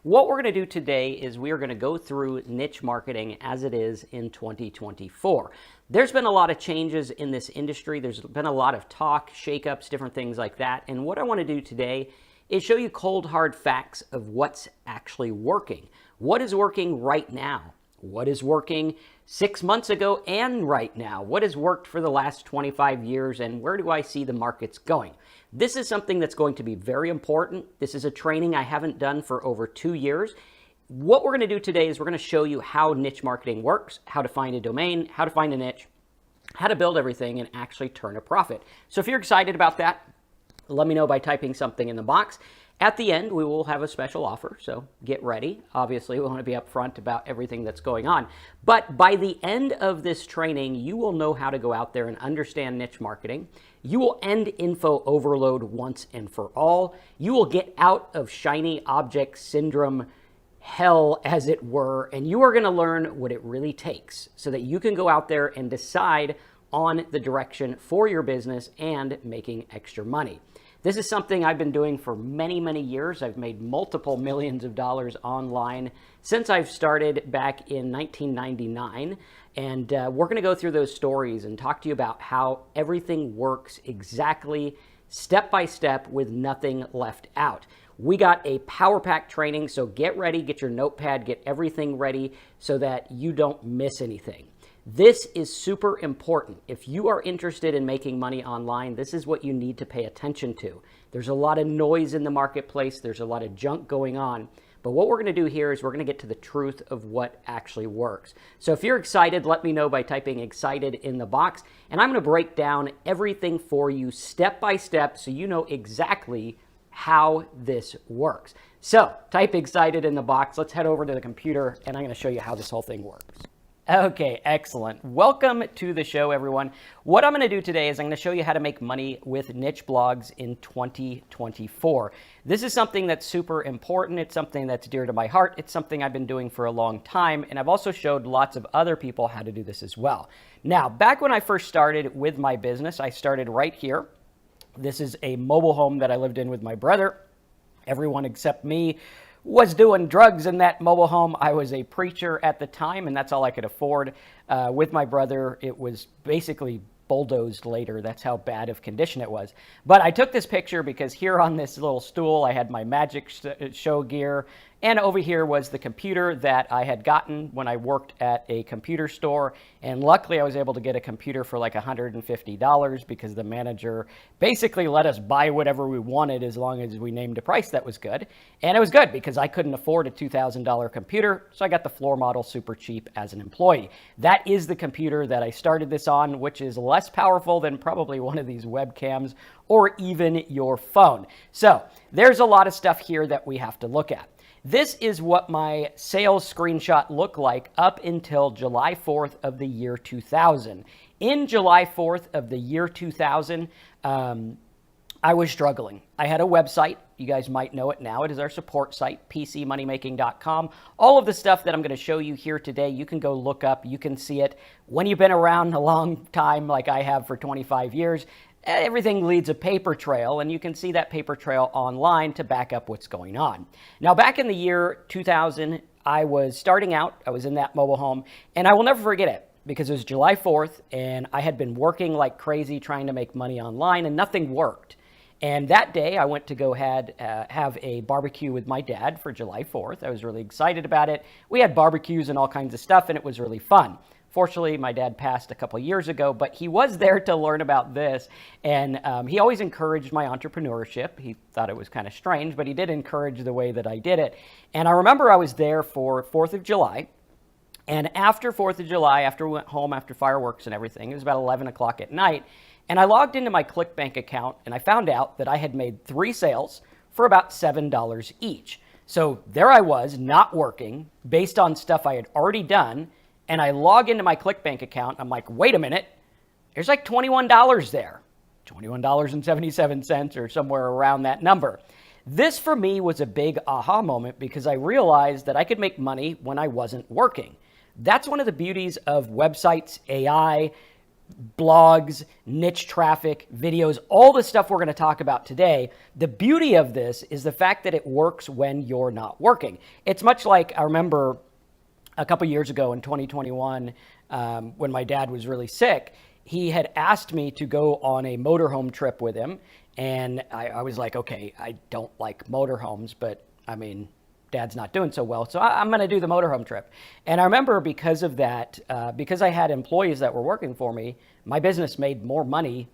What we're going to do today is we are going to go through niche marketing as it is in 2024. There's been a lot of changes in this industry. There's been a lot of talk, shakeups, different things like that. And what I want to do today is show you cold, hard facts of what's actually working. What is working right now? What is working 6 months ago and right now? What has worked for the last 25 years, and where do I see the markets going? This is something that's going to be very important. This is a training I haven't done for over 2 years. What we're going to do today is we're going to show you how niche marketing works, how to find a domain, how to find a niche, how to build everything and actually turn a profit. So if you're excited about that, let me know by typing something in the box. At the end, we will have a special offer, so get ready. Obviously, we want to be upfront about everything that's going on. But by the end of this training, you will know how to go out there and understand niche marketing. You will end info overload once and for all. You will get out of shiny object syndrome hell, as it were, and you are going to learn what it really takes so that you can go out there and decide on the direction for your business and making extra money. This is something I've been doing for many, many years. I've made multiple millions of dollars online since I've started back in 1999. And we're going to go through those stories and talk to you about how everything works exactly step by step with nothing left out. We got a power pack training, so get ready, get your notepad, get everything ready so that you don't miss anything. This is super important. If you are interested in making money online, this is what you need to pay attention to. There's a lot of noise in the marketplace. There's a lot of junk going on. But what we're going to do here is we're going to get to the truth of what actually works. So if you're excited, let me know by typing excited in the box. And I'm going to break down everything for you step by step so you know exactly how this works. So type excited in the box. Let's head over to the computer and I'm going to show you how this whole thing works. Okay, excellent. Welcome to the show, everyone. What I'm going to do today is I'm going to show you how to make money with niche blogs in 2024. This is something that's super important. It's something that's dear to my heart. It's something I've been doing for a long time, and I've also showed lots of other people how to do this as well. Now, back when I first started with my business, I started right here. This is a mobile home that I lived in with my brother. Everyone except me was doing drugs in that mobile home. I was a preacher at the time, and that's all I could afford. With my brother, it was basically bulldozed later. That's how bad of condition it was. But I took this picture because here on this little stool, I had my magic show gear, and over here was the computer that I had gotten when I worked at a computer store. And luckily, I was able to get a computer for like $150 because the manager basically let us buy whatever we wanted as long as we named a price that was good. And it was good because I couldn't afford a $2,000 computer, so I got the floor model super cheap as an employee. That is the computer that I started this on, which is less powerful than probably one of these webcams or even your phone. So there's a lot of stuff here that we have to look at. This is what my sales screenshot looked like up until July 4th of the year 2000. In July 4th of the year 2000, I was struggling. I had a website. You guys might know it now. It is our support site, pcmoneymaking.com. All of the stuff that I'm going to show you here today, you can go look up. You can see it. When you've been around a long time, like I have for 25 years, everything leads a paper trail, and you can see that paper trail online to back up what's going on. Now, back in the year 2000, I was starting out. I was in that mobile home, and I will never forget it because it was July 4th, and I had been working like crazy trying to make money online, and nothing worked. And that day, I went to go have a barbecue with my dad for July 4th. I was really excited about it. We had barbecues and all kinds of stuff, and it was really fun. Fortunately, my dad passed a couple years ago, but he was there to learn about this. And he always encouraged my entrepreneurship. He thought it was kind of strange, but he did encourage the way that I did it. And I remember I was there for 4th of July. And after 4th of July, after we went home, after fireworks and everything, it was about 11 o'clock at night. And I logged into my ClickBank account, and I found out that I had made 3 sales for about $7 each. So there I was, not working, based on stuff I had already done. And I log into my ClickBank account. I'm like, wait a minute, there's like $21 there, $21.77 or somewhere around that number. This for me was a big aha moment because I realized that I could make money when I wasn't working. That's one of the beauties of websites, AI, blogs, niche traffic, videos, all the stuff we're going to talk about today. The beauty of this is the fact that it works when you're not working. It's much like, I remember a couple years ago in 2021, when my dad was really sick, he had asked me to go on a motorhome trip with him. And I was like, okay, I don't like motorhomes, but I mean, Dad's not doing so well, so I'm going to do the motorhome trip. And I remember because of that, because I had employees that were working for me, my business made more money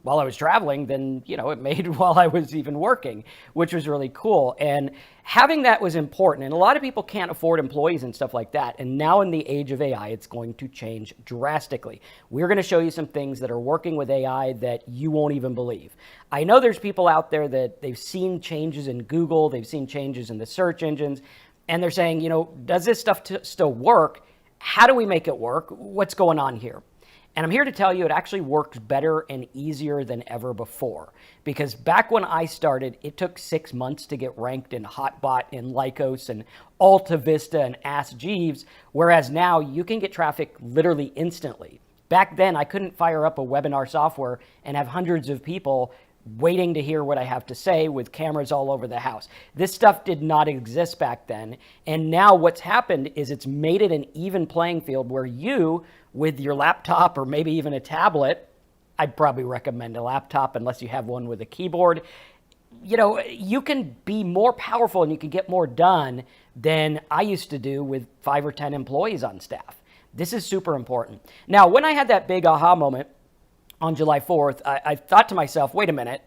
while I was traveling than, it made while I was even working, which was really cool. And having that was important. And a lot of people can't afford employees and stuff like that. And now in the age of AI, it's going to change drastically. We're going to show you some things that are working with AI that you won't even believe. I know there's people out there that they've seen changes in Google, they've seen changes in the search engines, and they're saying, does this stuff still work? How do we make it work? What's going on here? And I'm here to tell you it actually works better and easier than ever before. Because back when I started, it took 6 months to get ranked in Hotbot and Lycos and Alta Vista and Ask Jeeves, whereas now you can get traffic literally instantly. Back then, I couldn't fire up a webinar software and have hundreds of people waiting to hear what I have to say with cameras all over the house. This stuff did not exist back then. And now what's happened is it's made it an even playing field where you, with your laptop or maybe even a tablet, I'd probably recommend a laptop unless you have one with a keyboard, you can be more powerful and you can get more done than I used to do with 5 or 10 employees on staff. This is super important. Now, when I had that big aha moment on July 4th, I thought to myself, wait a minute,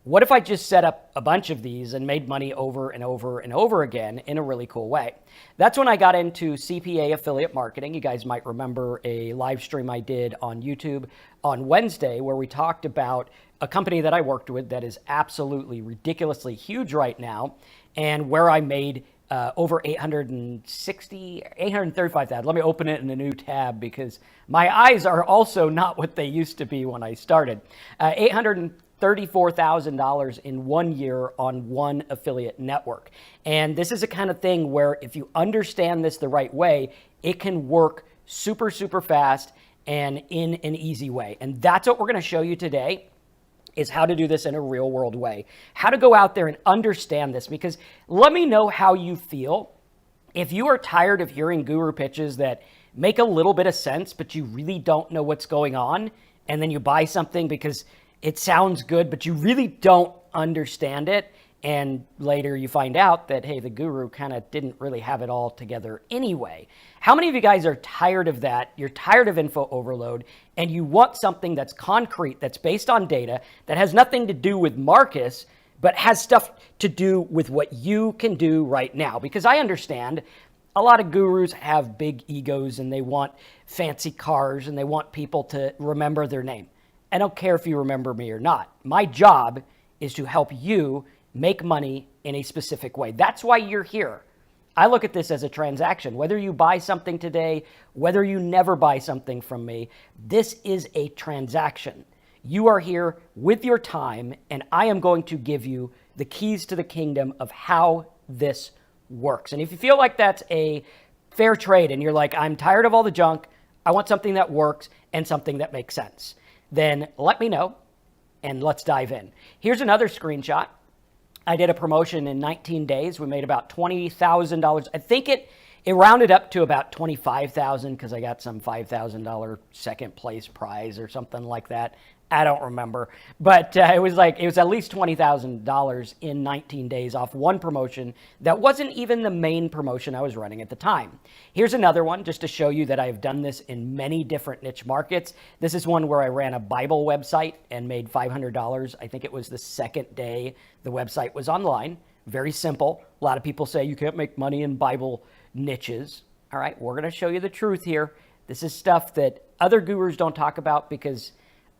what if I just set up a bunch of these and made money over and over and over again in a really cool way? That's when I got into CPA affiliate marketing. You guys might remember a live stream I did on YouTube on Wednesday where we talked about a company that I worked with that is absolutely ridiculously huge right now and where I made over 835,000. Let me open it in a new tab because my eyes are also not what they used to be when I started. $834,000 in 1 year on one affiliate network. And this is a kind of thing where if you understand this the right way, it can work super, super fast and in an easy way. And that's what we're going to show you today, is how to do this in a real world way, how to go out there and understand this, because let me know how you feel. If you are tired of hearing guru pitches that make a little bit of sense, but you really don't know what's going on, and then you buy something because it sounds good, but you really don't understand it, and later you find out that, hey, the guru kind of didn't really have it all together anyway. How many of you guys are tired of that? You're tired of info overload, and you want something that's concrete, that's based on data, that has nothing to do with Marcus, but has stuff to do with what you can do right now? Because I understand a lot of gurus have big egos, and they want fancy cars, and they want people to remember their name. I don't care if you remember me or not. My job is to help you make money in a specific way. That's why you're here. I look at this as a transaction. Whether you buy something today, whether you never buy something from me, this is a transaction. You are here with your time, and I am going to give you the keys to the kingdom of how this works. And if you feel like that's a fair trade and you're like, I'm tired of all the junk, I want something that works and something that makes sense, then let me know and let's dive in. Here's another screenshot. I did a promotion in 19 days. We made about $20,000. I think it rounded up to about $25,000 because I got some $5,000 second place prize or something like that. I don't remember, but it was at least $20,000 in 19 days off one promotion that wasn't even the main promotion I was running at the time. Here's another one just to show you that I've done this in many different niche markets. This is one where I ran a Bible website and made $500. I think it was the second day the website was online. Very simple. A lot of people say you can't make money in Bible niches. All right, we're going to show you the truth here. This is stuff that other gurus don't talk about because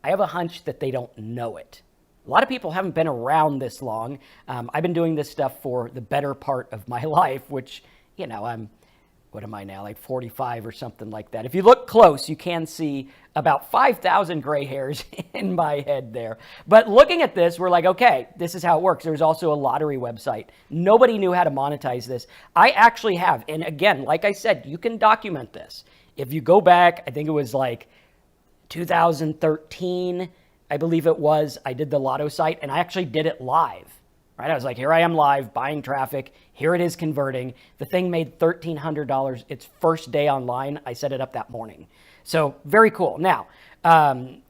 I have a hunch that they don't know it. A lot of people haven't been around this long. I've been doing this stuff for the better part of my life, which, what am I now, like 45 or something like that. If you look close, you can see about 5,000 gray hairs in my head there. But looking at this, we're like, okay, this is how it works. There's also a lottery website. Nobody knew how to monetize this. I actually have. And again, like I said, you can document this. If you go back, I think it was like 2013, I believe it was, I did the lotto site, and I actually did it live. Right? I was like, here I am live buying traffic. Here it is converting. The thing made $1,300 its first day online. I set it up that morning. So very cool. Now,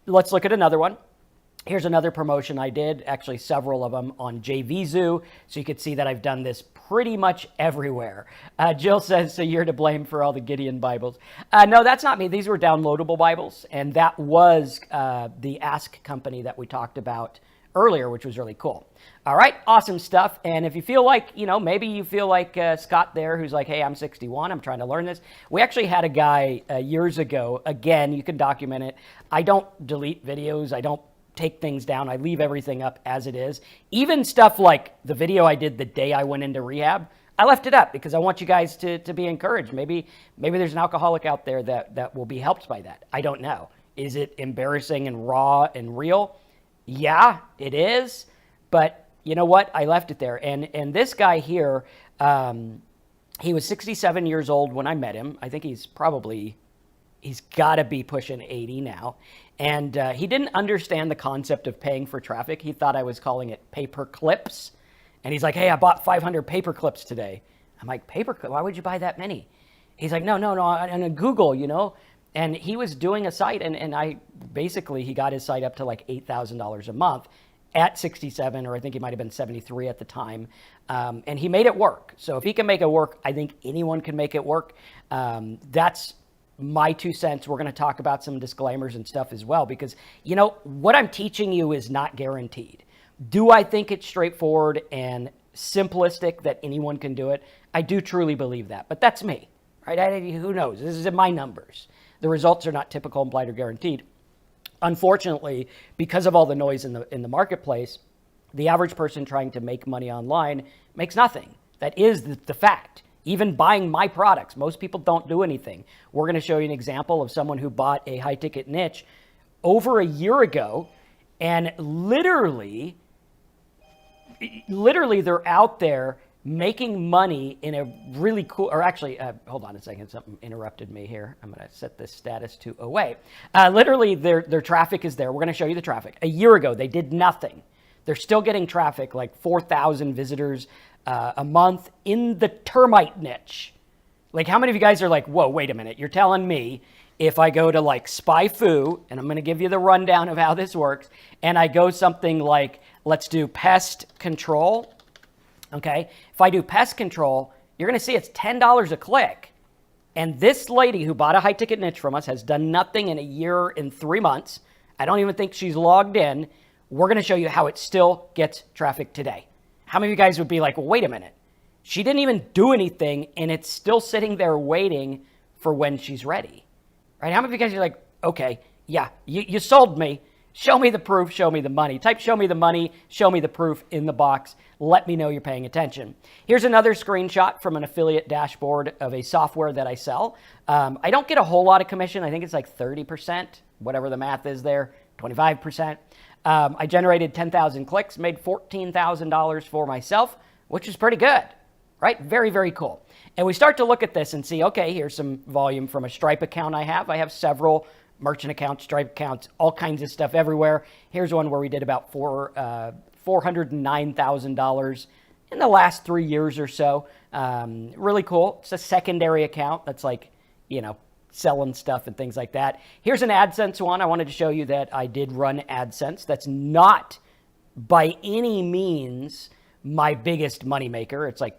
let's look at another one. Here's another promotion I did, actually several of them on JVZoo. So you could see that I've done this pretty much everywhere. Jill says, so you're to blame for all the Gideon Bibles. No, that's not me. These were downloadable Bibles. And that was the Ask company that we talked about earlier, which was really cool. All right, awesome stuff. And if you feel like, maybe you feel like Scott there, who's like, hey, I'm 61, I'm trying to learn this. We actually had a guy years ago, again, you can document it. I don't delete videos. I don't take things down. I leave everything up as it is. Even stuff like the video I did the day I went into rehab, I left it up because I want you guys to be encouraged. Maybe there's an alcoholic out there that will be helped by that. I don't know. Is it embarrassing and raw and real? Yeah, it is. But you know what? I left it there. And this guy here, he was 67 years old when I met him. I think he's got to be pushing 80 now. And he didn't understand the concept of paying for traffic. He thought I was calling it pay-per-clips. And he's like, hey, I bought 500 paper clips today. I'm like, paper clip? Why would you buy that many? He's like, no, on Google, And he was doing a site, and he got his site up to like $8,000 a month at 67, or I think he might have been 73 at the time. And he made it work. So if he can make it work, I think anyone can make it work. That's my 2 cents. We're going to talk about some disclaimers and stuff as well, because, what I'm teaching you is not guaranteed. Do I think it's straightforward and simplistic that anyone can do it? I do truly believe that, but that's me, right? Who knows? This is in my numbers. The results are not typical, implied, or guaranteed. Unfortunately, because of all the noise in the marketplace, the average person trying to make money online makes nothing. That is the fact. Even buying my products, most people don't do anything. We're going to show you an example of someone who bought a high-ticket niche over a year ago, and literally they're out there making money in a really cool, or actually, hold on a second, something interrupted me here. I'm going to set this status to away. Literally, their traffic is there. We're going to show you the traffic. A year ago, they did nothing. They're still getting traffic, like 4,000 visitors a month in the termite niche. Like, how many of you guys are like, whoa, wait a minute. You're telling me if I go to like Spy Foo, and I'm going to give you the rundown of how this works, and I go something like, let's do pest control. Okay, if I do pest control, you're going to see it's $10 a click. And this lady who bought a high ticket niche from us has done nothing in a year and 3 months. I don't even think she's logged in. We're going to show you how it still gets traffic today. How many of you guys would be like, well, wait a minute. She didn't even do anything, and it's still sitting there waiting for when she's ready. Right? How many of you guys are like, okay, yeah, you sold me. Show me the proof, show me the money. Type show me the money, show me the proof in the box. Let me know you're paying attention. Here's another screenshot from an affiliate dashboard of a software that I sell. I don't get a whole lot of commission. I think it's like 30%, whatever the math is there, 25%. I generated 10,000 clicks, made $14,000 for myself, which is pretty good, right? Very, very cool. And we start to look at this and see, okay, here's some volume from a Stripe account I have. I have several merchant accounts, Stripe accounts, all kinds of stuff everywhere. Here's one where we did about $409,000 in the last 3 years or so. Really cool. It's a secondary account that's like, selling stuff and things like that. Here's an AdSense one. I wanted to show you that I did run AdSense. That's not by any means my biggest moneymaker. It's like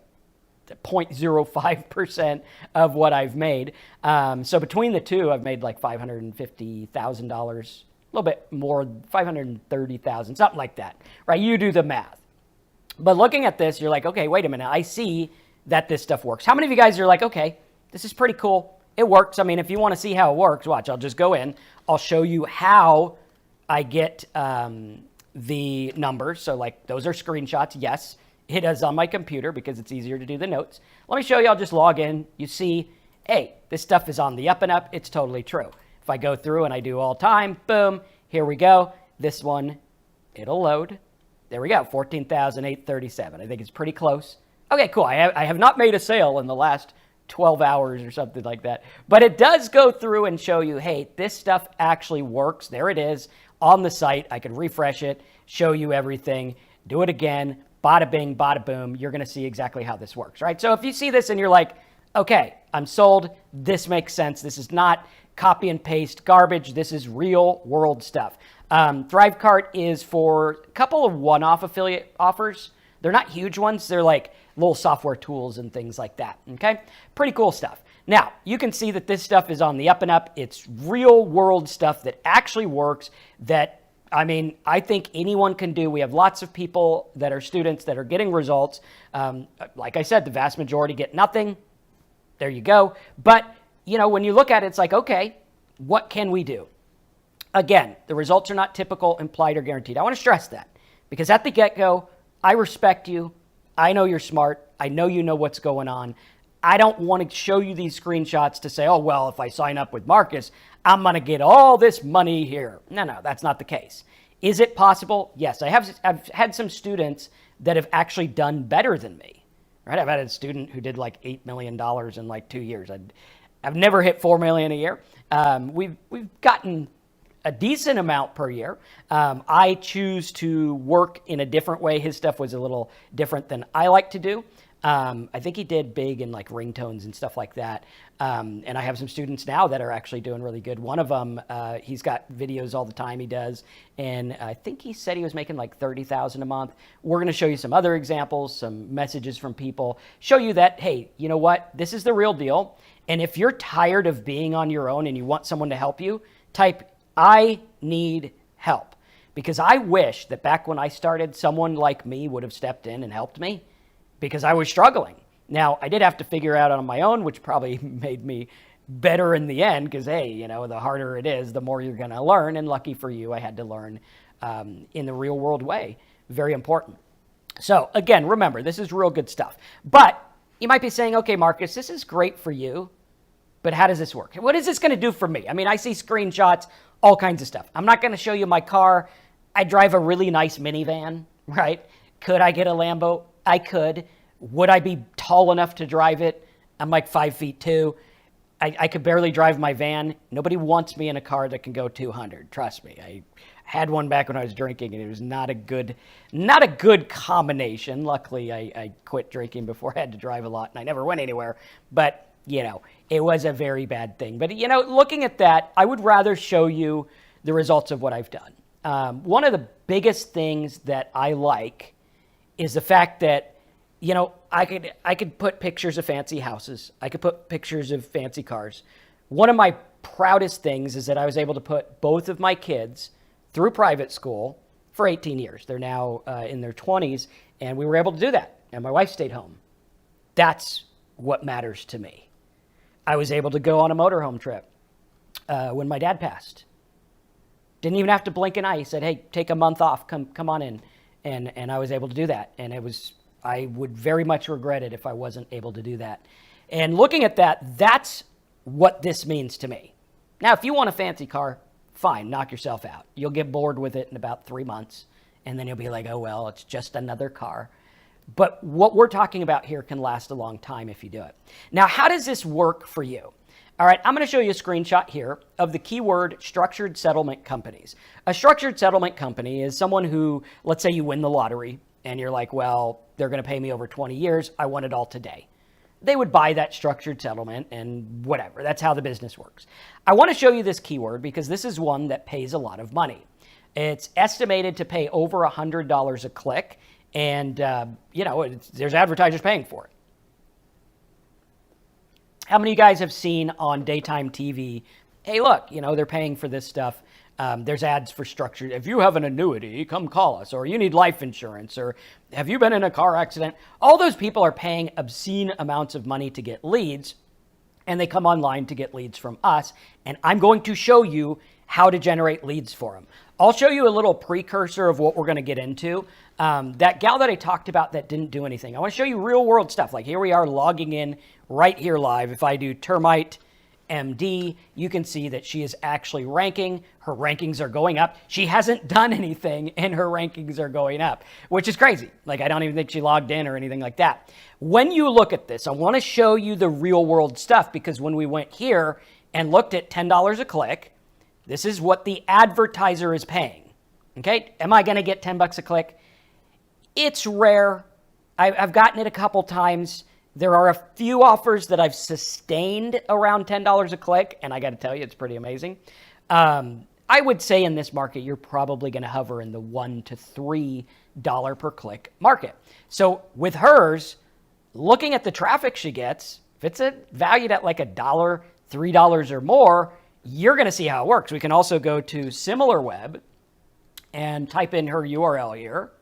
0.05% of what I've made. So between the two, I've made like $550,000, a little bit more, $530,000, something like that, right? You do the math. But looking at this, you're like, okay, wait a minute. I see that this stuff works. How many of you guys are like, okay, this is pretty cool. It works. I mean, if you want to see how it works, watch, I'll just go in. I'll show you how I get the numbers. So like those are screenshots. Yes, it is on my computer because it's easier to do the notes. Let me show you. I'll just log in. You see, hey, this stuff is on the up and up. It's totally true. If I go through and I do all time, boom, here we go. This one, it'll load. There we go, 14,837. I think it's pretty close. Okay, cool. I have not made a sale in the last 12 hours or something like that. But it does go through and show you, hey, this stuff actually works. There it is on the site. I can refresh it, show you everything, do it again, bada bing, bada boom. You're going to see exactly how this works, right? So if you see this and you're like, okay, I'm sold. This makes sense. This is not copy and paste garbage. This is real world stuff. ThriveCart is for a couple of one-off affiliate offers. They're not huge ones. They're like little software tools and things like that, okay? Pretty cool stuff. Now, you can see that this stuff is on the up and up. It's real world stuff that actually works that, I mean, I think anyone can do. We have lots of people that are students that are getting results. Like I said, the vast majority get nothing. There you go. But, you know, when you look at it, it's like, okay, what can we do? Again, the results are not typical, implied, or guaranteed. I want to stress that because at the get-go, I respect you. I know you're smart. I know you know what's going on. I don't want to show you these screenshots to say, oh, well, if I sign up with Marcus, I'm going to get all this money here. No, that's not the case. Is it possible? Yes. I've had some students that have actually done better than me, right? I've had a student who did like $8 million in like 2 years. I've never hit $4 million a year. We've gotten a decent amount per year. I choose to work in a different way. His stuff was a little different than I like to do. I think he did big in like ringtones and stuff like that. And I have some students now that are actually doing really good. One of them, he's got videos all the time he does. And I think he said he was making like $30,000 a month. We're going to show you some other examples, some messages from people, show you that, hey, you know what? This is the real deal. And if you're tired of being on your own and you want someone to help you, type I need help, because I wish that back when I started, someone like me would have stepped in and helped me because I was struggling. Now, I did have to figure out on my own, which probably made me better in the end because, hey, you know, the harder it is, the more you're going to learn. And lucky for you, I had to learn in the real world way. Very important. So again, remember, this is real good stuff. But you might be saying, okay, Marcus, this is great for you, but how does this work? What is this going to do for me? I mean, I see screenshots, all kinds of stuff. I'm not going to show you my car. I drive a really nice minivan, right? Could I get a Lambo? I could. Would I be tall enough to drive it? I'm like 5'2". I could barely drive my van. Nobody wants me in a car that can go 200. Trust me. I had one back when I was drinking, and it was not a good combination. Luckily, I quit drinking before I had to drive a lot, and I never went anywhere. But you know, it was a very bad thing. But, you know, looking at that, I would rather show you the results of what I've done. One of the biggest things that I like is the fact that, you know, I could put pictures of fancy houses. I could put pictures of fancy cars. One of my proudest things is that I was able to put both of my kids through private school for 18 years. They're now in their 20s, and we were able to do that. And my wife stayed home. That's what matters to me. I was able to go on a motorhome trip when my dad passed. Didn't even have to blink an eye. He said, hey, take a month off. Come on in. And I was able to do that. And I would very much regret it if I wasn't able to do that. And looking at that, that's what this means to me. Now, if you want a fancy car, fine, knock yourself out. You'll get bored with it in about 3 months. And then you'll be like, oh, well, it's just another car. But what we're talking about here can last a long time if you do it. Now, how does this work for you? All right, I'm going to show you a screenshot here of the keyword structured settlement companies. A structured settlement company is someone who, let's say you win the lottery and you're like, well, they're going to pay me over 20 years. I want it all today. They would buy that structured settlement and whatever. That's how the business works. I want to show you this keyword because this is one that pays a lot of money. It's estimated to pay over $100 a click. And, you know, there's advertisers paying for it. How many of you guys have seen on daytime TV, hey, look, you know, they're paying for this stuff. There's ads for structured. If you have an annuity, come call us. Or you need life insurance. Or have you been in a car accident? All those people are paying obscene amounts of money to get leads. And they come online to get leads from us. And I'm going to show you how to generate leads for them. I'll show you a little precursor of what we're going to get into. That gal that I talked about that didn't do anything. I want to show you real world stuff. Like here we are logging in right here live. If I do termite MD, you can see that she is actually ranking. Her rankings are going up. She hasn't done anything and her rankings are going up, which is crazy. Like, I don't even think she logged in or anything like that. When you look at this, I want to show you the real world stuff, because when we went here and looked at $10 a click, this is what the advertiser is paying. Okay. Am I going to get 10 bucks a click? It's rare. I've gotten it a couple times. There are a few offers that I've sustained around $10 a click, and I got to tell you, it's pretty amazing. I would say in this market, you're probably going to hover in the $1 to $3 per click market. So with hers, looking at the traffic she gets, if it's valued at like $1, $3 or more, you're going to see how it works. We can also go to SimilarWeb and type in her URL here.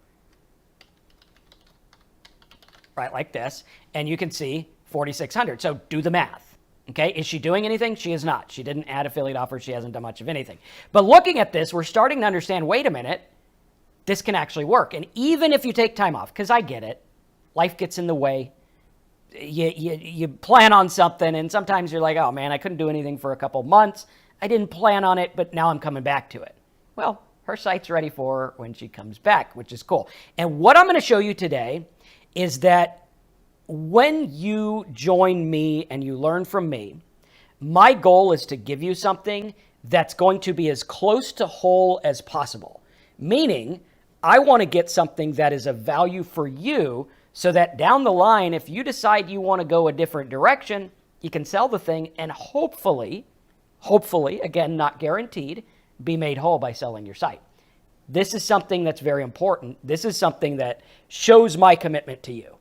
Right, like this, and you can see 4,600. So do the math. Okay, is she doing anything? She is not. She didn't add affiliate offers. She hasn't done much of anything. But looking at this, we're starting to understand, wait a minute, this can actually work. And even if you take time off, because I get it, life gets in the way. You plan on something, and sometimes you're like, oh man, I couldn't do anything for a couple months. I didn't plan on it, but now I'm coming back to it. Well, her site's ready for her when she comes back, which is cool. And what I'm going to show you today is that when you join me and you learn from me, my goal is to give you something that's going to be as close to whole as possible. Meaning, I want to get something that is of value for you so that down the line, if you decide you want to go a different direction, you can sell the thing and hopefully, again, not guaranteed, be made whole by selling your site. This is something that's very important. This is something that shows my commitment to you.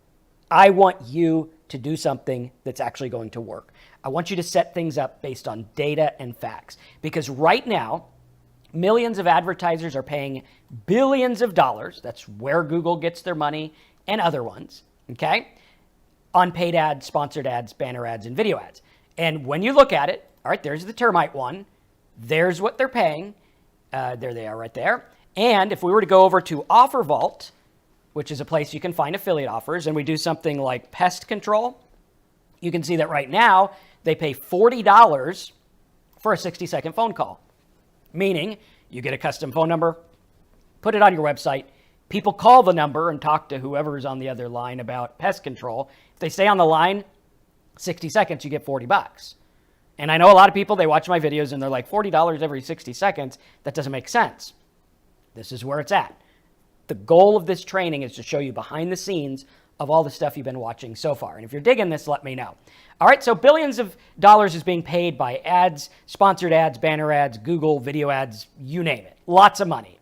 I want you to do something that's actually going to work. I want you to set things up based on data and facts, because right now, millions of advertisers are paying billions of dollars. That's where Google gets their money and other ones, okay? On paid ads, sponsored ads, banner ads, and video ads. And when you look at it, all right, there's the termite one. There's what they're paying. There they are right there. And if we were to go over to Offer Vault, which is a place you can find affiliate offers, and we do something like pest control, you can see that right now they pay $40 for a 60-second phone call. Meaning you get a custom phone number, put it on your website, people call the number and talk to whoever's on the other line about pest control. If they stay on the line 60 seconds, you get 40 bucks. And I know a lot of people, they watch my videos and they're like, $40 every 60 seconds, that doesn't make sense. This is where it's at. The goal of this training is to show you behind the scenes of all the stuff you've been watching so far. And if you're digging this, let me know. All right, so billions of dollars is being paid by ads, sponsored ads, banner ads, Google, video ads, you name it. Lots of money.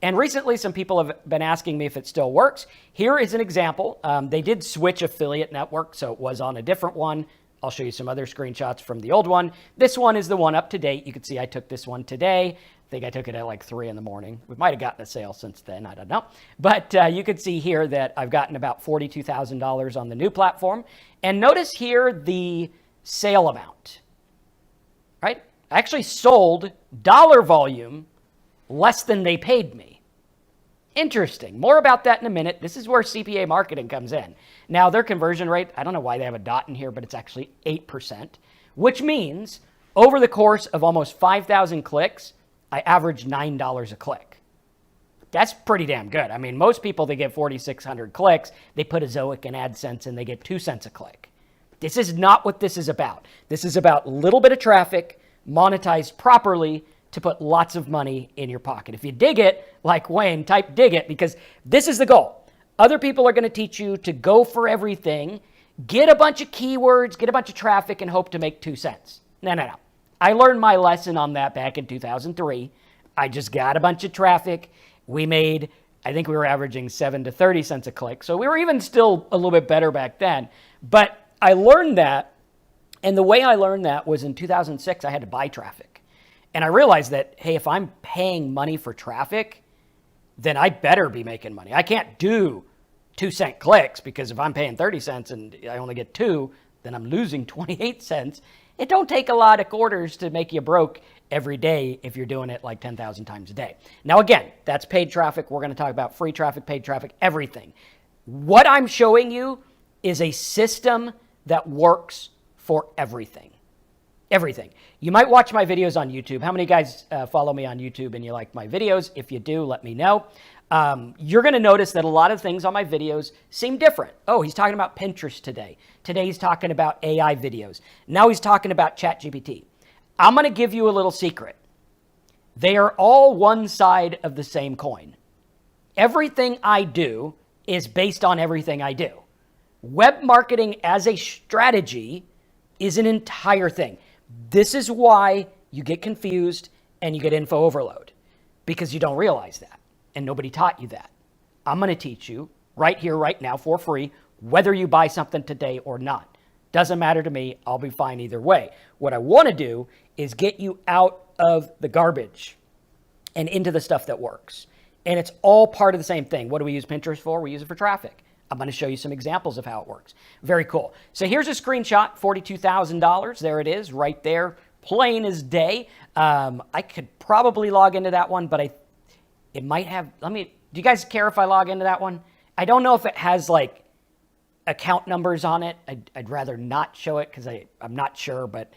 And recently, some people have been asking me if it still works. Here is an example. They did switch affiliate network, so it was on a different one. I'll show you some other screenshots from the old one. This one is the one up to date. You can see I took this one today. I think I took it at like 3 in the morning. We might have gotten a sale since then. I don't know. But you can see here that I've gotten about $42,000 on the new platform. And notice here the sale amount, right? I actually sold dollar volume less than they paid me. Interesting. More about that in a minute. This is where CPA marketing comes in. Now, their conversion rate, I don't know why they have a dot in here, but it's actually 8%, which means over the course of almost 5,000 clicks, I averaged $9 a click. That's pretty damn good. I mean, most people, they get 4,600 clicks, they put a Zoic and AdSense and they get 2 cents a click. This is not what this is about. This is about a little bit of traffic monetized properly to put lots of money in your pocket. If you dig it, like Wayne, type dig it, because this is the goal. Other people are going to teach you to go for everything, get a bunch of keywords, get a bunch of traffic, and hope to make 2 cents. No. I learned my lesson on that back in 2003. I just got a bunch of traffic. We made, I think we were averaging 7 to 30 cents a click. So we were even still a little bit better back then. But I learned that, and the way I learned that was in 2006, I had to buy traffic. And I realized that, hey, if I'm paying money for traffic, then I better be making money. I can't do 2-cent clicks, because if I'm paying 30 cents and I only get 2, then I'm losing 28 cents. It don't take a lot of quarters to make you broke every day if you're doing it like 10,000 times a day. Now, again, that's paid traffic. We're going to talk about free traffic, paid traffic, everything. What I'm showing you is a system that works for everything. Everything. You might watch my videos on YouTube. How many guys follow me on YouTube and you like my videos? If you do, let me know. You're going to notice that a lot of things on my videos seem different. Oh, he's talking about Pinterest today. Today he's talking about AI videos. Now he's talking about ChatGPT. I'm going to give you a little secret. They are all one side of the same coin. Everything I do is based on everything I do. Web marketing as a strategy is an entire thing. This is why you get confused and you get info overload, because you don't realize that and nobody taught you that. I'm going to teach you right here, right now for free, whether you buy something today or not. Doesn't matter to me. I'll be fine either way. What I want to do is get you out of the garbage and into the stuff that works. And it's all part of the same thing. What do we use Pinterest for? We use it for traffic. I'm going to show you some examples of how it works. Very cool. So here's a screenshot, $42,000. There it is, right there, plain as day. I could probably log into that one, but it might have, do you guys care if I log into that one? I don't know if it has like account numbers on it. I'd rather not show it because I'm not sure, but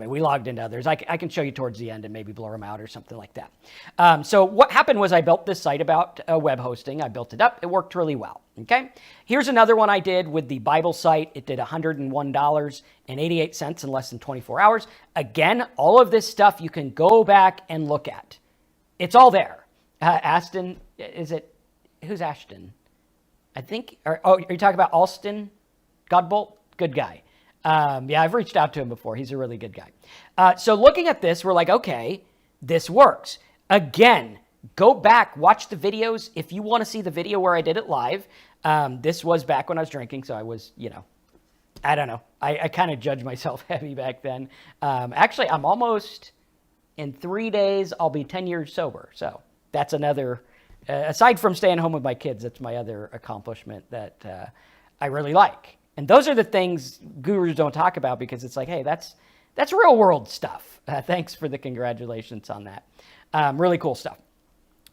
we logged into others. I can show you towards the end and maybe blur them out or something like that. So what happened was I built this site about web hosting. I built it up. It worked really well. Okay. Here's another one I did with the Bible site. It did $101.88 in less than 24 hours. Again, all of this stuff you can go back and look at. It's all there. Aston, who's Ashton? I think, are you talking about Alston Godbolt? Good guy. Yeah, I've reached out to him before. He's a really good guy. So looking at this, we're like, okay, this works. Again, go back, watch the videos. If you want to see the video where I did it live, this was back when I was drinking. So I was, I don't know. I kind of judged myself heavy back then. Actually, I'm almost, in 3 days, I'll be 10 years sober. So that's another, aside from staying home with my kids, that's my other accomplishment that I really like. And those are the things gurus don't talk about because it's like, hey, that's real world stuff. Thanks for the congratulations on that. Really cool stuff.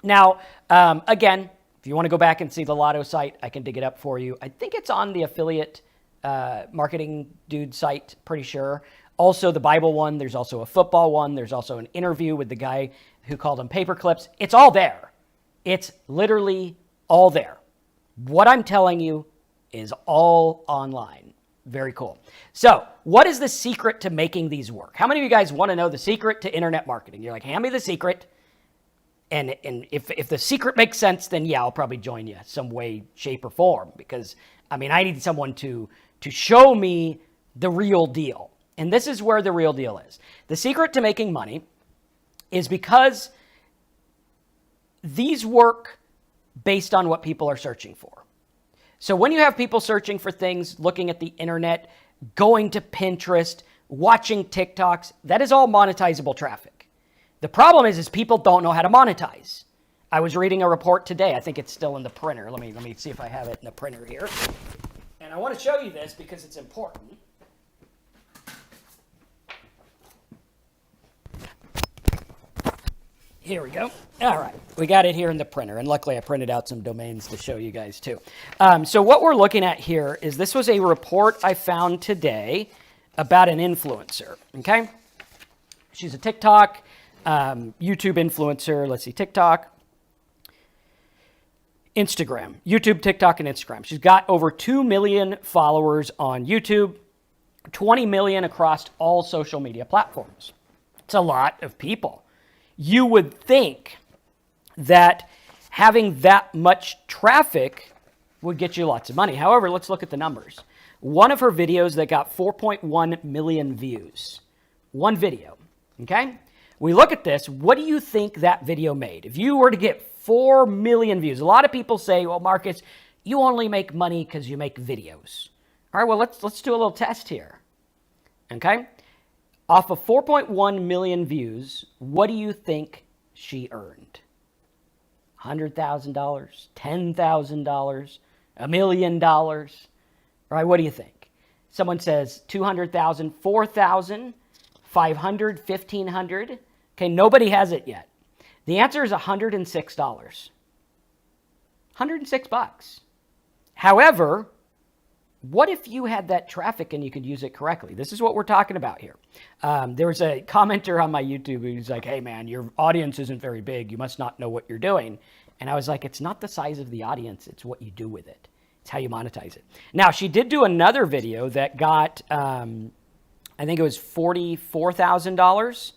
Now, again, if you want to go back and see the Lotto site, I can dig it up for you. I think it's on the affiliate marketing dude site, pretty sure. Also the Bible one. There's also a football one. There's also an interview with the guy who called them paper clips. It's all there. It's literally all there. What I'm telling you is all online. Very cool. So what is the secret to making these work? How many of you guys want to know the secret to internet marketing? You're like, hand me the secret. And if the secret makes sense, then yeah, I'll probably join you some way, shape, or form. Because, I need someone to show me the real deal. And this is where the real deal is. The secret to making money is because these work based on what people are searching for. So when you have people searching for things, looking at the internet, going to Pinterest, watching TikToks, that is all monetizable traffic. The problem is people don't know how to monetize. I was reading a report today. I think it's still in the printer. Let me see if I have it in the printer here. And I want to show you this because it's important. Here we go. All right. We got it here in the printer. And luckily I printed out some domains to show you guys too. So what we're looking at here is this was a report I found today about an influencer. Okay. She's a TikTok, YouTube influencer. Let's see, TikTok, Instagram, YouTube, TikTok, and Instagram. She's got over 2 million followers on YouTube, 20 million across all social media platforms. It's a lot of people. You would think that having that much traffic would get you lots of money. However, let's look at the numbers. One of her videos that got 4.1 million views. One video, okay? We look at this. What do you think that video made? If you were to get 4 million views, a lot of people say, well, Marcus, you only make money because you make videos. All right, well, let's do a little test here, okay? Off of 4.1 million views, what do you think she earned? $100,000, $10,000, $1 million? All right, what do you think? Someone says 200,000, 4,000, 500, 1,500. Okay, nobody has it yet. The answer is $106. 106 bucks. However, what if you had that traffic and you could use it correctly? This is what we're talking about here. There was a commenter on my YouTube who's like, hey man, your audience isn't very big. You must not know what you're doing. And I was like, it's not the size of the audience. It's what you do with it. It's how you monetize it. Now, she did do another video that got, I think it was $44,000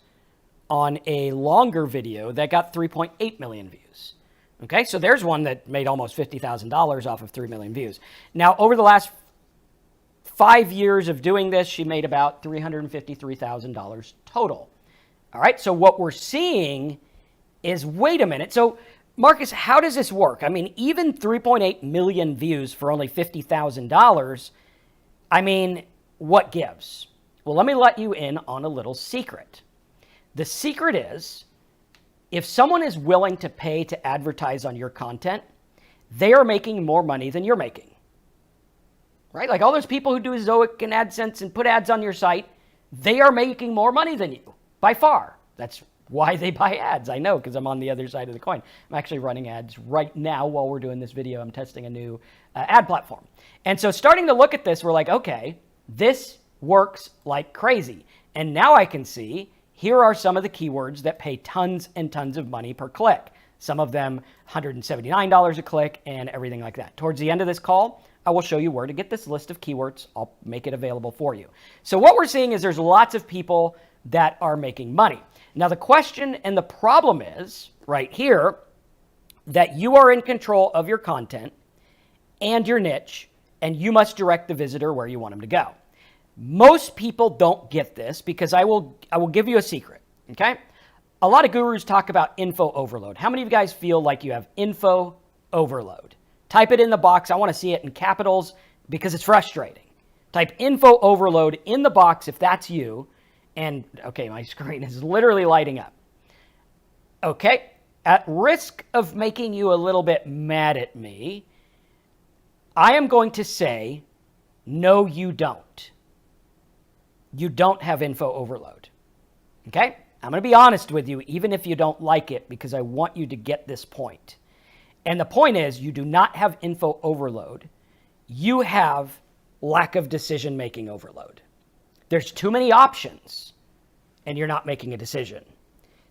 on a longer video that got 3.8 million views. Okay, so there's one that made almost $50,000 off of 3 million views. Now, over the last 5 years of doing this, she made about $353,000 total. All right, so what we're seeing is, wait a minute. So, Marcus, how does this work? I mean, even 3.8 million views for only $50,000, I mean, what gives? Well, let me let you in on a little secret. The secret is, if someone is willing to pay to advertise on your content, they are making more money than you're making. Right? Like all those people who do Zoic and AdSense and put ads on your site, they are making more money than you, by far. That's why they buy ads. I know, because I'm on the other side of the coin. I'm actually running ads right now while we're doing this video. I'm testing a new ad platform. And so starting to look at this, we're like, okay, this works like crazy. And now I can see, here are some of the keywords that pay tons and tons of money per click. Some of them $179 a click and everything like that. Towards the end of this call, I will show you where to get this list of keywords. I'll make it available for you. So what we're seeing is there's lots of people that are making money. Now the question and the problem is right here that you are in control of your content and your niche, and you must direct the visitor where you want them to go. Most people don't get this because I will give you a secret, okay? A lot of gurus talk about info overload. How many of you guys feel like you have info overload? Type it in the box. I want to see it in capitals because it's frustrating. Type info overload in the box if that's you. And okay, my screen is literally lighting up. Okay, at risk of making you a little bit mad at me, I am going to say, no, you don't. You don't have info overload. Okay? I'm going to be honest with you, even if you don't like it, because I want you to get this point. And the point is, you do not have info overload. You have lack of decision-making overload. There's too many options, and you're not making a decision.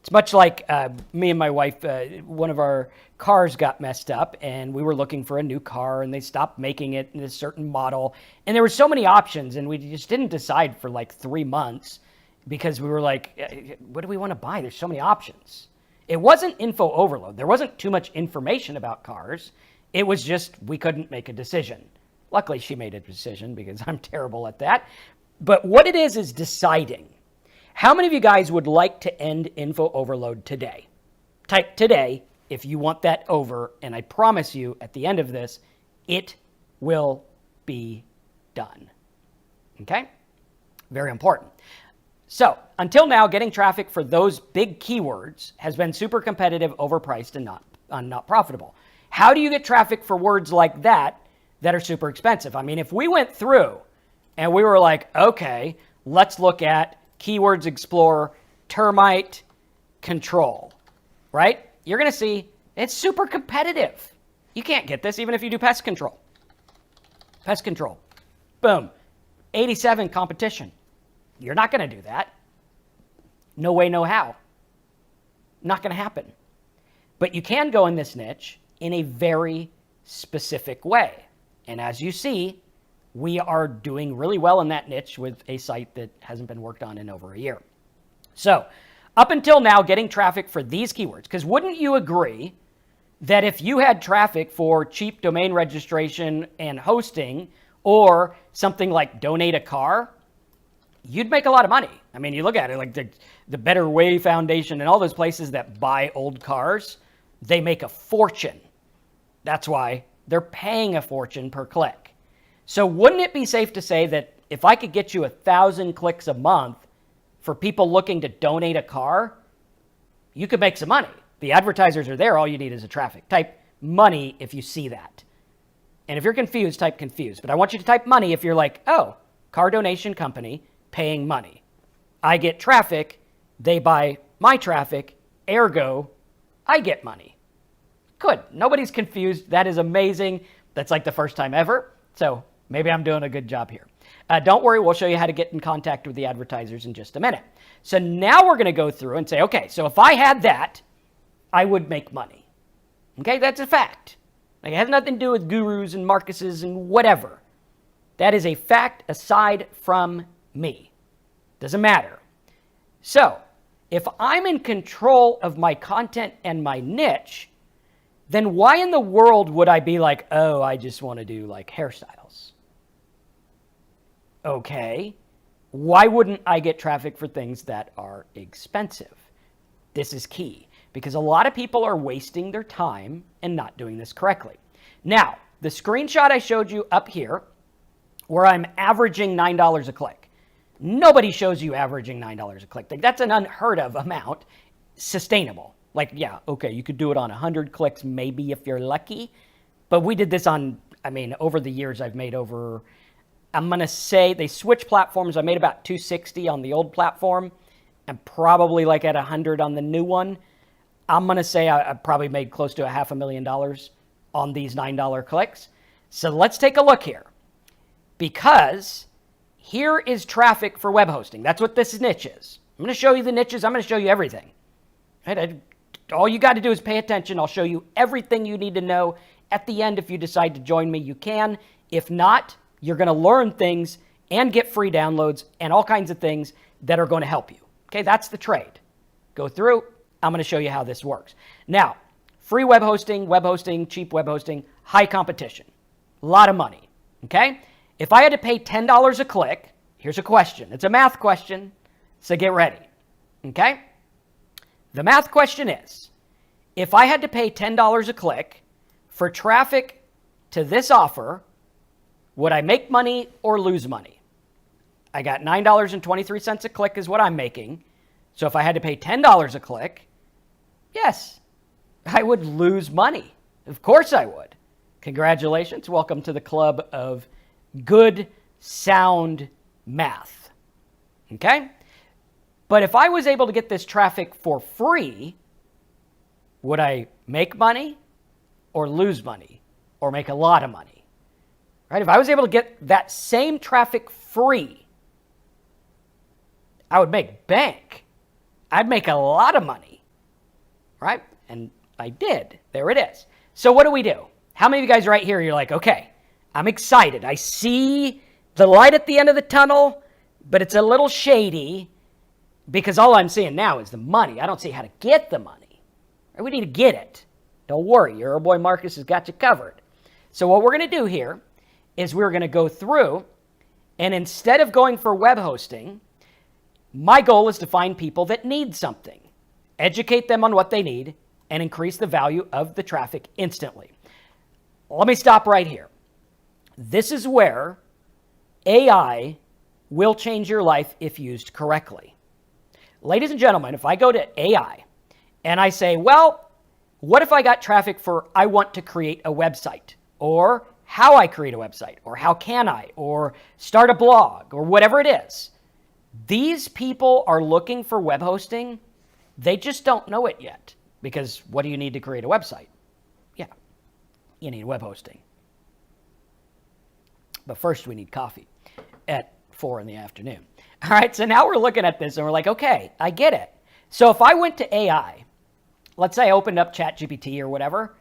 It's much like me and my wife, one of our cars got messed up, and we were looking for a new car, and they stopped making it in a certain model. And there were so many options, and we just didn't decide for like 3 months because we were like, what do we want to buy? There's so many options. It wasn't info overload. There wasn't too much information about cars. It was just we couldn't make a decision. Luckily, she made a decision because I'm terrible at that. But what it is deciding. How many of you guys would like to end info overload today? Type today if you want that over, and I promise you at the end of this, it will be done. Okay? Very important. So until now, getting traffic for those big keywords has been super competitive, overpriced, and not profitable. How do you get traffic for words like that are super expensive? I mean, if we went through and we were like, okay, let's look at Keywords Explorer, termite control, right? You're going to see it's super competitive. You can't get this even if you do pest control. Pest control. Boom. 87 competition. You're not going to do that. No way, no how. Not going to happen. But you can go in this niche in a very specific way. And as you see, we are doing really well in that niche with a site that hasn't been worked on in over a year. So up until now, getting traffic for these keywords, because wouldn't you agree that if you had traffic for cheap domain registration and hosting or something like donate a car, you'd make a lot of money. I mean, you look at it like the Better Way Foundation and all those places that buy old cars, they make a fortune. That's why they're paying a fortune per click. So wouldn't it be safe to say that if I could get you 1,000 clicks a month for people looking to donate a car, you could make some money. The advertisers are there. All you need is a traffic. Type money if you see that. And if you're confused, type confused. But I want you to type money if you're like, oh, car donation company paying money. I get traffic. They buy my traffic. Ergo, I get money. Good. Nobody's confused. That is amazing. That's like the first time ever. So Maybe I'm doing a good job here. Don't worry, we'll show you how to get in contact with the advertisers in just a minute. So now we're going to go through and say, okay, so if I had that, I would make money. Okay, that's a fact. Like, it has nothing to do with gurus and Marcuses and whatever. That is a fact aside from me. Doesn't matter. So, if I'm in control of my content and my niche, then why in the world would I be like, oh, I just want to do like hairstyles? Okay, why wouldn't I get traffic for things that are expensive? This is key because a lot of people are wasting their time and not doing this correctly. Now, the screenshot I showed you up here where I'm averaging $9 a click. Nobody shows you averaging $9 a click. That's an unheard of amount, sustainable. Like, yeah, okay, you could do it on 100 clicks maybe if you're lucky. But we did this on, over the years I've made over, I'm going to say they switched platforms. I made about 260 on the old platform and probably like at 100 on the new one. I'm going to say I probably made close to $500,000 on these $9 clicks. So let's take a look here. Because here is traffic for web hosting. That's what this niche is. I'm going to show you the niches. I'm going to show you everything. Right? All you got to do is pay attention. I'll show you everything you need to know. At the end, if you decide to join me, you can. If not, you're going to learn things and get free downloads and all kinds of things that are going to help you. Okay, that's the trade. Go through. I'm going to show you how this works. Now, free web hosting, cheap web hosting, high competition. A lot of money. Okay? If I had to pay $10 a click, here's a question. It's a math question, so get ready. Okay? The math question is, if I had to pay $10 a click for traffic to this offer, would I make money or lose money? I got $9.23 a click is what I'm making. So if I had to pay $10 a click, yes, I would lose money. Of course I would. Congratulations. Welcome to the club of good, sound math. Okay? But if I was able to get this traffic for free, would I make money or lose money or make a lot of money? Right? If I was able to get that same traffic free, I would make bank. I'd make a lot of money. Right? And I did. There it is. So what do? How many of you guys right here, you're like, okay, I'm excited. I see the light at the end of the tunnel, but it's a little shady because all I'm seeing now is the money. I don't see how to get the money. We need to get it. Don't worry. Your old boy Marcus has got you covered. So what we're going to do here is we're going to go through, and instead of going for web hosting, my goal is to find people that need something, educate them on what they need, and increase the value of the traffic instantly. Let me stop right here. This is where AI will change your life if used correctly. Ladies and gentlemen, if I go to AI and I say, well, what if I got traffic for I want to create a website, or how I create a website, or how can I, or start a blog, or whatever it is. These people are looking for web hosting. They just don't know it yet. Because what do you need to create a website? Yeah, you need web hosting. But first we need coffee at 4 in the afternoon. All right, so now we're looking at this and we're like, okay, I get it. So if I went to AI, let's say I opened up ChatGPT or whatever,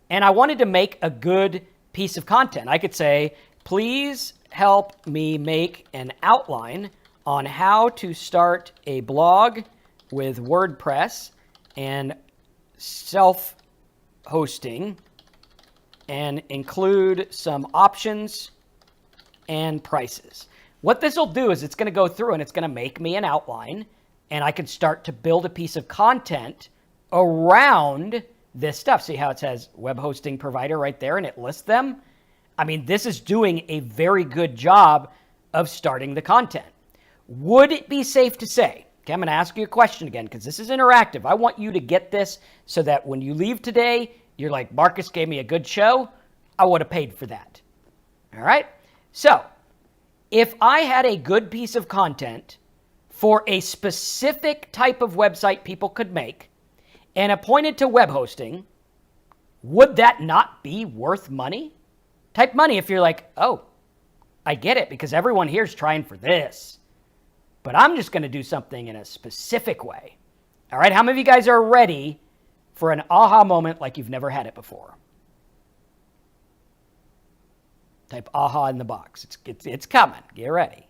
and I wanted to make a good piece of content, I could say, please help me make an outline on how to start a blog with WordPress and self-hosting and include some options and prices. What this will do is it's going to go through and it's going to make me an outline, and I can start to build a piece of content around this stuff. See how it says web hosting provider right there and it lists them? I mean, this is doing a very good job of starting the content. Would it be safe to say, okay, I'm going to ask you a question again because this is interactive. I want you to get this so that when you leave today, you're like, Marcus gave me a good show. I would have paid for that. All right? So if I had a good piece of content for a specific type of website people could make and appointed to web hosting, would that not be worth money? Type money if you're like, oh, I get it because everyone here is trying for this. But I'm just going to do something in a specific way. All right, how many of you guys are ready for an aha moment like you've never had it before? Type aha in the box. It's coming. Get ready.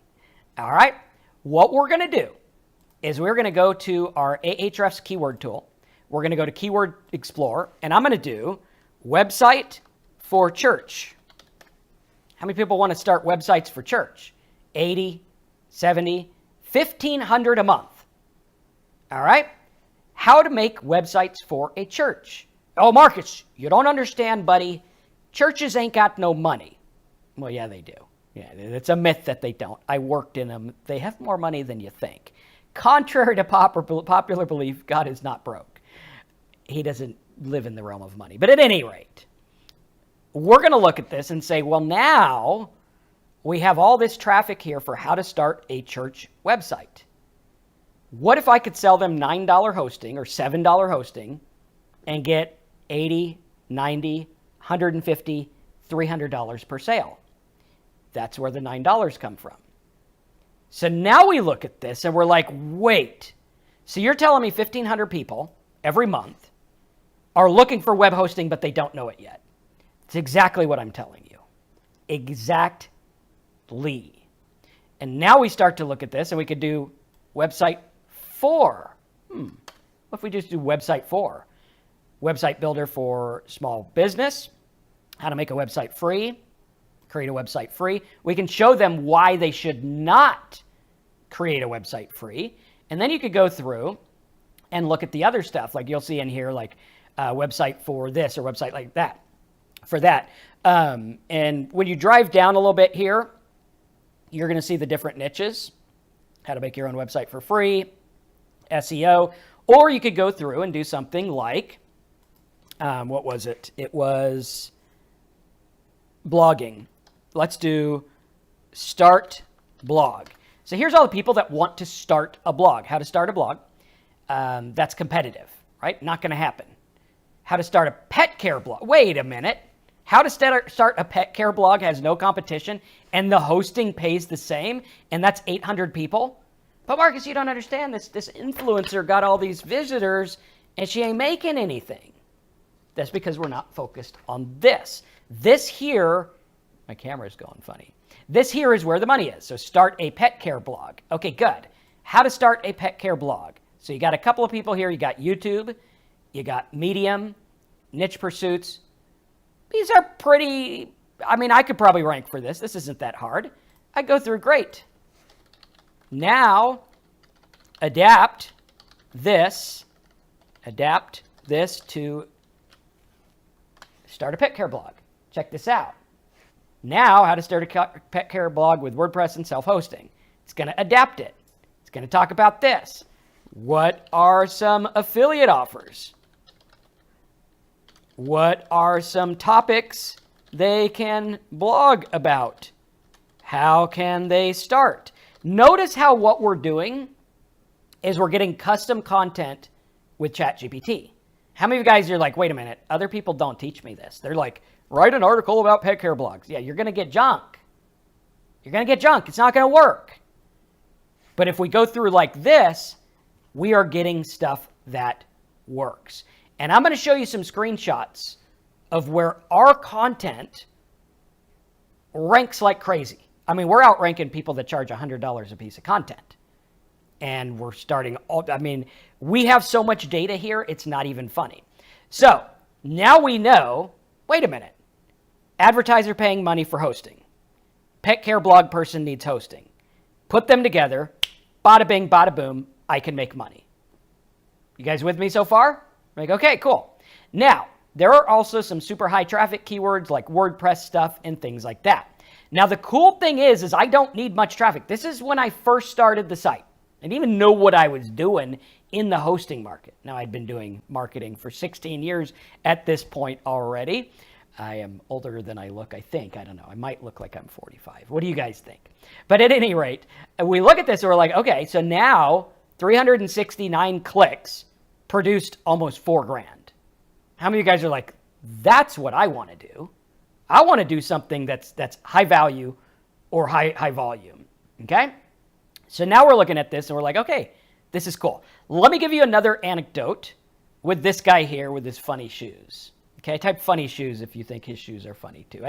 All right, what we're going to do is we're going to go to our Ahrefs keyword tool. We're going to go to Keyword Explorer, and I'm going to do website for church. How many people want to start websites for church? 80, 70, 1,500 a month. All right? How to make websites for a church. Oh, Marcus, you don't understand, buddy. Churches ain't got no money. Well, yeah, they do. Yeah, it's a myth that they don't. I worked in them. They have more money than you think. Contrary to popular belief, God is not broke. He doesn't live in the realm of money. But at any rate, we're going to look at this and say, well, now we have all this traffic here for how to start a church website. What if I could sell them $9 hosting or $7 hosting and get $80, $90, $150, $300 per sale? That's where the $9 come from. So now we look at this and we're like, wait, so you're telling me 1,500 people every month are looking for web hosting, but they don't know it yet. It's exactly what I'm telling you. Exactly. And now we start to look at this and we could do website 4. What if we just do website 4? Website builder for small business, how to make a website free, create a website free. We can show them why they should not create a website free. And then you could go through and look at the other stuff. Like you'll see in here, like website for this or website like that, for that. And when you drive down a little bit here, you're going to see the different niches, how to make your own website for free, SEO, or you could go through and do something like, what was it? It was blogging. Let's do start blog. So here's all the people that want to start a blog. How to start a blog. That's competitive, right? Not going to happen. How to start a pet care blog. Wait a minute. How to start a pet care blog has no competition and the hosting pays the same, and that's 800 people? But Marcus, you don't understand this. This influencer got all these visitors and she ain't making anything. That's because we're not focused on this. This here, my camera's going funny. This here is where the money is. So start a pet care blog. Okay, good. How to start a pet care blog. So you got a couple of people here. You got YouTube, you got Medium, Niche Pursuits. These are pretty, I mean, I could probably rank for this. This isn't that hard. I go through great. Now, adapt this to start a pet care blog. Check this out. Now, how to start a pet care blog with WordPress and self-hosting. It's going to adapt it. It's going to talk about this. What are some affiliate offers? What are some topics they can blog about? How can they start? Notice how what we're doing is we're getting custom content with ChatGPT. How many of you guys are like, wait a minute, other people don't teach me this. They're like, write an article about pet care blogs. Yeah, you're going to get junk. You're going to get junk. It's not going to work. But if we go through like this, we are getting stuff that works. And I'm going to show you some screenshots of where our content ranks like crazy. I mean, we're outranking people that charge $100 a piece of content. And we're starting, we have so much data here, it's not even funny. So now we know, wait a minute, advertiser paying money for hosting. Pet care blog person needs hosting. Put them together, bada bing, bada boom, I can make money. You guys with me so far? Like, okay, cool. Now, there are also some super high traffic keywords like WordPress stuff and things like that. Now, the cool thing is I don't need much traffic. This is when I first started the site. I didn't even know what I was doing in the hosting market. Now, I'd been doing marketing for 16 years at this point already. I am older than I look, I think. I don't know. I might look like I'm 45. What do you guys think? But at any rate, we look at this and we're like, okay, so now 369 clicks produced almost $4,000. How many of you guys are like, that's what I want to do? I want to do something that's high value, or high volume, okay? So now we're looking at this and we're like, okay, this is cool. Let me give you another anecdote with this guy here with his funny shoes. Okay, type funny shoes if you think his shoes are funny too.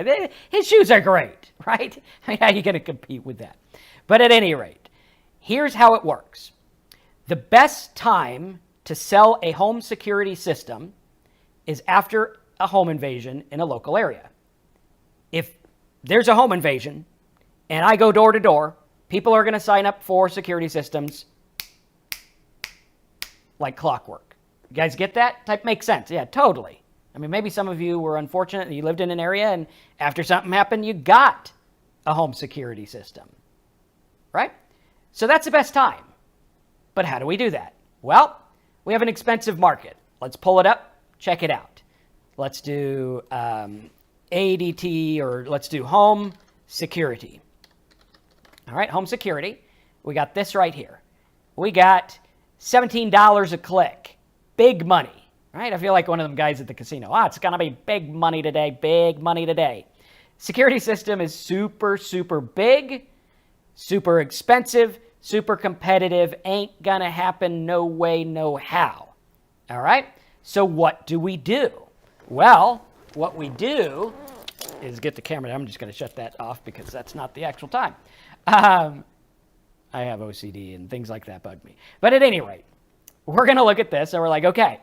His shoes are great, right? I mean, how are you going to compete with that? But at any rate, here's how it works. The best time to sell a home security system is after a home invasion in a local area. If there's a home invasion and I go door to door, people are going to sign up for security systems like clockwork. You guys get that? Type makes sense. Yeah, totally. I mean, maybe some of you were unfortunate and you lived in an area and after something happened, you got a home security system, right? So that's the best time. But how do we do that? Well, we have an expensive market. Let's pull it up, check it out. Let's do ADT, or let's do home security. All right, home security. We got this right here. We got $17 a click. Big money, right? I feel like one of them guys at the casino. It's going to be big money today, big money today. Security system is super, super big, super expensive, super competitive, ain't going to happen, no way, no how. All right? So what do we do? Well, what we do is get the camera. I'm just going to shut that off because that's not the actual time. I have OCD and things like that bug me. But at any rate, we're going to look at this and we're like, okay,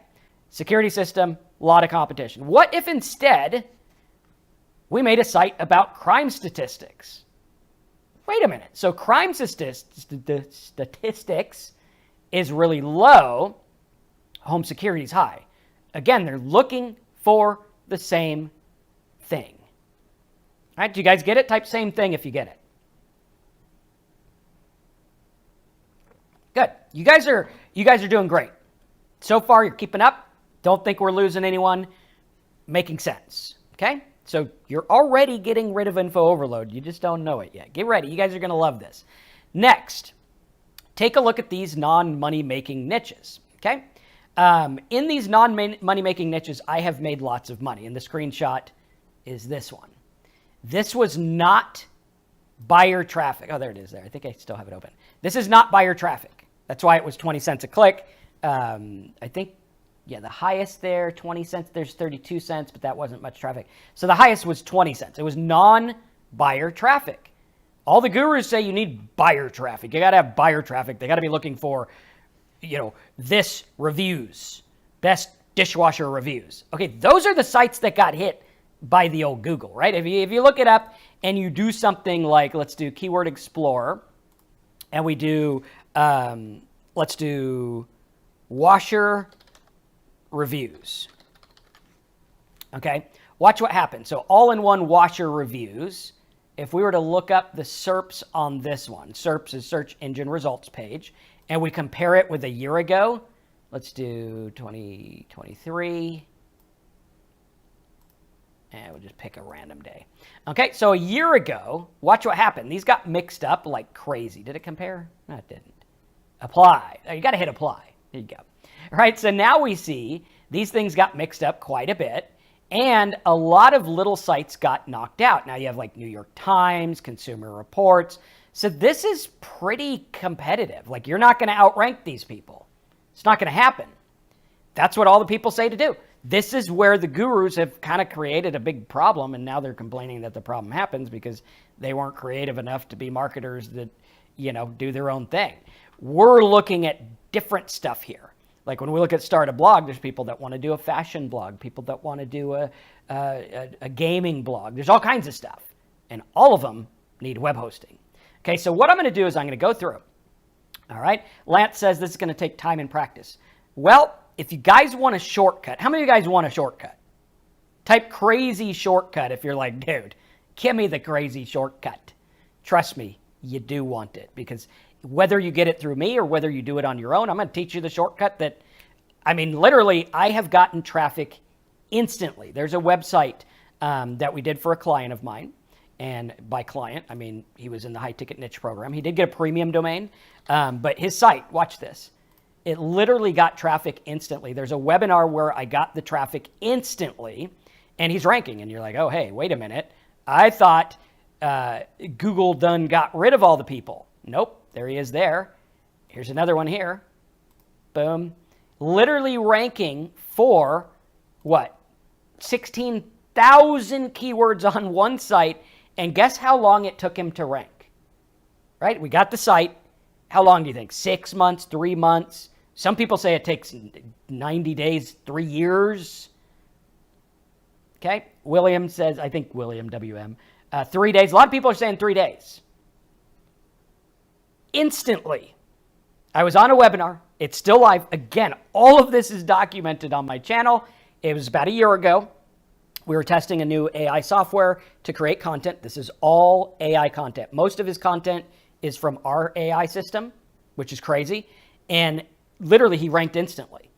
security system, a lot of competition. What if instead we made a site about crime statistics? Wait a minute. So crime statistics is really low. Home security is high. Again, they're looking for the same thing. All right, do you guys get it? Type same thing if you get it. Good. You guys are doing great. So far, you're keeping up. Don't think we're losing anyone. Making sense. Okay? So you're already getting rid of info overload. You just don't know it yet. Get ready. You guys are going to love this. Next, take a look at these non-money making niches. Okay? In these non-money making niches, I have made lots of money. And the screenshot is this one. This was not buyer traffic. Oh, there it is there. I think I still have it open. This is not buyer traffic. That's why it was 20 cents a click. I think, yeah, the highest there, 20 cents. There's 32 cents, but that wasn't much traffic. So the highest was 20 cents. It was non-buyer traffic. All the gurus say you need buyer traffic. You got to have buyer traffic. They got to be looking for, this reviews, best dishwasher reviews. Okay, those are the sites that got hit by the old Google, right? If you look it up and you do something like, let's do Keyword Explorer, and we do, let's do washer reviews. Okay, watch what happens. So all-in-one washer reviews. If we were to look up the SERPs on this one, SERPs is search engine results page, and we compare it with a year ago, let's do 2023. And we'll just pick a random day. Okay, so a year ago, watch what happened. These got mixed up like crazy. Did it compare? No, it didn't. Apply. You got to hit apply. There you go. All right, so now we see these things got mixed up quite a bit, and a lot of little sites got knocked out. Now you have like New York Times, Consumer Reports. So this is pretty competitive. Like, you're not going to outrank these people. It's not going to happen. That's what all the people say to do. This is where the gurus have kind of created a big problem, and now they're complaining that the problem happens because they weren't creative enough to be marketers that, do their own thing. We're looking at different stuff here. Like when we look at Start a Blog, there's people that want to do a fashion blog, people that want to do a gaming blog. There's all kinds of stuff, and all of them need web hosting. Okay, so what I'm going to do is I'm going to go through. All right, Lance says this is going to take time and practice. Well, if you guys want a shortcut, how many of you guys want a shortcut? Type crazy shortcut if you're like, dude, give me the crazy shortcut. Trust me, you do want it, because whether you get it through me or whether you do it on your own, I'm going to teach you the shortcut that, literally, I have gotten traffic instantly. There's a website that we did for a client of mine. And by client, he was in the high ticket niche program. He did get a premium domain, but his site, watch this. It literally got traffic instantly. There's a webinar where I got the traffic instantly, and he's ranking. And you're like, oh, hey, wait a minute. I thought Google done got rid of all the people. Nope, there he is there. Here's another one here. Boom. Literally ranking for what? 16,000 keywords on one site. And guess how long it took him to rank? Right? We got the site. How long do you think? 6 months, 3 months? Some people say it takes 90 days, 3 years. Okay. William says, I think William, WM, 3 days. A lot of people are saying 3 days. Instantly. I was on a webinar. It's still live. Again, all of this is documented on my channel. It was about a year ago. We were testing a new AI software to create content. This is all AI content. Most of his content is from our AI system, which is crazy. And literally, he ranked instantly.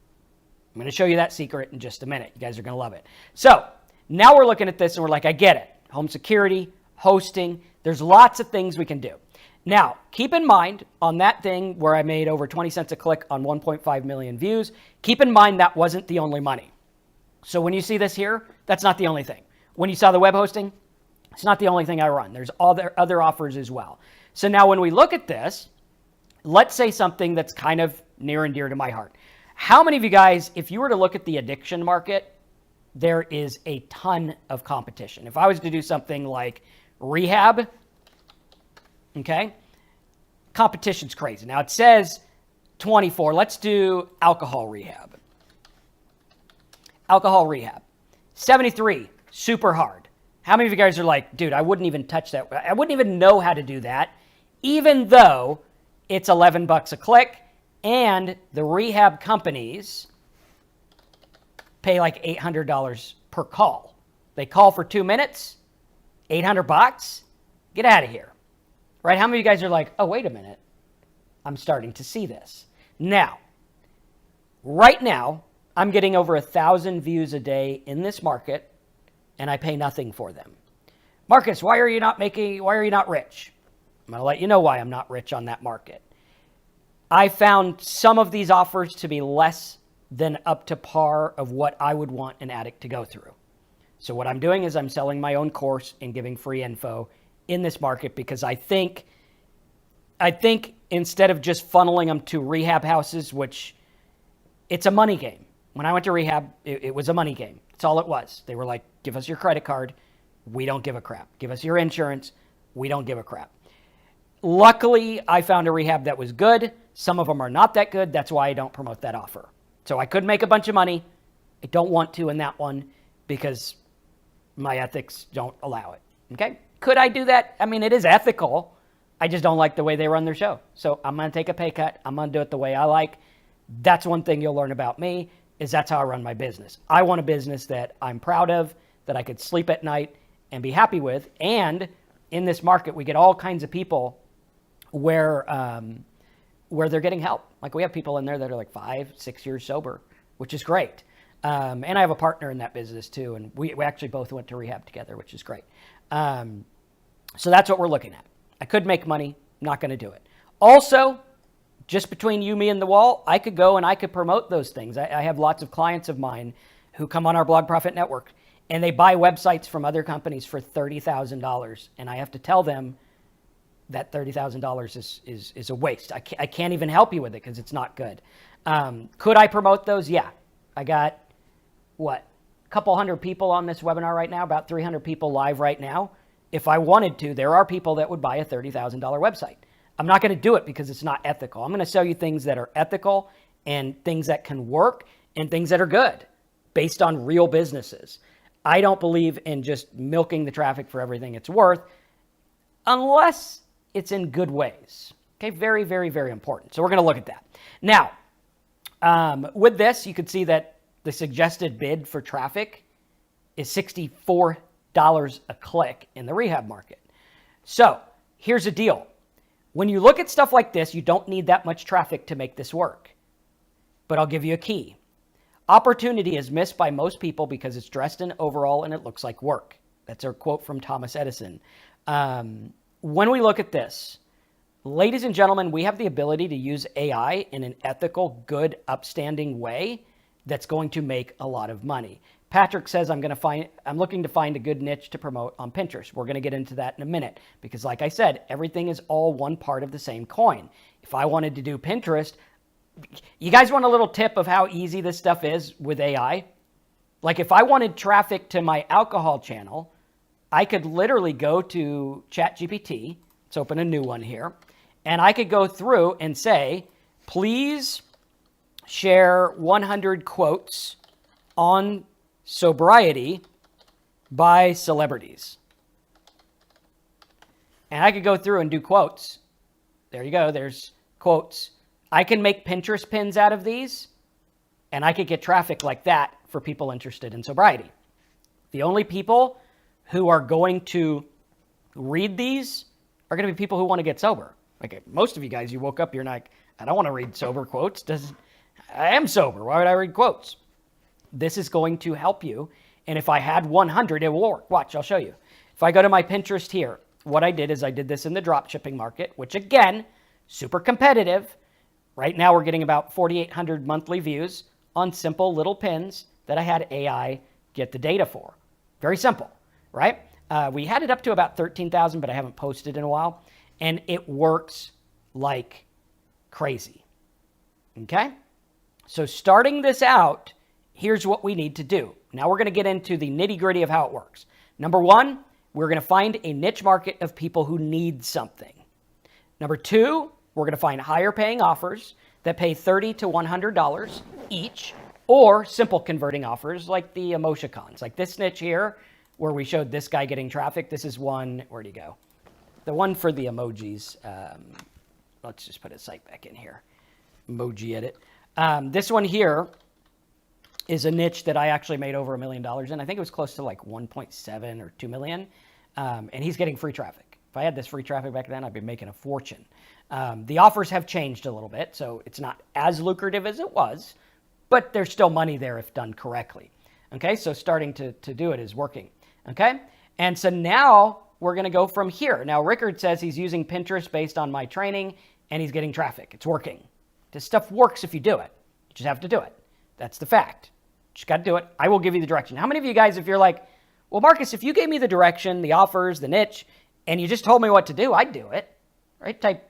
I'm going to show you that secret in just a minute. You guys are going to love it. So now we're looking at this and we're like, I get it. Home security, hosting. There's lots of things we can do. Now, keep in mind on that thing where I made over 20 cents a click on 1.5 million views, keep in mind that wasn't the only money. So when you see this here, that's not the only thing. When you saw the web hosting, it's not the only thing I run. There's other offers as well. So now when we look at this, let's say something that's kind of near and dear to my heart. How many of you guys, if you were to look at the addiction market, there is a ton of competition. If I was to do something like rehab, okay, competition's crazy. Now it says 24. Let's do alcohol rehab. Alcohol rehab. 73, super hard. How many of you guys are like, dude, I wouldn't even touch that. I wouldn't even know how to do that, even though it's $11 a click and the rehab companies pay like $800 per call. They call for 2 minutes, $800. Get out of here. Right? How many of you guys are like, oh, wait a minute. I'm starting to see this. Now, right now, I'm getting over 1,000 views a day in this market, and I pay nothing for them. Marcus, why are you not rich? I'm going to let you know why I'm not rich on that market. I found some of these offers to be less than up to par of what I would want an addict to go through. So what I'm doing is I'm selling my own course and giving free info in this market because I think instead of just funneling them to rehab houses, which it's a money game. When I went to rehab, it was a money game. That's all it was. They were like, give us your credit card. We don't give a crap. Give us your insurance. We don't give a crap. Luckily, I found a rehab that was good. Some of them are not that good. That's why I don't promote that offer. So I could make a bunch of money. I don't want to in that one because my ethics don't allow it. Okay? Could I do that? I mean, it is ethical. I just don't like the way they run their show. So I'm going to take a pay cut. I'm going to do it the way I like. That's one thing you'll learn about me is that's how I run my business. I want a business that I'm proud of, that I could sleep at night and be happy with. And in this market, we get all kinds of people where they're getting help. Like we have people in there that are like 5-6 years sober, which is great. And I have a partner in that business too. And we actually both went to rehab together, which is great. So that's what we're looking at. I could make money, not going to do it. Also, just between you, me, and the wall, I could go and I could promote those things. I have lots of clients of mine who come on our Blog Profit Network and they buy websites from other companies for $30,000. And I have to tell them that $30,000 is a waste. I can't even help you with it because it's not good. Could I promote those? Yeah. I got, a couple hundred people on this webinar right now, about 300 people live right now. If I wanted to, there are people that would buy a $30,000 website. I'm not going to do it because it's not ethical. I'm going to sell you things that are ethical and things that can work and things that are good based on real businesses. I don't believe in just milking the traffic for everything it's worth unless it's in good ways. Okay, very, very, very important. So we're going to look at that. Now, with this, you can see that the suggested bid for traffic is $64 a click in the rehab market. So here's the deal. When you look at stuff like this, you don't need that much traffic to make this work. But I'll give you a key. Opportunity is missed by most people because it's dressed in overall and it looks like work. That's a quote from Thomas Edison. When we look at this, ladies and gentlemen, we have the ability to use AI in an ethical, good, upstanding way that's going to make a lot of money. Patrick says, I'm looking to find a good niche to promote on Pinterest. We're going to get into that in a minute because, like I said, everything is all one part of the same coin. If I wanted to do Pinterest, you guys want a little tip of how easy this stuff is with AI? Like if I wanted traffic to my alcohol channel, I could literally go to ChatGPT. Let's open a new one here. And I could go through and say, please share 100 quotes on sobriety by celebrities. And I could go through and do quotes. There you go. There's quotes. I can make Pinterest pins out of these, and I could get traffic like that for people interested in sobriety. The only people who are going to read these are going to be people who want to get sober. Like most of you guys, you woke up, you're like, I don't want to read sober quotes. I am sober. Why would I read quotes? This is going to help you. And if I had 100, it will work. Watch, I'll show you. If I go to my Pinterest here, what I did is I did this in the drop shipping market, which again, super competitive. Right now we're getting about 4,800 monthly views on simple little pins that I had AI get the data for. Very simple, right? We had it up to about 13,000, but I haven't posted in a while. And it works like crazy. Okay? So starting this out, here's what we need to do. Now we're going to get into the nitty-gritty of how it works. Number one, we're going to find a niche market of people who need something. Number two, we're going to find higher paying offers that pay $30 to $100 each, or simple converting offers like the emoticons. Like this niche here, where we showed this guy getting traffic. This is one, where'd he go? The one for the emojis. Let's just put his site back in here. Emoji edit. This one here is a niche that I actually made over $1 million in. I think it was close to like 1.7 or 2 million. And he's getting free traffic. If I had this free traffic back then, I'd be making a fortune. The offers have changed a little bit, so it's not as lucrative as it was, but there's still money there if done correctly. Okay, so starting to do it is working. Okay, and so now we're going to go from here. Now, Rickard says he's using Pinterest based on my training, and he's getting traffic. It's working. This stuff works if you do it. You just have to do it. That's the fact. Just got to do it. I will give you the direction. How many of you guys, if you're like, well, Marcus, if you gave me the direction, the offers, the niche, and you just told me what to do, I'd do it, right? Type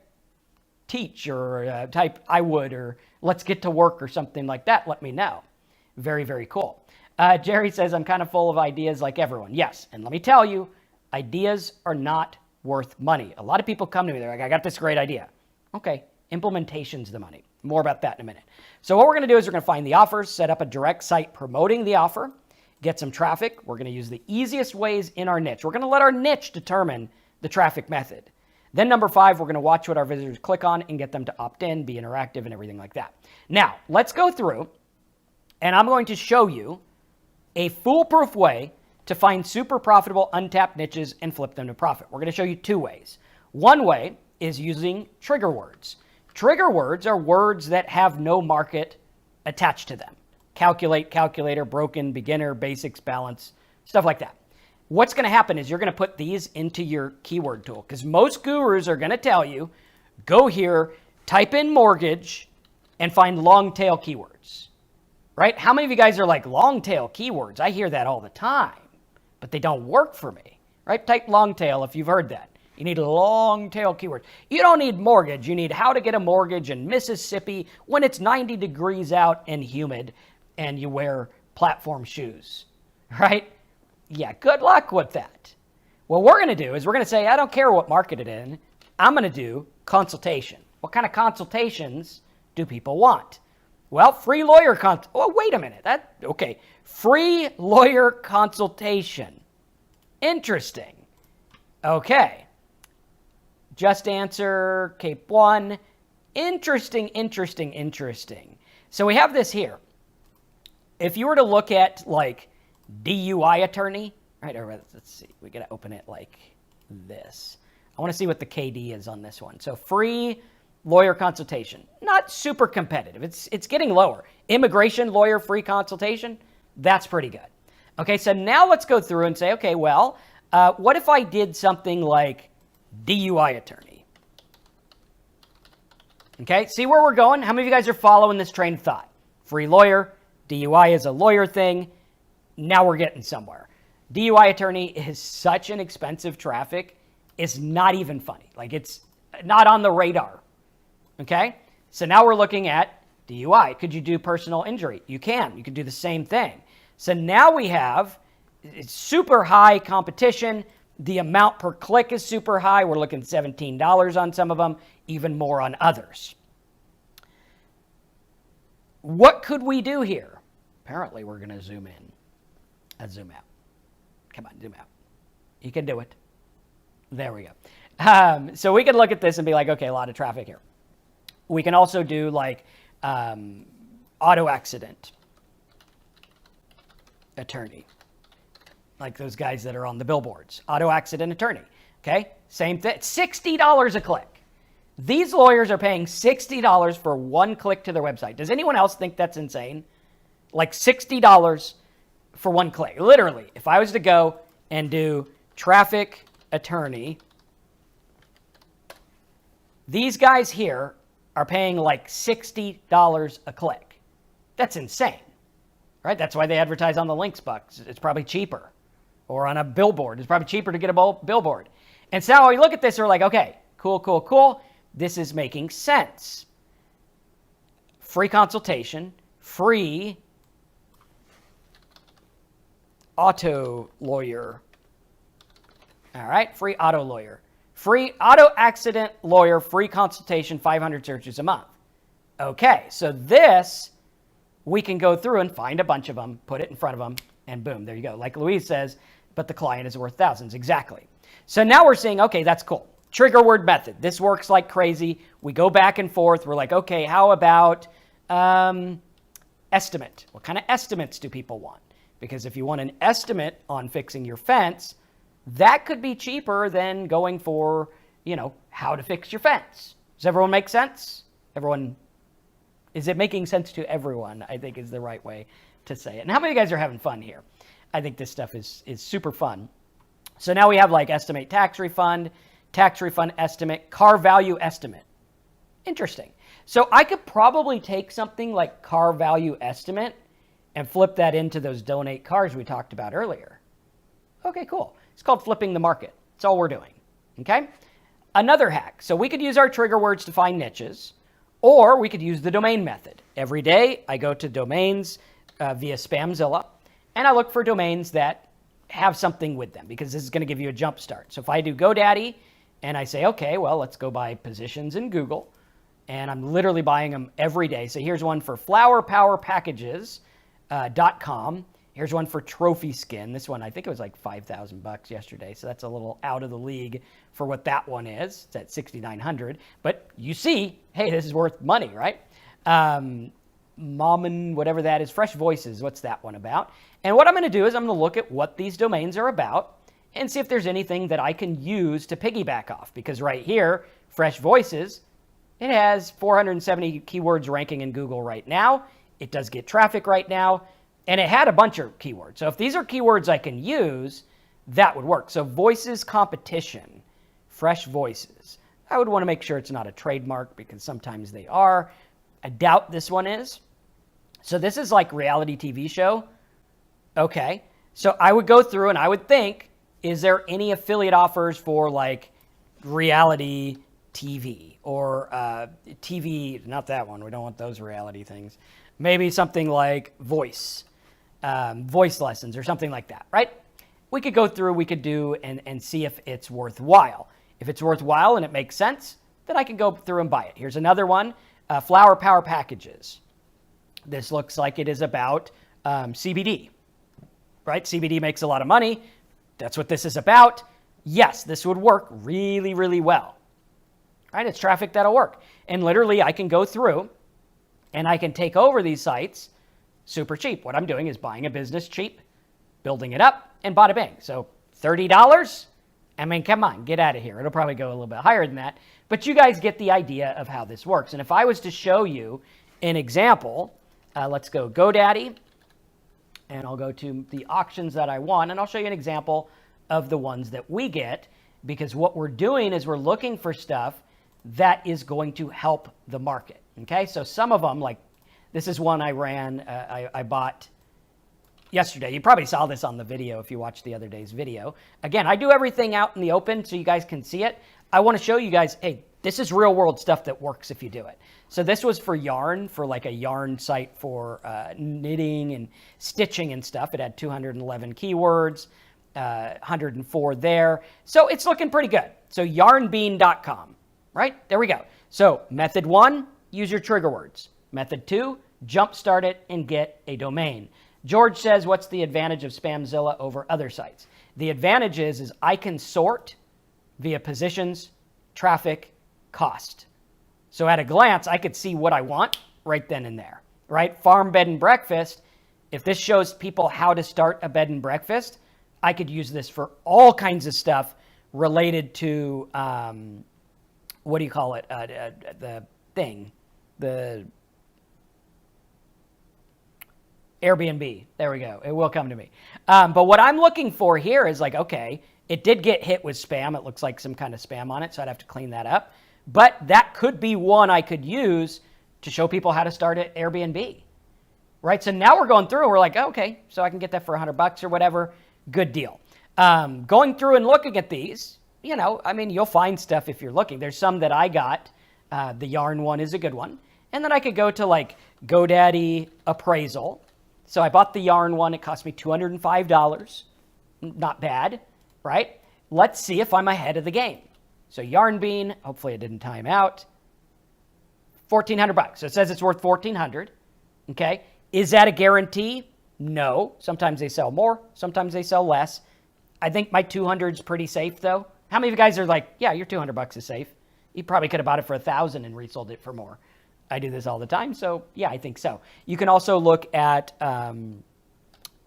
teach or type I would or let's get to work or something like that. Let me know. Very, very cool. Jerry says, I'm kind of full of ideas like everyone. Yes, and let me tell you, ideas are not worth money. A lot of people come to me, they're like, I got this great idea. Okay, implementation's the money. More about that in a minute. So what we're going to do is we're going to find the offers, set up a direct site promoting the offer, get some traffic. We're going to use the easiest ways in our niche. We're going to let our niche determine the traffic method. Then number 5, we're going to watch what our visitors click on and get them to opt in, be interactive, and everything like that. Now, let's go through, and I'm going to show you a foolproof way to find super profitable untapped niches and flip them to profit. We're going to show you 2 ways. One way is using trigger words. Trigger words are words that have no market attached to them. Calculate, calculator, broken, beginner, basics, balance, stuff like that. What's going to happen is you're going to put these into your keyword tool because most gurus are going to tell you, go here, type in mortgage, and find long tail keywords, right? How many of you guys are like long tail keywords? I hear that all the time, but they don't work for me, right? Type long tail if you've heard that. You need a long tail keyword. You don't need mortgage. You need how to get a mortgage in Mississippi when it's 90 degrees out and humid and you wear platform shoes, right? Yeah, good luck with that. What we're going to do is we're going to say, I don't care what market it's in. I'm going to do consultation. What kind of consultations do people want? Well, free lawyer oh, wait a minute. Okay. Free lawyer consultation. Interesting. Okay. Just answer, Cape 1. Interesting, interesting, interesting. So we have this here. If you were to look at like DUI attorney, right? Or let's see, we got to open it like this. I want to see what the KD is on this one. So free lawyer consultation, not super competitive. It's getting lower. Immigration lawyer free consultation, that's pretty good. Okay, so now let's go through and say, okay, well, what if I did something like DUI attorney? Okay, see where we're going? How many of you guys are following this train of thought? Free lawyer, DUI is a lawyer thing. now we're getting somewhere. DUI attorney is such an expensive traffic, it's not even funny. Like, it's not on the radar. Okay? So now we're looking at DUI. Could you do personal injury? You can. You can do the same thing. So now we have super high competition. The amount per click is super high. We're looking at $17 on some of them, even more on others. What could we do here? Apparently, we're going to zoom in. Zoom out. Come on, zoom out. You can do it. There we go. So we can look at this and be like, okay, a lot of traffic here. We can also do like auto accident attorney, like those guys that are on the billboards. Auto accident attorney. Okay, same thing. $60 a click. These lawyers are paying $60 for one click to their website. Does anyone else think that's insane? Like $60 for one click. Literally, if I was to go and do traffic attorney, these guys here are paying like $60 a click. That's insane, right? That's why they advertise on the links box. It's probably cheaper. Or on a billboard. It's probably cheaper to get a billboard. And so now we look at this, we're like, okay, cool. This is making sense. Free consultation, free auto lawyer. All right, free auto lawyer. Free auto accident lawyer, free consultation, 500 searches a month. Okay, so this, we can go through and find a bunch of them, put it in front of them, and boom, there you go. Like Louise says, but the client is worth thousands. Exactly. So now we're saying, okay, that's cool. Trigger word method. This works like crazy. We go back and forth. We're like, okay, how about estimate? What kind of estimates do people want? Because if you want an estimate on fixing your fence, that could be cheaper than going for, how to fix your fence. Does everyone make sense? Is it making sense to everyone? I think is the right way to say it. And how many of you guys are having fun here? I think this stuff is super fun. So now we have like estimate tax refund estimate, car value estimate. Interesting. So I could probably take something like car value estimate and flip that into those donate cars we talked about earlier. Okay, cool. It's called flipping the market. That's all we're doing. Okay? Another hack. So we could use our trigger words to find niches, or we could use the domain method. Every day I go to domains via Spamzilla, and I look for domains that have something with them, because this is going to give you a jump start. So if I do GoDaddy and I say, okay, well, let's go buy positions in Google, and I'm literally buying them every day. So here's one for flowerpowerpackages.com. Here's one for trophy skin. This one, I think it was like $5,000 yesterday. So that's a little out of the league for what that one is. It's at $6,900. But you see, hey, this is worth money, right? Mom and whatever that is, Fresh Voices, what's that one about? And what I'm going to do is I'm going to look at what these domains are about and see if there's anything that I can use to piggyback off. Because right here, Fresh Voices, it has 470 keywords ranking in Google right now. It does get traffic right now. And it had a bunch of keywords. So if these are keywords I can use, that would work. So voices competition, Fresh Voices. I would want to make sure it's not a trademark, because sometimes they are. I doubt this one is. So this is like reality TV show. Okay. So I would go through and I would think, is there any affiliate offers for like reality TV or TV? Not that one. We don't want those reality things. Maybe something like voice lessons or something like that, right? We could go through, we could do and see if it's worthwhile. If it's worthwhile and it makes sense, then I can go through and buy it. Here's another one, Flower Power Packages. This looks like it is about CBD, right? CBD makes a lot of money. That's what this is about. Yes, this would work really, really well, right? It's traffic that'll work. And literally I can go through and I can take over these sites super cheap. What I'm doing is buying a business cheap, building it up, and bada bang. So $30? I mean, come on, get out of here. It'll probably go a little bit higher than that. But you guys get the idea of how this works. And if I was to show you an example, let's go GoDaddy, and I'll go to the auctions that I want, and I'll show you an example of the ones that we get, because what we're doing is we're looking for stuff that is going to help the market. Okay, so some of them, like this is one I ran, I bought yesterday. You probably saw this on the video if you watched the other day's video. Again, I do everything out in the open so you guys can see it. I want to show you guys, hey, this is real world stuff that works if you do it. So this was for yarn, for like a yarn site for knitting and stitching and stuff. It had 211 keywords, 104 there. So it's looking pretty good. So yarnbean.com, right? There we go. So method 1, use your trigger words. Method 2, jumpstart it and get a domain. George says, what's the advantage of Spamzilla over other sites? The advantage is I can sort via positions, traffic, cost. So at a glance, I could see what I want right then and there, right? Farm bed and breakfast. If this shows people how to start a bed and breakfast, I could use this for all kinds of stuff related to, what do you call it? The thing, the Airbnb. There we go. It will come to me. But what I'm looking for here is like, okay, it did get hit with spam. It looks like some kind of spam on it, so I'd have to clean that up. But that could be one I could use to show people how to start an Airbnb, right? So now we're going through and we're like, okay, so I can get that for $100 or whatever. Good deal. Going through and looking at these, you know, I mean, you'll find stuff if you're looking. There's some that I got. The yarn one is a good one. And then I could go to like GoDaddy appraisal. So I bought the yarn one. It cost me $205. Not bad, right? Let's see if I'm ahead of the game. So Yarnbean, hopefully it didn't time out. $1,400. So it says it's worth $1,400. Okay. Is that a guarantee? No. Sometimes they sell more. Sometimes they sell less. I think my 200 is pretty safe though. How many of you guys are like, yeah, your $200 is safe? You probably could have bought it for $1,000 and resold it for more. I do this all the time. So yeah, I think so. You can also look at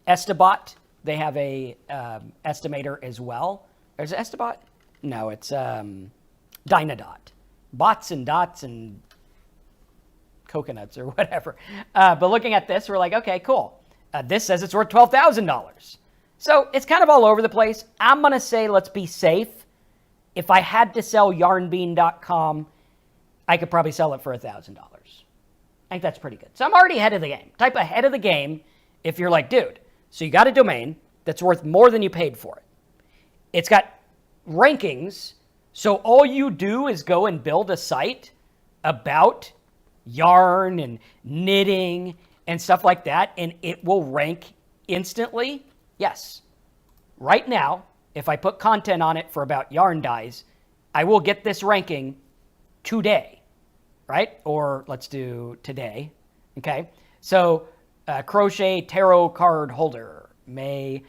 Estabot. They have a estimator as well. There's Estabot? No, it's Dynadot. Bots and dots and coconuts or whatever. But looking at this, we're like, okay, cool. This says it's worth $12,000. So it's kind of all over the place. I'm going to say let's be safe. If I had to sell yarnbean.com, I could probably sell it for $1,000. I think that's pretty good. So I'm already ahead of the game. Type ahead of the game if you're like, dude, so you got a domain that's worth more than you paid for it. It's got rankings. So all you do is go and build a site about yarn and knitting and stuff like that, and it will rank instantly. Yes. Right now, if I put content on it for about yarn dyes, I will get this ranking today, right? Or let's do today. Okay. So crochet tarot card holder, May,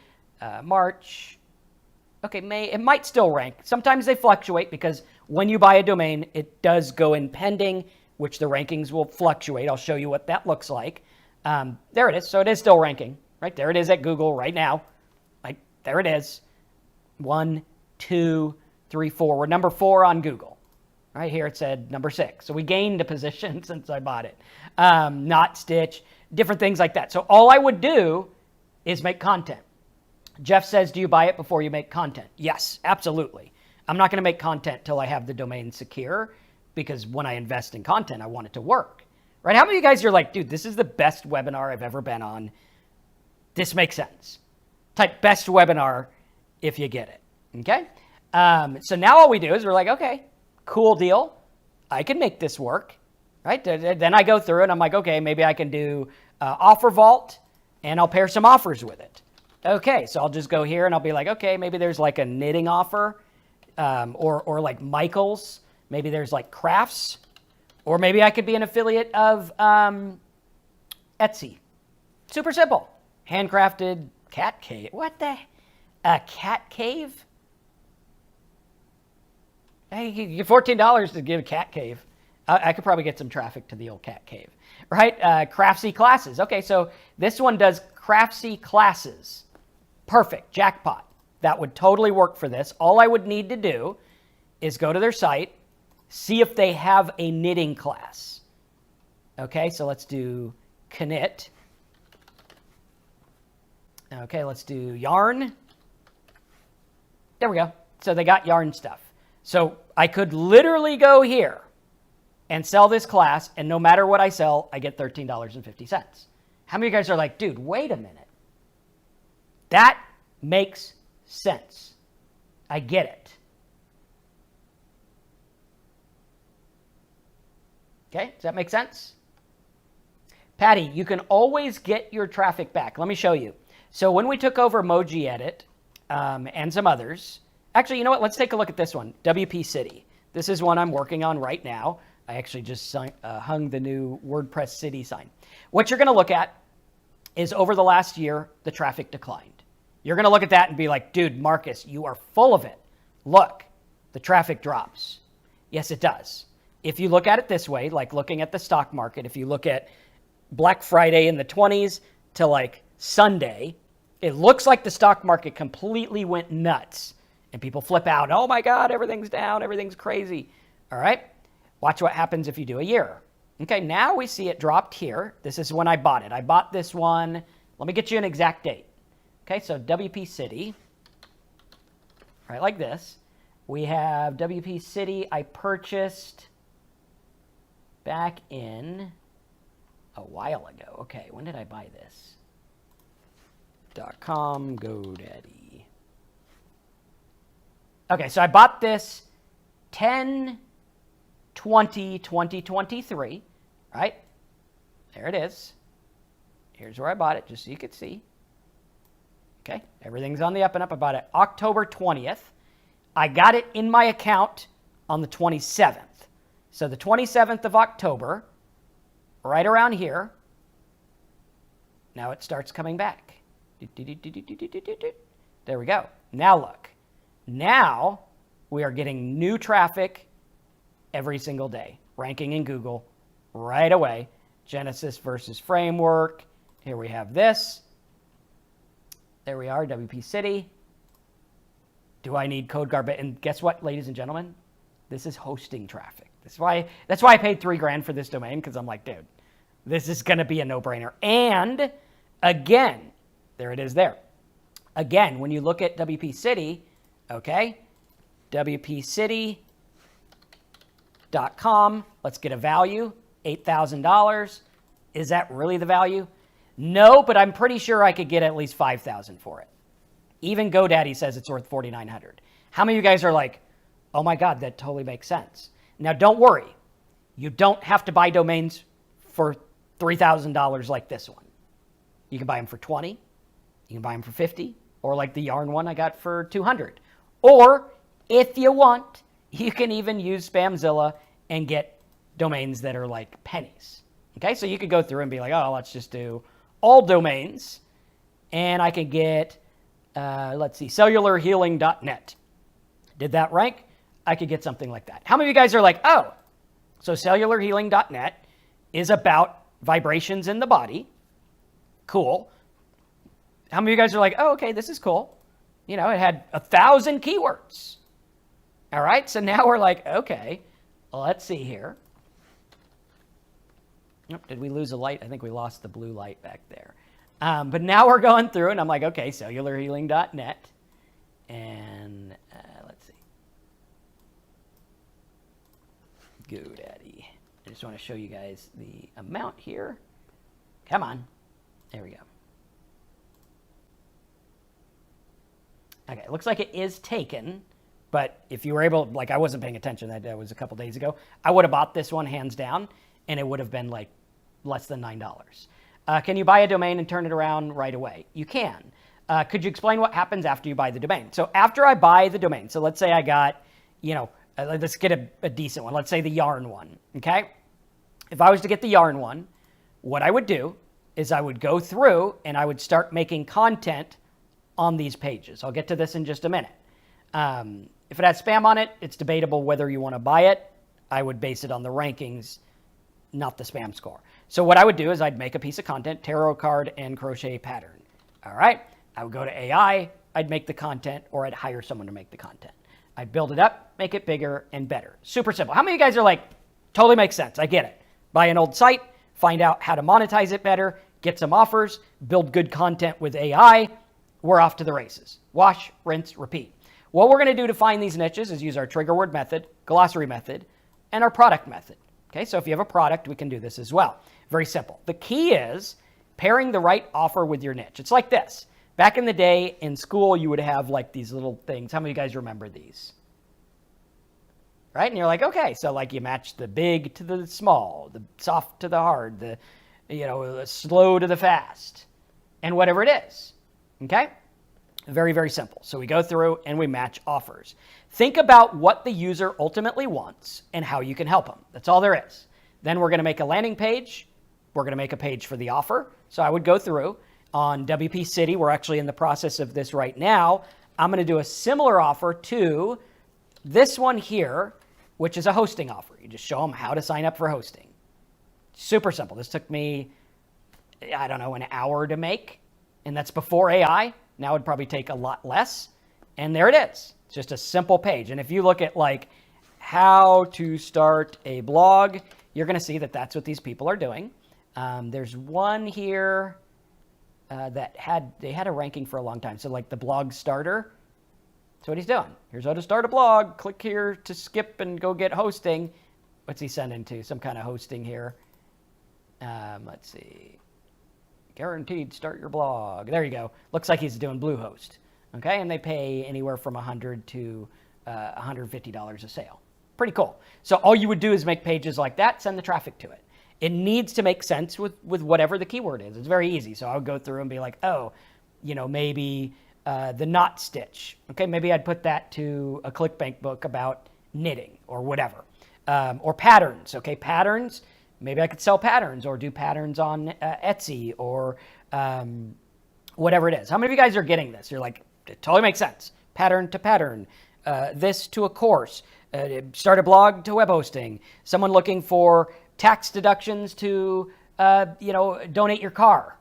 March. Okay, May, it might still rank. Sometimes they fluctuate because when you buy a domain, it does go in pending, which the rankings will fluctuate. I'll show you what that looks like. There it is. So it is still ranking, right? There it is at Google right now. Like, there it is. 1, 2, 3, 4. We're number 4 on Google. Right here it said number 6. So we gained a position since I bought it. Knot stitch, different things like that. So all I would do is make content. Jeff says, do you buy it before you make content? Yes, absolutely. I'm not going to make content till I have the domain secure, because when I invest in content, I want it to work. Right? How many of you guys are like, dude, this is the best webinar I've ever been on. This makes sense. Type best webinar if you get it. Okay? So now all we do is we're like, okay, cool deal. I can make this work. Right? Then I go through and I'm like, okay, maybe I can do Offer Vault and I'll pair some offers with it. Okay, so I'll just go here and I'll be like, okay, maybe there's like a knitting offer or like Michael's. Maybe there's like crafts, or maybe I could be an affiliate of Etsy. Super simple. Handcrafted cat cave. What the? A cat cave? Hey, you get $14 to give a cat cave. I could probably get some traffic to the old cat cave, right? Craftsy classes. Okay, so this one does Craftsy classes. Perfect, jackpot. That would totally work for this. All I would need to do is go to their site, see if they have a knitting class. Okay, so let's do Knit. Okay, let's do yarn. There we go. So they got yarn stuff. So I could literally go here and sell this class, and no matter what I sell, I get $13.50. How many of you guys are like, dude, wait a minute. That makes sense. I get it. Okay, does that make sense? Patty, you can always get your traffic back. Let me show you. So when we took over Emoji Edit and some others, actually, you know what? Let's take a look at this one, WP City. This is one I'm working on right now. I actually just hung the new WordPress City sign. What you're going to look at is over the last year, the traffic declined. You're going to look at that and be like, dude, Marcus, you are full of it. Look, the traffic drops. Yes, it does. If you look at it this way, like looking at the stock market, if you look at Black Friday in the 20s to like Sunday, it looks like the stock market completely went nuts and people flip out. Oh my God, everything's down. Everything's crazy. All right. Watch what happens if you do a year. Okay. Now we see it dropped here. This is when I bought it. I bought this one. Let me get you an exact date. Okay. So WP City, right? Like this. We have WP City. I purchased back in a while ago. Okay, when did I buy this? .com, GoDaddy. Okay, so I bought this 10/20/2023, right? There it is. Here's where I bought it, just so you could see. Okay, everything's on the up and up. I bought it October 20th. I got it in my account on the 27th. So the 27th of October, right around here, now it starts coming back. There we go. Now look. Now we are getting new traffic every single day, ranking in Google right away. Genesis versus framework. Here we have this. There we are, WP City. Do I need code garbage? And guess what, ladies and gentlemen? This is hosting traffic. That's why I paid $3,000 for this domain, because I'm like, dude, this is going to be a no-brainer. And again, there it is there. Again, when you look at WP City, okay, WPCity.com, let's get a value, $8,000. Is that really the value? No, but I'm pretty sure I could get at least $5,000 for it. Even GoDaddy says it's worth $4,900. How many of you guys are like, oh my God, that totally makes sense? Now, don't worry. You don't have to buy domains for $3,000 like this one. You can buy them for 20. You can buy them for 50, or like the yarn one I got for 200. Or if you want, you can even use Spamzilla and get domains that are like pennies. Okay, so you could go through and be like, oh, let's just do all domains, and I could get, let's see, cellularhealing.net. Did that rank? I could get something like that. How many of you guys are like, oh, so cellularhealing.net is about vibrations in the body. Cool. How many of you guys are like, oh, okay, this is cool. You know, it had 1,000 keywords. All right, so now we're like, okay, let's see here. Oh, did we lose a light? I think we lost the blue light back there. But now we're going through, and I'm like, okay, cellularhealing.net. And let's see. GoDaddy. I just want to show you guys the amount here. Come on. There we go. Okay, it looks like it is taken, but if you were able, like I wasn't paying attention, that was a couple days ago, I would have bought this one hands down, and it would have been like less than $9. Can you buy a domain and turn it around right away? You can. Could you explain what happens after you buy the domain? So after I buy the domain, so let's say I got, you know, let's get a decent one. Let's say the yarn one, okay? If I was to get the yarn one, what I would do is I would go through and I would start making content on these pages. I'll get to this in just a minute. If it has spam on it, it's debatable whether you want to buy it. I would base it on the rankings, not the spam score. So what I would do is I'd make a piece of content, tarot card and crochet pattern. All right. I would go to AI, I'd make the content, or I'd hire someone to make the content. I'd build it up, make it bigger and better. Super simple. How many of you guys are like, totally makes sense. I get it. Buy an old site, find out how to monetize it better, get some offers, build good content with AI. We're off to the races. Wash, rinse, repeat. What we're going to do to find these niches is use our trigger word method, glossary method, and our product method. Okay, so if you have a product, we can do this as well. Very simple. The key is pairing the right offer with your niche. It's like this. Back in the day in school, you would have like these little things. How many of you guys remember these? Right? And you're like, okay, so like you match the big to the small, the soft to the hard, the slow to the fast, and whatever it is. Okay? Very, very simple. So we go through and we match offers. Think about what the user ultimately wants and how you can help them. That's all there is. Then we're going to make a landing page. We're going to make a page for the offer. So I would go through on WP City. We're actually in the process of this right now. I'm going to do a similar offer to this one here, which is a hosting offer. You just show them how to sign up for hosting. Super simple. This took me, I don't know, an hour to make. And that's before AI. Now it'd probably take a lot less. And there it is. It's just a simple page. And if you look at like how to start a blog, you're going to see that that's what these people are doing. There's one here that they had a ranking for a long time. So like the blog starter, that's what he's doing. Here's how to start a blog. Click here to skip and go get hosting. What's he sending to? Some kind of hosting here. Let's see. Guaranteed start your blog. There you go. Looks like he's doing Bluehost. Okay, and they pay anywhere from $100 to $150 a sale. Pretty cool. So all you would do is make pages like that, send the traffic to it. It needs to make sense with whatever the keyword is. It's very easy. So I would go through and be like, oh, maybe the knot stitch. Okay, maybe I'd put that to a ClickBank book about knitting or whatever. Or patterns. Okay, patterns. Maybe I could sell patterns or do patterns on Etsy or whatever it is. How many of you guys are getting this? You're like, it totally makes sense. Pattern to pattern. This to a course. Start a blog to web hosting. Someone looking for tax deductions to, donate your car.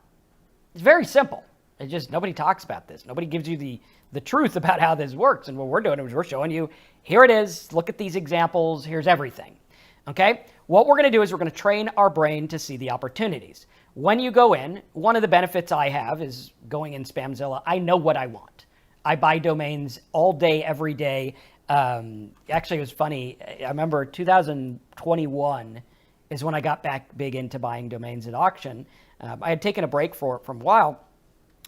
It's very simple. It's just nobody talks about this. Nobody gives you the truth about how this works. And what we're doing is we're showing you, here it is. Look at these examples. Here's everything. Okay? What we're going to do is we're going to train our brain to see the opportunities. When you go in, one of the benefits I have is going in Spamzilla. I know what I want. I buy domains all day, every day. Actually, it was funny. I remember 2021 is when I got back big into buying domains at auction. I had taken a break from a while,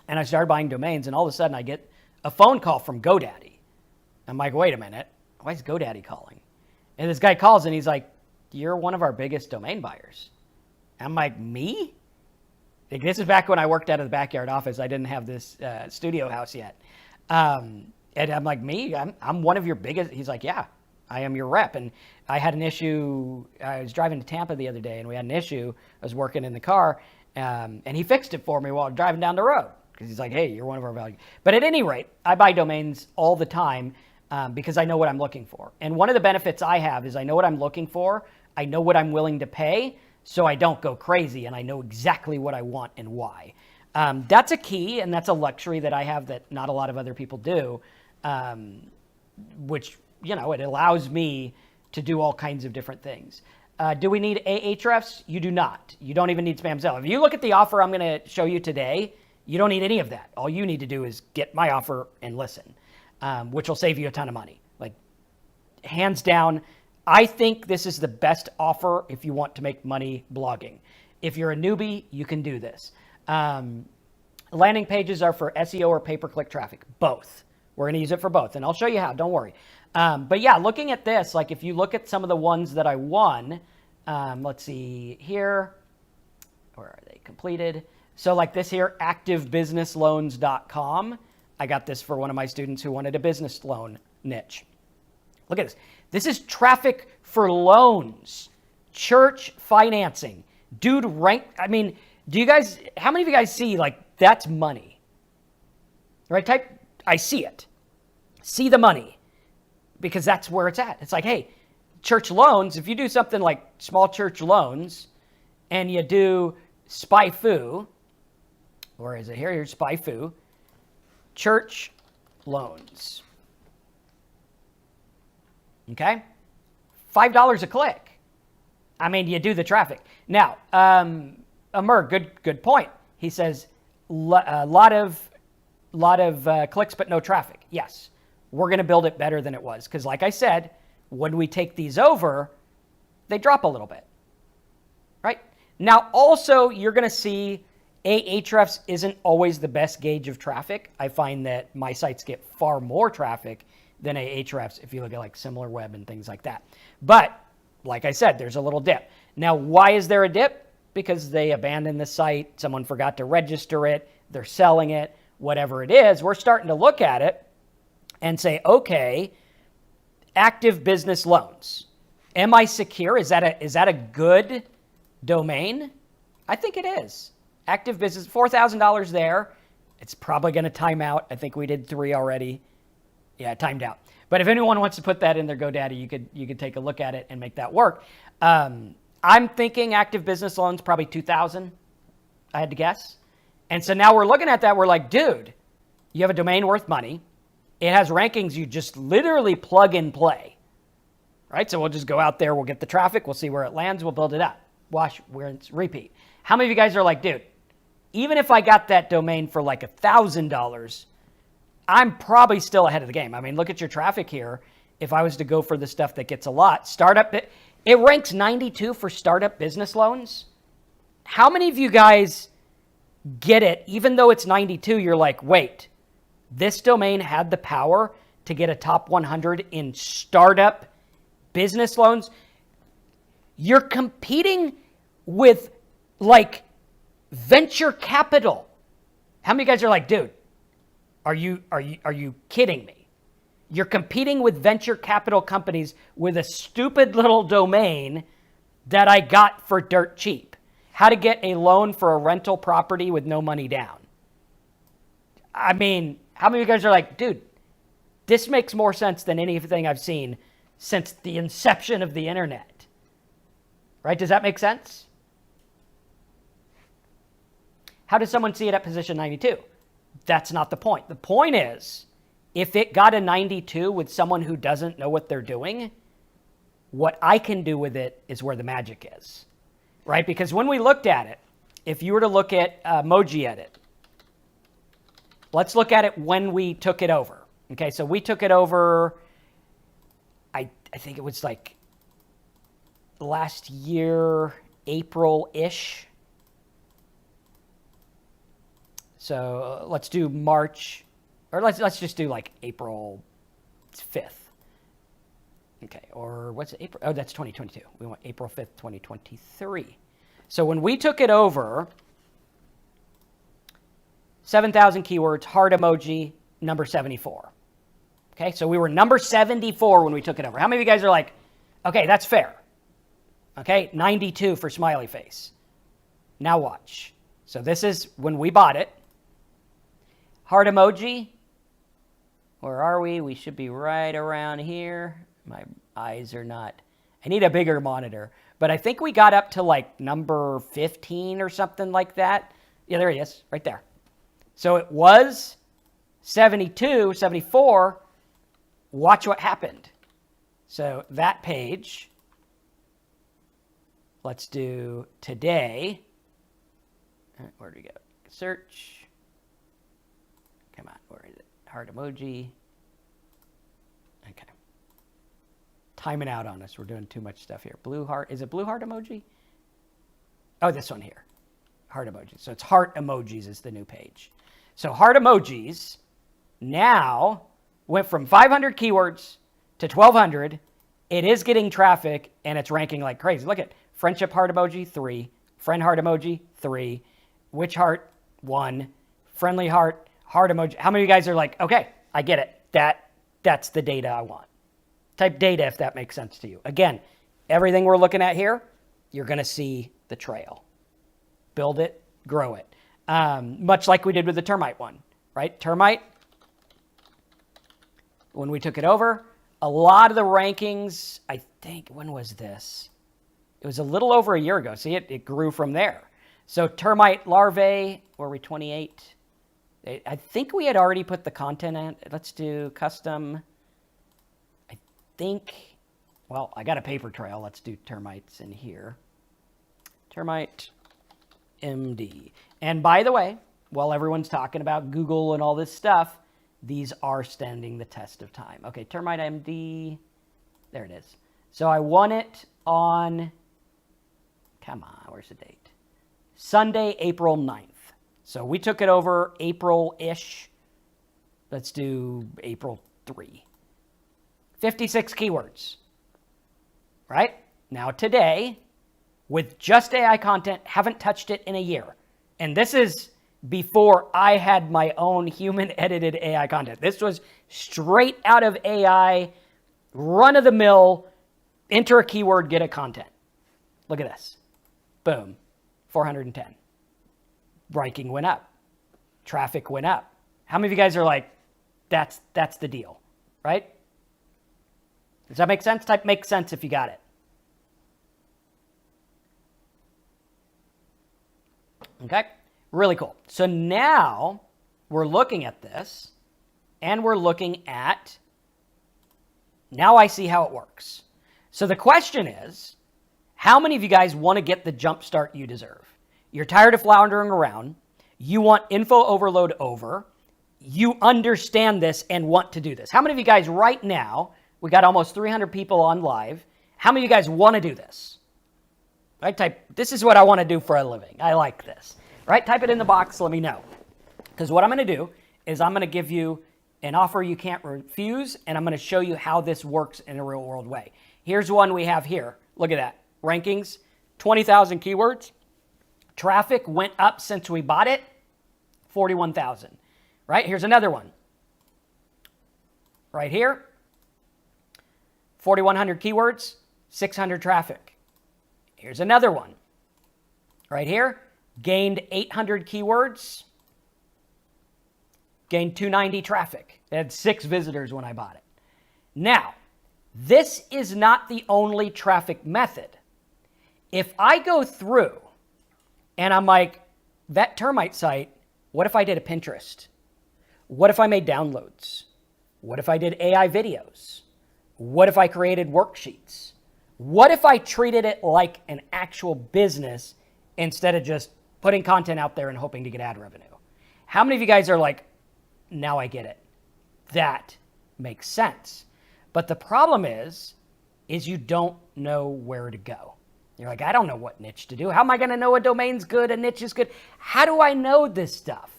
and I started buying domains, and all of a sudden I get a phone call from GoDaddy. I'm like, wait a minute. Why is GoDaddy calling? And this guy calls, and he's like, you're one of our biggest domain buyers. I'm like, me? Like, this is back when I worked out of the backyard office. I didn't have this studio house yet. And I'm like, me? I'm one of your biggest. He's like, yeah, I am your rep. And I had an issue. I was driving to Tampa the other day, and we had an issue. I was working in the car, and he fixed it for me while driving down the road. Because he's like, hey, you're one of our values. But at any rate, I buy domains all the time because I know what I'm looking for. And one of the benefits I have is I know what I'm looking for. I know what I'm willing to pay, so I don't go crazy, and I know exactly what I want and why. That's a key, and that's a luxury that I have that not a lot of other people do, which, it allows me to do all kinds of different things. Do we need Ahrefs? You do not. You don't even need Spamzilla. If you look at the offer I'm going to show you today, you don't need any of that. All you need to do is get my offer and listen, which will save you a ton of money. Like, hands down, I think this is the best offer if you want to make money blogging. If you're a newbie, you can do this. Landing pages are for SEO or pay-per-click traffic. Both. We're going to use it for both, and I'll show you how. Don't worry. But yeah, looking at this, like if you look at some of the ones that I won, let's see here. Where are they completed? So like this here, activebusinessloans.com. I got this for one of my students who wanted a business loan niche. Look at this. This is traffic for loans, church financing. Dude, how many of you guys see like that's money? Right? I see it. See the money because that's where it's at. It's like, hey, church loans, if you do something like small church loans and you do SpyFu, or is it here? Here's SpyFu, church loans. Okay? $5 a click. I mean, you do the traffic. Now, Amr, good point. He says, a lot of clicks, but no traffic. Yes, we're going to build it better than it was. Because like I said, when we take these over, they drop a little bit. Right? Now, also, you're going to see Ahrefs isn't always the best gauge of traffic. I find that my sites get far more traffic than Ahrefs if you look at like SimilarWeb and things like that. But like I said, there's a little dip. Now, why is there a dip? Because they abandoned the site, someone forgot to register it, they're selling it, whatever it is. We're starting to look at it and say, okay, active business loans. Am I secure? Is that a good domain? I think it is. Active business, $4,000 there. It's probably going to time out. I think we did 3 already. Yeah, it timed out. But if anyone wants to put that in their GoDaddy, you could take a look at it and make that work. I'm thinking active business loans probably 2,000. I had to guess. And so now we're looking at that. We're like, dude, you have a domain worth money. It has rankings you just literally plug and play. Right? So we'll just go out there. We'll get the traffic. We'll see where it lands. We'll build it up. Wash, rinse, repeat. How many of you guys are like, dude, even if I got that domain for like $1,000, I'm probably still ahead of the game. I mean, look at your traffic here. If I was to go for the stuff that gets a lot, it ranks 92 for startup business loans. How many of you guys get it, even though it's 92, you're like, wait, this domain had the power to get a top 100 in startup business loans? You're competing with like venture capital. How many guys are like, dude, are you kidding me? You're competing with venture capital companies with a stupid little domain that I got for dirt cheap. How to get a loan for a rental property with no money down. I mean, how many of you guys are like, dude, this makes more sense than anything I've seen since the inception of the internet? Right? Does that make sense? How does someone see it at position 92? That's not the point. The point is, if it got a 92 with someone who doesn't know what they're doing, what I can do with it is where the magic is, right? Because when we looked at it, if you were to look at Emoji Edit, let's look at it when we took it over. Okay, so we took it over, I think it was like last year, April-ish. So let's do March, or let's just do like April 5th. Okay, or what's April? Oh, that's 2022. We want April 5th, 2023. So when we took it over, 7,000 keywords, heart emoji, number 74. Okay, so we were number 74 when we took it over. How many of you guys are like, okay, that's fair? Okay, 92 for smiley face. Now watch. So this is when we bought it. Heart emoji, where are we? We should be right around here. My eyes are not, I need a bigger monitor. But I think we got up to like number 15 or something like that. Yeah, there he is, right there. So it was 72, 74. Watch what happened. So that page, let's do today. Where do we go? Search. Come on, where is it? Heart emoji. Okay. Timing out on us. We're doing too much stuff here. Blue heart. Is it blue heart emoji? Oh, this one here. Heart emojis. So it's heart emojis is the new page. So heart emojis now went from 500 keywords to 1,200. It is getting traffic, and it's ranking like crazy. Look at friendship heart emoji, 3. Friend heart emoji, 3. Witch heart, 1. Friendly heart, heart emoji. How many of you guys are like, okay, I get it. That's the data I want. Type data if that makes sense to you. Again, everything we're looking at here, you're going to see the trail. Build it, grow it. Much like we did with the termite one, right? Termite, when we took it over, a lot of the rankings, I think, when was this? It was a little over a year ago. See, it grew from there. So termite larvae, were we 28? I think we had already put the content in. Let's do custom. I think, well, I got a paper trail. Let's do termites in here. Termite MD. And by the way, while everyone's talking about Google and all this stuff, these are standing the test of time. Okay, termite MD. There it is. So I won it on, come on, where's the date? Sunday, April 9th. So we took it over April-ish. Let's do April 3. 56 keywords, right? Now today, with just AI content, haven't touched it in a year. And this is before I had my own human-edited AI content. This was straight out of AI, run-of-the-mill, enter a keyword, get a content. Look at this. Boom. 410. Ranking went up. Traffic went up. How many of you guys are like, that's the deal, right? Does that make sense? Type makes sense if you got it. Okay, really cool. So now we're looking at this and we're looking at, now I see how it works. So the question is, how many of you guys want to get the jump start you deserve? You're tired of floundering around. You want info overload over. You understand this and want to do this. How many of you guys right now, we got almost 300 people on live. How many of you guys want to do this? Right? Type, this is what I want to do for a living. I like this. Right? Type it in the box. Let me know. Because what I'm going to do is I'm going to give you an offer you can't refuse, and I'm going to show you how this works in a real world way. Here's one we have here. Look at that. Rankings, 20,000 keywords. Traffic went up since we bought it, 41,000. Right? Here's another one. Right here. 4,100 keywords, 600 traffic. Here's another one. Right here. Gained 800 keywords. Gained 290 traffic. They had 6 visitors when I bought it. Now, this is not the only traffic method. If I go through and I'm like, that termite site, what if I did a Pinterest? What if I made downloads? What if I did AI videos? What if I created worksheets? What if I treated it like an actual business instead of just putting content out there and hoping to get ad revenue? How many of you guys are like, now I get it? That makes sense. But the problem is you don't know where to go. You're like, I don't know what niche to do. How am I going to know a domain's good, a niche is good? How do I know this stuff?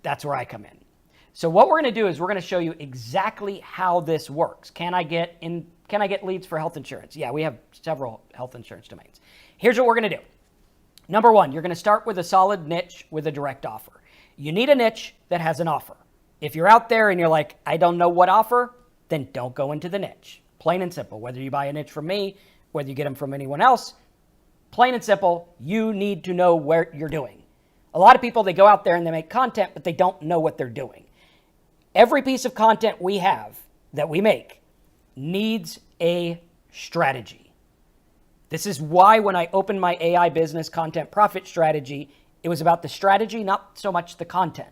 That's where I come in. So what we're going to do is we're going to show you exactly how this works. Can I get leads for health insurance? Yeah, we have several health insurance domains. Here's what we're going to do. Number one, you're going to start with a solid niche with a direct offer. You need a niche that has an offer. If you're out there and you're like, I don't know what offer, then don't go into the niche. Plain and simple. Whether you buy a niche from me, whether you get them from anyone else, plain and simple, you need to know what you're doing. A lot of people, they go out there and they make content, but they don't know what they're doing. Every piece of content we have that we make needs a strategy. This is why when I opened my AI business content profit strategy, it was about the strategy, not so much the content.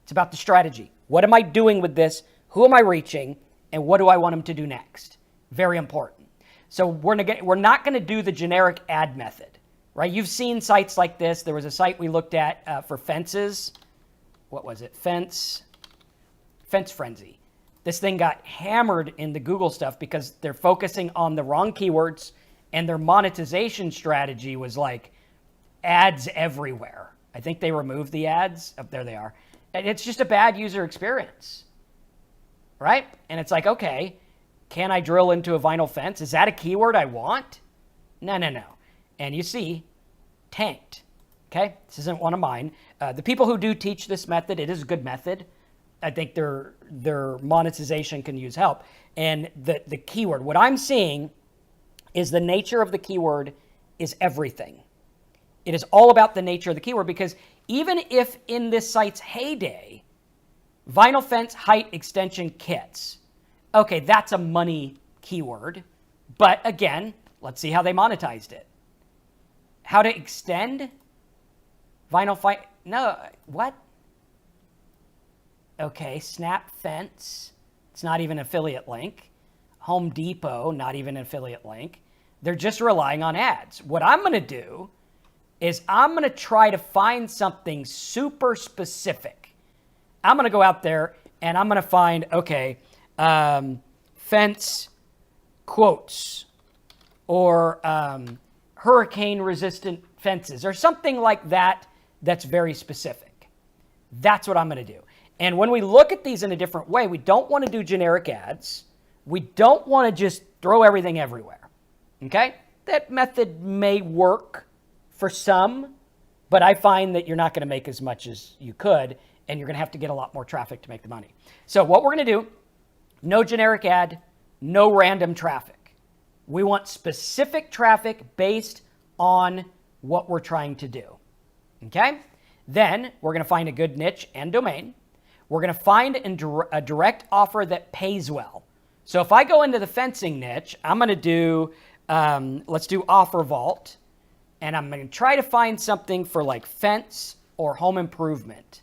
It's about the strategy. What am I doing with this? Who am I reaching? And what do I want them to do next? Very important. So we're not going to do the generic ad method, right? You've seen sites like this. There was a site we looked at for fences. What was it? Fence Frenzy. This thing got hammered in the Google stuff because they're focusing on the wrong keywords and their monetization strategy was like ads everywhere. I think they removed the ads. Oh, there they are. And it's just a bad user experience, right? And it's like, okay, can I drill into a vinyl fence? Is that a keyword I want? No. And you see, tanked, okay? This isn't one of mine. The people who do teach this method, it is a good method. I think their monetization can use help. And the keyword, what I'm seeing is the nature of the keyword is everything. It is all about the nature of the keyword because even if in this site's heyday, vinyl fence height extension kits, okay, that's a money keyword. But again, let's see how they monetized it. How to extend vinyl fight? No, what? Okay, Snap Fence. It's not even an affiliate link. Home Depot, not even an affiliate link. They're just relying on ads. What I'm going to do is I'm going to try to find something super specific. I'm going to go out there and I'm going to find, okay, fence quotes or hurricane resistant fences or something like that that's very specific. That's what I'm going to do. And when we look at these in a different way, we don't want to do generic ads. We don't want to just throw everything everywhere. Okay? That method may work for some, but I find that you're not going to make as much as you could, and you're going to have to get a lot more traffic to make the money. So what we're going to do, no generic ad, no random traffic. We want specific traffic based on what we're trying to do. Okay? Then we're going to find a good niche and domain. We're going to find a direct offer that pays well. So if I go into the fencing niche, I'm going to do, let's do Offer Vault. And I'm going to try to find something for like fence or home improvement.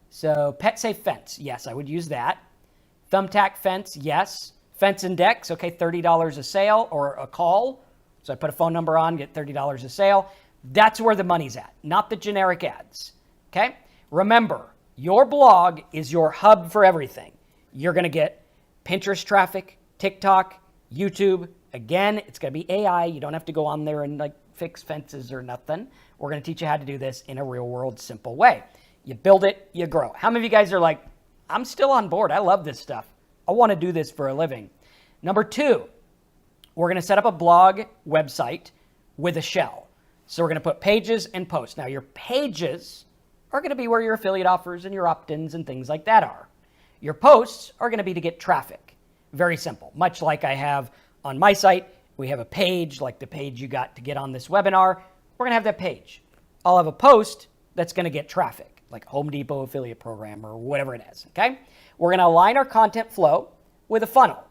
So pet safe fence. Yes, I would use that. Thumbtack fence. Yes. Fence index. Okay, $30 a sale or a call. So I put a phone number on, get $30 a sale. That's where the money's at, not the generic ads. Okay? Remember, your blog is your hub for everything. You're going to get Pinterest traffic, TikTok, YouTube. Again, it's going to be AI. You don't have to go on there and like fix fences or nothing. We're going to teach you how to do this in a real world, simple way. You build it, you grow. How many of you guys are like, I'm still on board. I love this stuff. I want to do this for a living. Number 2, we're going to set up a blog website with a shell. So we're going to put pages and posts. Now your pages are going to be where your affiliate offers and your opt-ins and things like that are. Your posts are going to be to get traffic. Very simple. Much like I have on my site, we have a page like the page you got to get on this webinar. We're going to have that page. I'll have a post that's going to get traffic, like Home Depot affiliate program or whatever it is, okay? We're going to align our content flow with a funnel.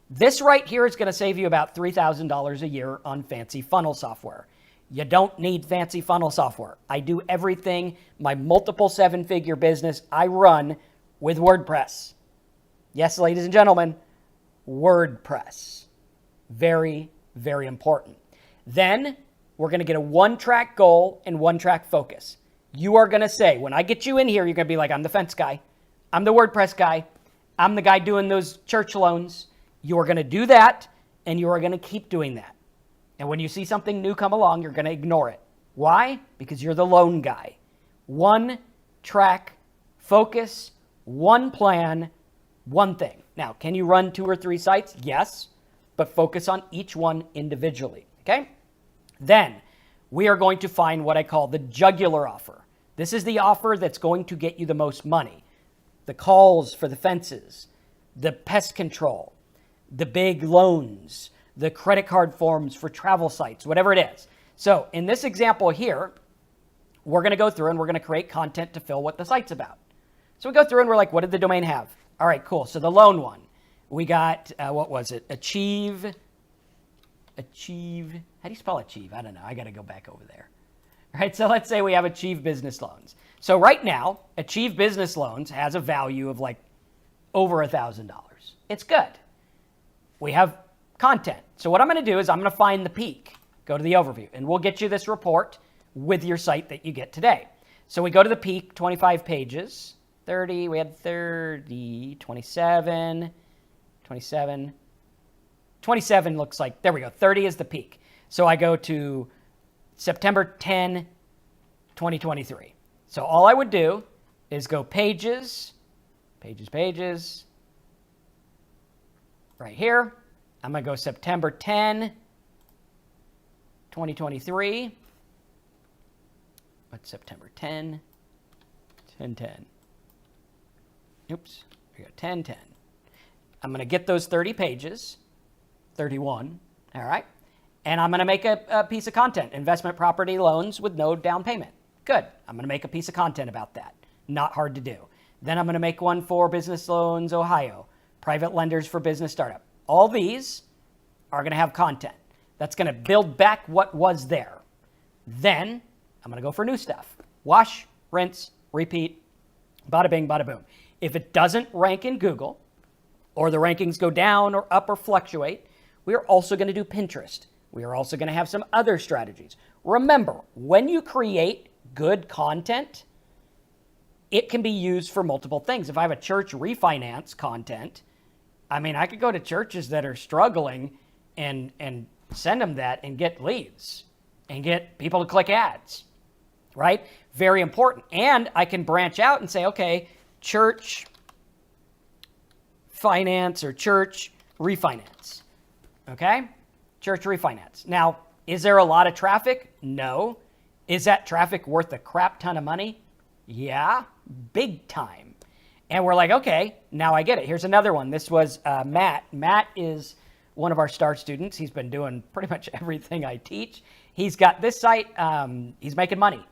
This right here is going to save you about $3,000 a year on fancy funnel software. You don't need fancy funnel software. I do everything. My multiple 7-figure business I run with WordPress. Yes, ladies and gentlemen, WordPress. Very, very important. Then we're going to get a 1-track goal and 1-track focus. You are going to say, when I get you in here, you're going to be like, I'm the fence guy. I'm the WordPress guy. I'm the guy doing those church loans. You are going to do that, and you are going to keep doing that. And when you see something new come along, you're going to ignore it. Why? Because you're the loan guy. 1-track focus, 1 plan, 1 thing. Now, can you run 2 or 3 sites? Yes, but focus on each one individually, okay? Then we are going to find what I call the jugular offer. This is the offer that's going to get you the most money. The calls for the fences, the pest control, the big loans, the credit card forms for travel sites, whatever it is. So in this example here, we're going to go through and we're going to create content to fill what the site's about. So we go through and we're like, what did the domain have? All right, cool. So the loan one, we got, what was it? Achieve. How do you spell achieve? I don't know. I got to go back over there. All right, so let's say we have Achieve Business Loans. So right now, Achieve Business Loans has a value of like over $1,000. It's good. We have content. So what I'm going to do is I'm going to find the peak, go to the overview, and we'll get you this report with your site that you get today. So we go to the peak, 25 pages, 30, we had 30, 27 looks like, there we go, 30 is the peak. So I go to September 10, 2023. So all I would do is go pages, right here. I'm going to go September 10, 2023. What's September 10? 10. Oops, we got 10. I'm going to get those 30 pages, 31, all right? And I'm going to make a piece of content, investment property loans with no down payment. Good. I'm going to make a piece of content about that. Not hard to do. Then I'm going to make one for Business Loans Ohio, private lenders for business startup. All these are going to have content. That's going to build back what was there. Then I'm going to go for new stuff. Wash, rinse, repeat, bada bing, bada boom. If it doesn't rank in Google, or the rankings go down or up or fluctuate, we are also going to do Pinterest. We are also going to have some other strategies. Remember, when you create good content, it can be used for multiple things. If I have a church refinance content, I mean, I could go to churches that are struggling and send them that and get leads and get people to click ads. right? Very important. And I can branch out and say, okay, church finance or church refinance, okay? Church refinance. Now, is there a lot of traffic? No. Is that traffic worth a crap ton of money? Yeah, big time. And we're like, okay, now I get it. Here's another one. This was Matt. Matt is one of our star students. He's been doing pretty much everything I teach. He's got this site. He's making money.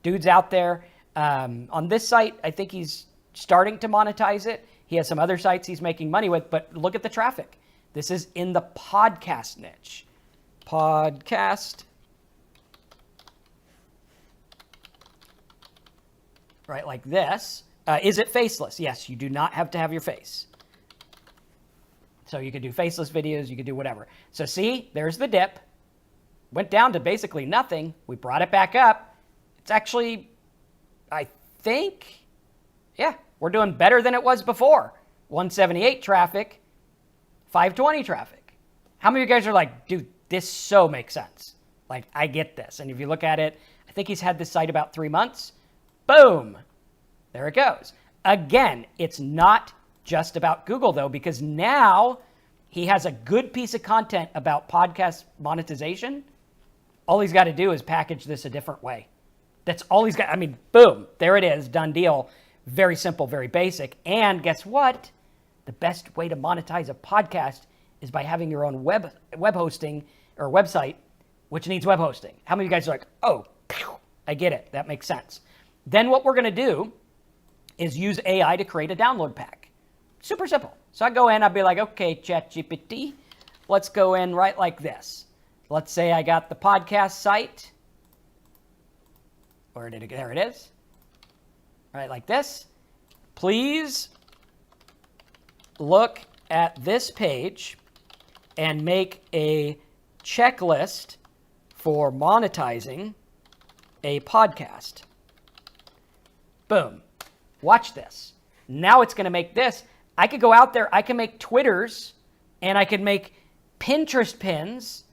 Dude's out there. On this site, I think he's starting to monetize it. He has some other sites he's making money with, but look at the traffic. This is in the podcast niche. Podcast. Right, like this. Is it faceless? Yes, you do not have to have your face. So you could do faceless videos, you could do whatever. So see, there's the dip. Went down to basically nothing. We brought it back up. It's actually, I think, yeah, we're doing better than it was before. 178 traffic, 520 traffic. How many of you guys are like, dude, this so makes sense? Like, I get this. And if you look at it, I think he's had this site about 3 months. Boom. There it goes. Again, it's not just about Google, though, because now he has a good piece of content about podcast monetization. All he's got to do is package this a different way. That's all he's got. I mean, boom, there it is, done deal. Very simple, very basic. And guess what? The best way to monetize a podcast is by having your own web hosting or website, which needs web hosting. How many of you guys are like, oh, I get it. That makes sense. Then what we're going to do is use AI to create a download pack. Super simple. So I go in, I'd be like, okay, ChatGPT, let's go in right like this. Let's say I got the podcast site. Where did it go? There it is. Right like this. Please look at this page and make a checklist for monetizing a podcast. Boom. Watch this. Now it's going to make this. I could go out there, I can make Twitters, and I can make Pinterest pins,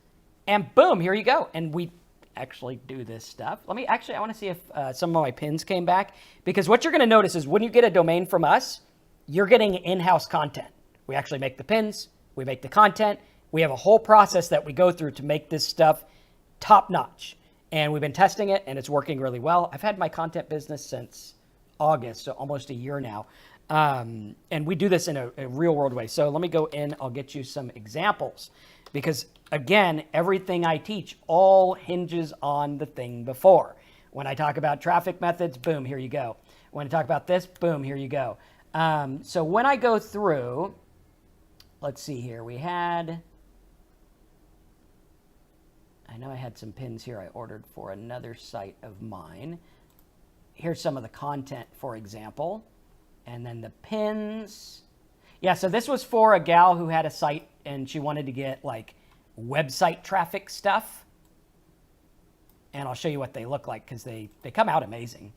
and boom, here you go. And we actually do this stuff. I want to see if some of my pins came back, because what you're going to notice is when you get a domain from us, you're getting in-house content. We actually make the pins, we make the content, we have a whole process that we go through to make this stuff top-notch. And we've been testing it, and it's working really well. I've had my content business since August, so almost a year now. And we do this in a real world way. So let me go in, I'll get you some examples, because again, everything I teach all hinges on the thing before. When I talk about traffic methods, boom, here you go. When I talk about this, boom, here you go. So when I go through, let's see here, I know I had some pins here I ordered for another site of mine. Here's some of the content, for example. And then the pins. Yeah, so this was for a gal who had a site and she wanted to get like website traffic stuff. And I'll show you what they look like because they come out amazing.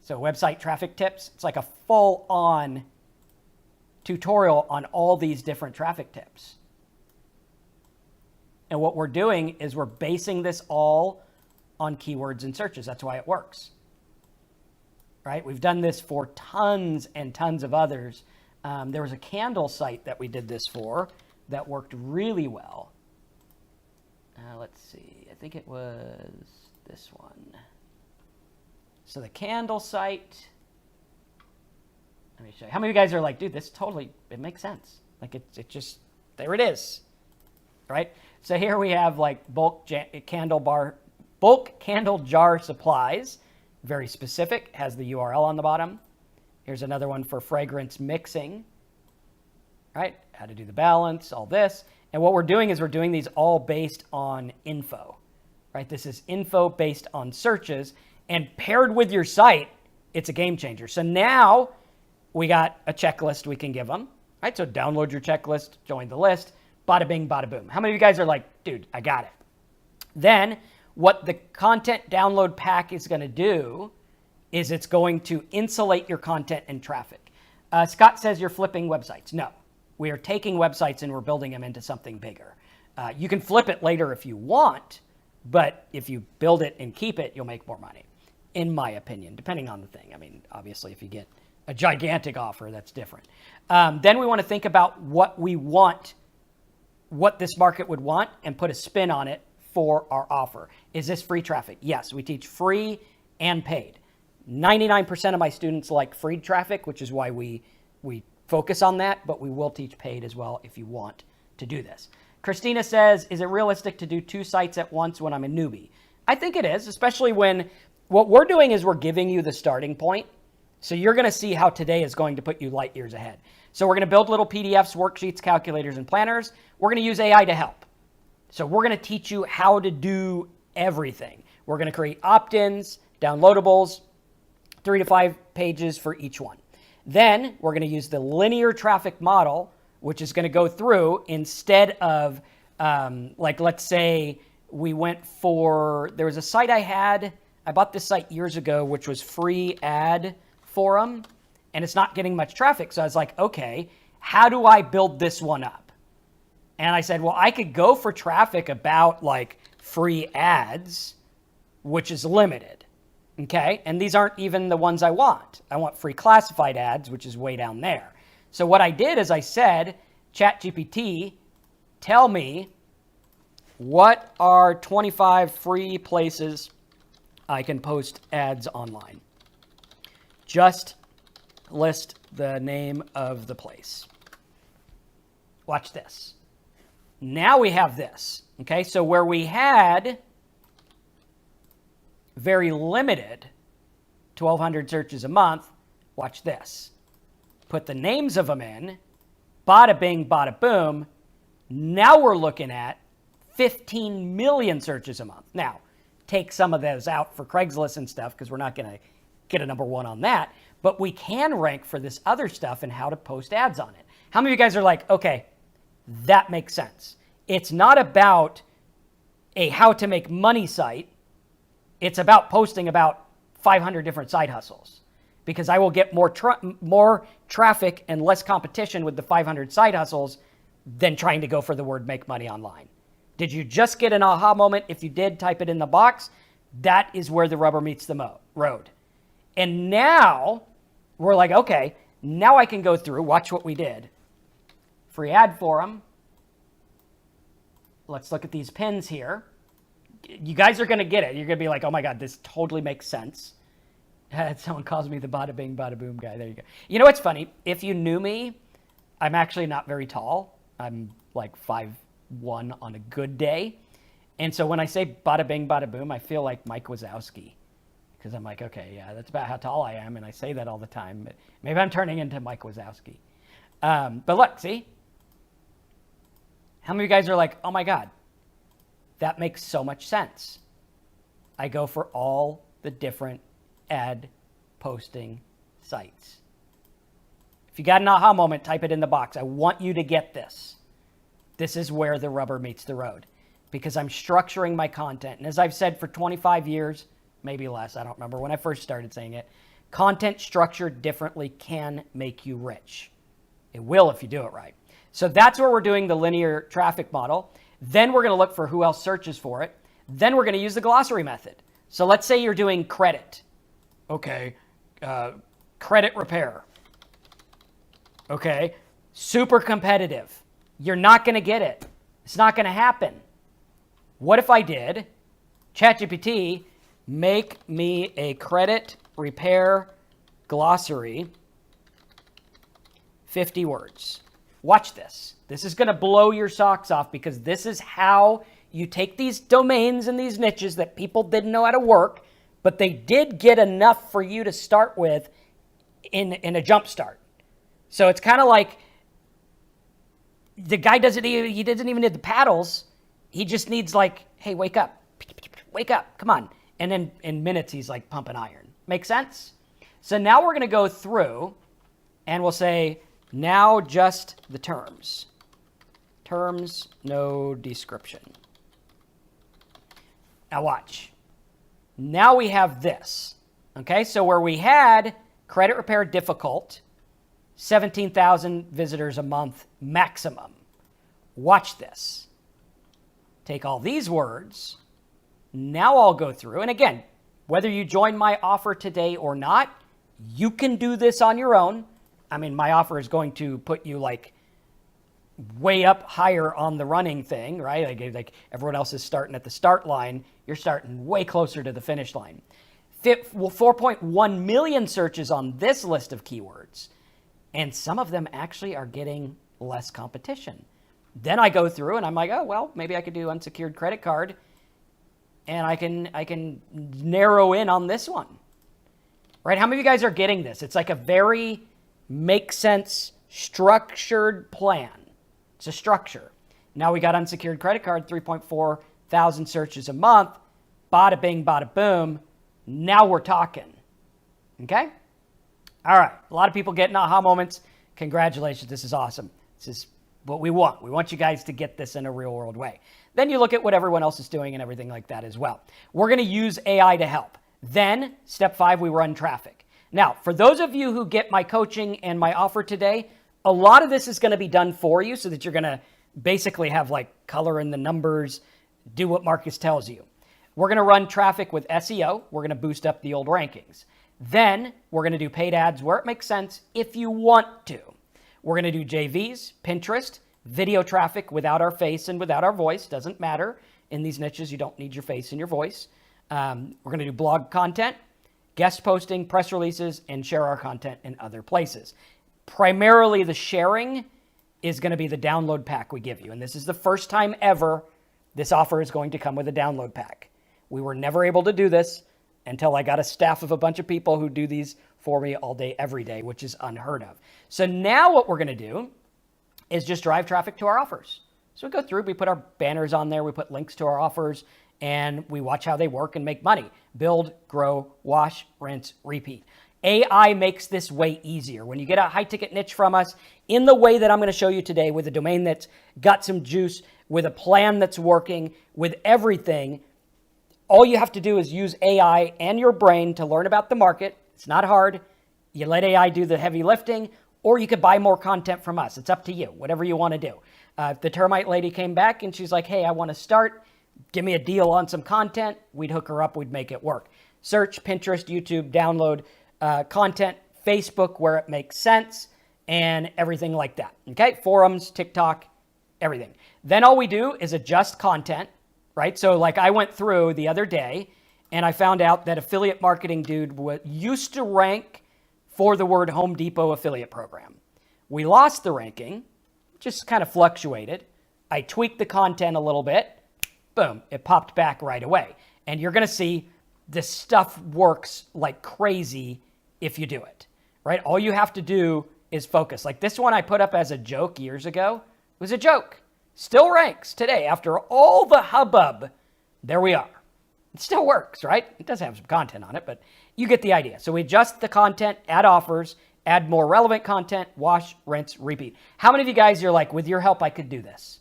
So website traffic tips. It's like a full-on tutorial on all these different traffic tips. And what we're doing is we're basing this all on keywords and searches. That's why it works. Right? We've done this for tons and tons of others. There was a candle site that we did this for that worked really well. Let's see. I think it was this one. So the candle site. Let me show you. How many of you guys are like, dude, this totally, it makes sense. Like it just, there it is. Right? So here we have like bulk candle jar supplies. Very specific, has the URL on the bottom. Here's another one for fragrance mixing, right? How to do the balance, all this. And what we're doing is we're doing these all based on info, right? This is info based on searches, and paired with your site, it's a game changer. So now we got a checklist we can give them, right? So download your checklist, join the list, bada bing, bada boom. How many of you guys are like, dude, I got it? Then what the content download pack is going to do is it's going to insulate your content and traffic. Scott says you're flipping websites. No, we are taking websites and we're building them into something bigger. You can flip it later if you want, But if you build it and keep it, you'll make more money, in my opinion, depending on the thing. I mean, obviously, if you get a gigantic offer, that's different. Then we want to think about what we want, what this market would want, and put a spin on it for our offer. Is this free traffic? Yes, we teach free and paid. 99% of my students like free traffic, which is why we focus on that, but we will teach paid as well if you want to do this. Christina says, is it realistic to do 2 sites at once when I'm a newbie? I think it is, especially when what we're doing is we're giving you the starting point. So you're going to see how today is going to put you light years ahead. So we're going to build little PDFs, worksheets, calculators, and planners. We're going to use AI to help. So we're going to teach you how to do everything. We're going to create opt-ins, downloadables, 3 to 5 pages for each one. Then we're going to use the linear traffic model, which is going to go through instead of, like, let's say we went for, there was a site I bought this site years ago, which was free ad forum, and it's not getting much traffic. So I was like, okay, how do I build this one up? And I said, well, I could go for traffic about like free ads, which is limited. Okay. And these aren't even the ones I want. I want free classified ads, which is way down there. So what I did is I said, ChatGPT, tell me what are 25 free places I can post ads online. Just list the name of the place. Watch this. Now we have this. Okay, so where we had very limited 1,200 searches a month, watch this. Put the names of them in, bada bing, bada boom. Now we're looking at 15 million searches a month. Now, take some of those out for Craigslist and stuff because we're not going to get a number 1 on that, but we can rank for this other stuff and how to post ads on it. How many of you guys are like, okay, that makes sense? It's not about a how to make money site. It's about posting about 500 different side hustles because I will get more traffic and less competition with the 500 side hustles than trying to go for the word make money online. Did you just get an aha moment? If you did, type it in the box. That is where the rubber meets the road. And now we're like, okay, now I can go through, watch what we did. Free ad forum. Let's look at these pins here. You guys are going to get it. You're going to be like, oh my God, this totally makes sense. Someone calls me the bada bing, bada boom guy. There you go. You know what's funny? If you knew me, I'm actually not very tall. I'm like 5'1" on a good day. And so when I say bada bing, bada boom, I feel like Mike Wazowski. Because I'm like, okay, yeah, that's about how tall I am. And I say that all the time. But maybe I'm turning into Mike Wazowski. But look, see? How many of you guys are like, oh my God, that makes so much sense. I go for all the different ad posting sites. If you got an aha moment, type it in the box. I want you to get this. This is where the rubber meets the road because I'm structuring my content. And as I've said for 25 years, maybe less, I don't remember when I first started saying it, content structured differently can make you rich. It will if you do it right. So that's where we're doing the linear traffic model. Then we're going to look for who else searches for it. Then we're going to use the glossary method. So let's say you're doing credit. Okay, credit repair. Okay, super competitive. You're not going to get it. It's not going to happen. What if I did, ChatGPT, make me a credit repair glossary, 50 words. Watch this. This is going to blow your socks off because this is how you take these domains and these niches that people didn't know how to work, but they did get enough for you to start with in a jump start. So it's kind of like the guy doesn't even need the paddles. He just needs like, hey, wake up, come on. And then in minutes, he's like pumping iron. Make sense? So now we're going to go through and we'll say, now just the terms. Terms, no description. Now watch. Now we have this. Okay, so where we had credit repair difficult, 17,000 visitors a month maximum. Watch this. Take all these words Now I'll go through, and again, whether you join my offer today or not, you can do this on your own. I mean, my offer is going to put you like way up higher on the running thing, right? Like everyone else is starting at the start line. You're starting way closer to the finish line. 4.1 million searches on this list of keywords. And some of them actually are getting less competition. Then I go through and I'm like, oh, well, maybe I could do unsecured credit card. And I can narrow in on this one, right? How many of you guys are getting this? It's like a very make sense, structured plan. It's a structure. Now we got unsecured credit card, 3.4 thousand searches a month. Bada bing, bada boom. Now we're talking. Okay? All right. A lot of people getting aha moments. Congratulations. This is awesome. This is what we want. We want you guys to get this in a real world way. Then you look at what everyone else is doing and everything like that as well. We're going to use AI to help. Then, step 5, we run traffic. Now, for those of you who get my coaching and my offer today, a lot of this is going to be done for you so that you're going to basically have like color in the numbers, do what Marcus tells you. We're going to run traffic with SEO. We're going to boost up the old rankings. Then we're going to do paid ads where it makes sense if you want to. We're going to do JVs, Pinterest, video traffic without our face and without our voice. Doesn't matter. In these niches, you don't need your face and your voice. We're going to do blog content, guest posting, press releases, and share our content in other places. Primarily the sharing is going to be the download pack we give you. And this is the first time ever this offer is going to come with a download pack. We were never able to do this until I got a staff of a bunch of people who do these for me all day, every day, which is unheard of. So now what we're going to do is just drive traffic to our offers. So we go through, we put our banners on there, we put links to our offers, and we watch how they work and make money. Build, grow, wash, rinse, repeat. AI makes this way easier. When you get a high-ticket niche from us, in the way that I'm going to show you today, with a domain that's got some juice, with a plan that's working, with everything, all you have to do is use AI and your brain to learn about the market. It's not hard. You let AI do the heavy lifting, or you could buy more content from us. It's up to you, whatever you want to do. If the termite lady came back and she's like, hey, I want to start, give me a deal on some content, we'd hook her up, we'd make it work. Search, Pinterest, YouTube, download content, Facebook where it makes sense, and everything like that. Okay, forums, TikTok, everything. Then all we do is adjust content, right? So like I went through the other day and I found out that affiliate marketing dude used to rank for the word Home Depot affiliate program. We lost the ranking, just kind of fluctuated. I tweaked the content a little bit, boom, it popped back right away. And you're going to see this stuff works like crazy if you do it, right? All you have to do is focus. Like this one I put up as a joke years ago. It was a joke. Still ranks today after all the hubbub. There we are. It still works, right? It does have some content on it, but you get the idea. So we adjust the content, add offers, add more relevant content, wash, rinse, repeat. How many of you guys are like, with your help, I could do this?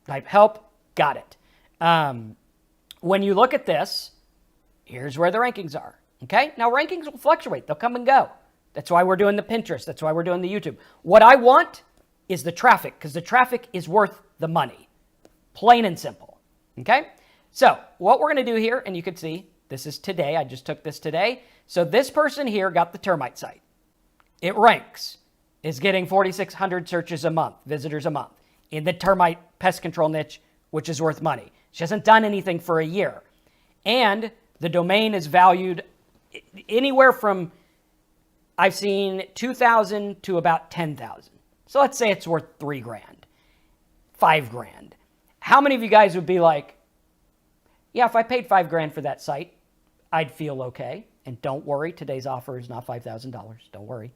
Type help, got it. When you look at this, here's where the rankings are. Okay? Now rankings will fluctuate. They'll come and go. That's why we're doing the Pinterest. That's why we're doing the YouTube. What I want is the traffic, because the traffic is worth the money. Plain and simple. Okay? So what we're going to do here, and you can see, this is today. I just took this today. So this person here got the termite site. It ranks, is getting 4,600 searches a month, visitors a month, in the termite pest control niche, which is worth money. She hasn't done anything for a year. And the domain is valued anywhere from, I've seen 2,000 to about 10,000. So let's say it's worth $3,000, $5,000. How many of you guys would be like, yeah, if I paid $5,000 for that site, I'd feel okay. And don't worry, today's offer is not $5,000. Don't worry.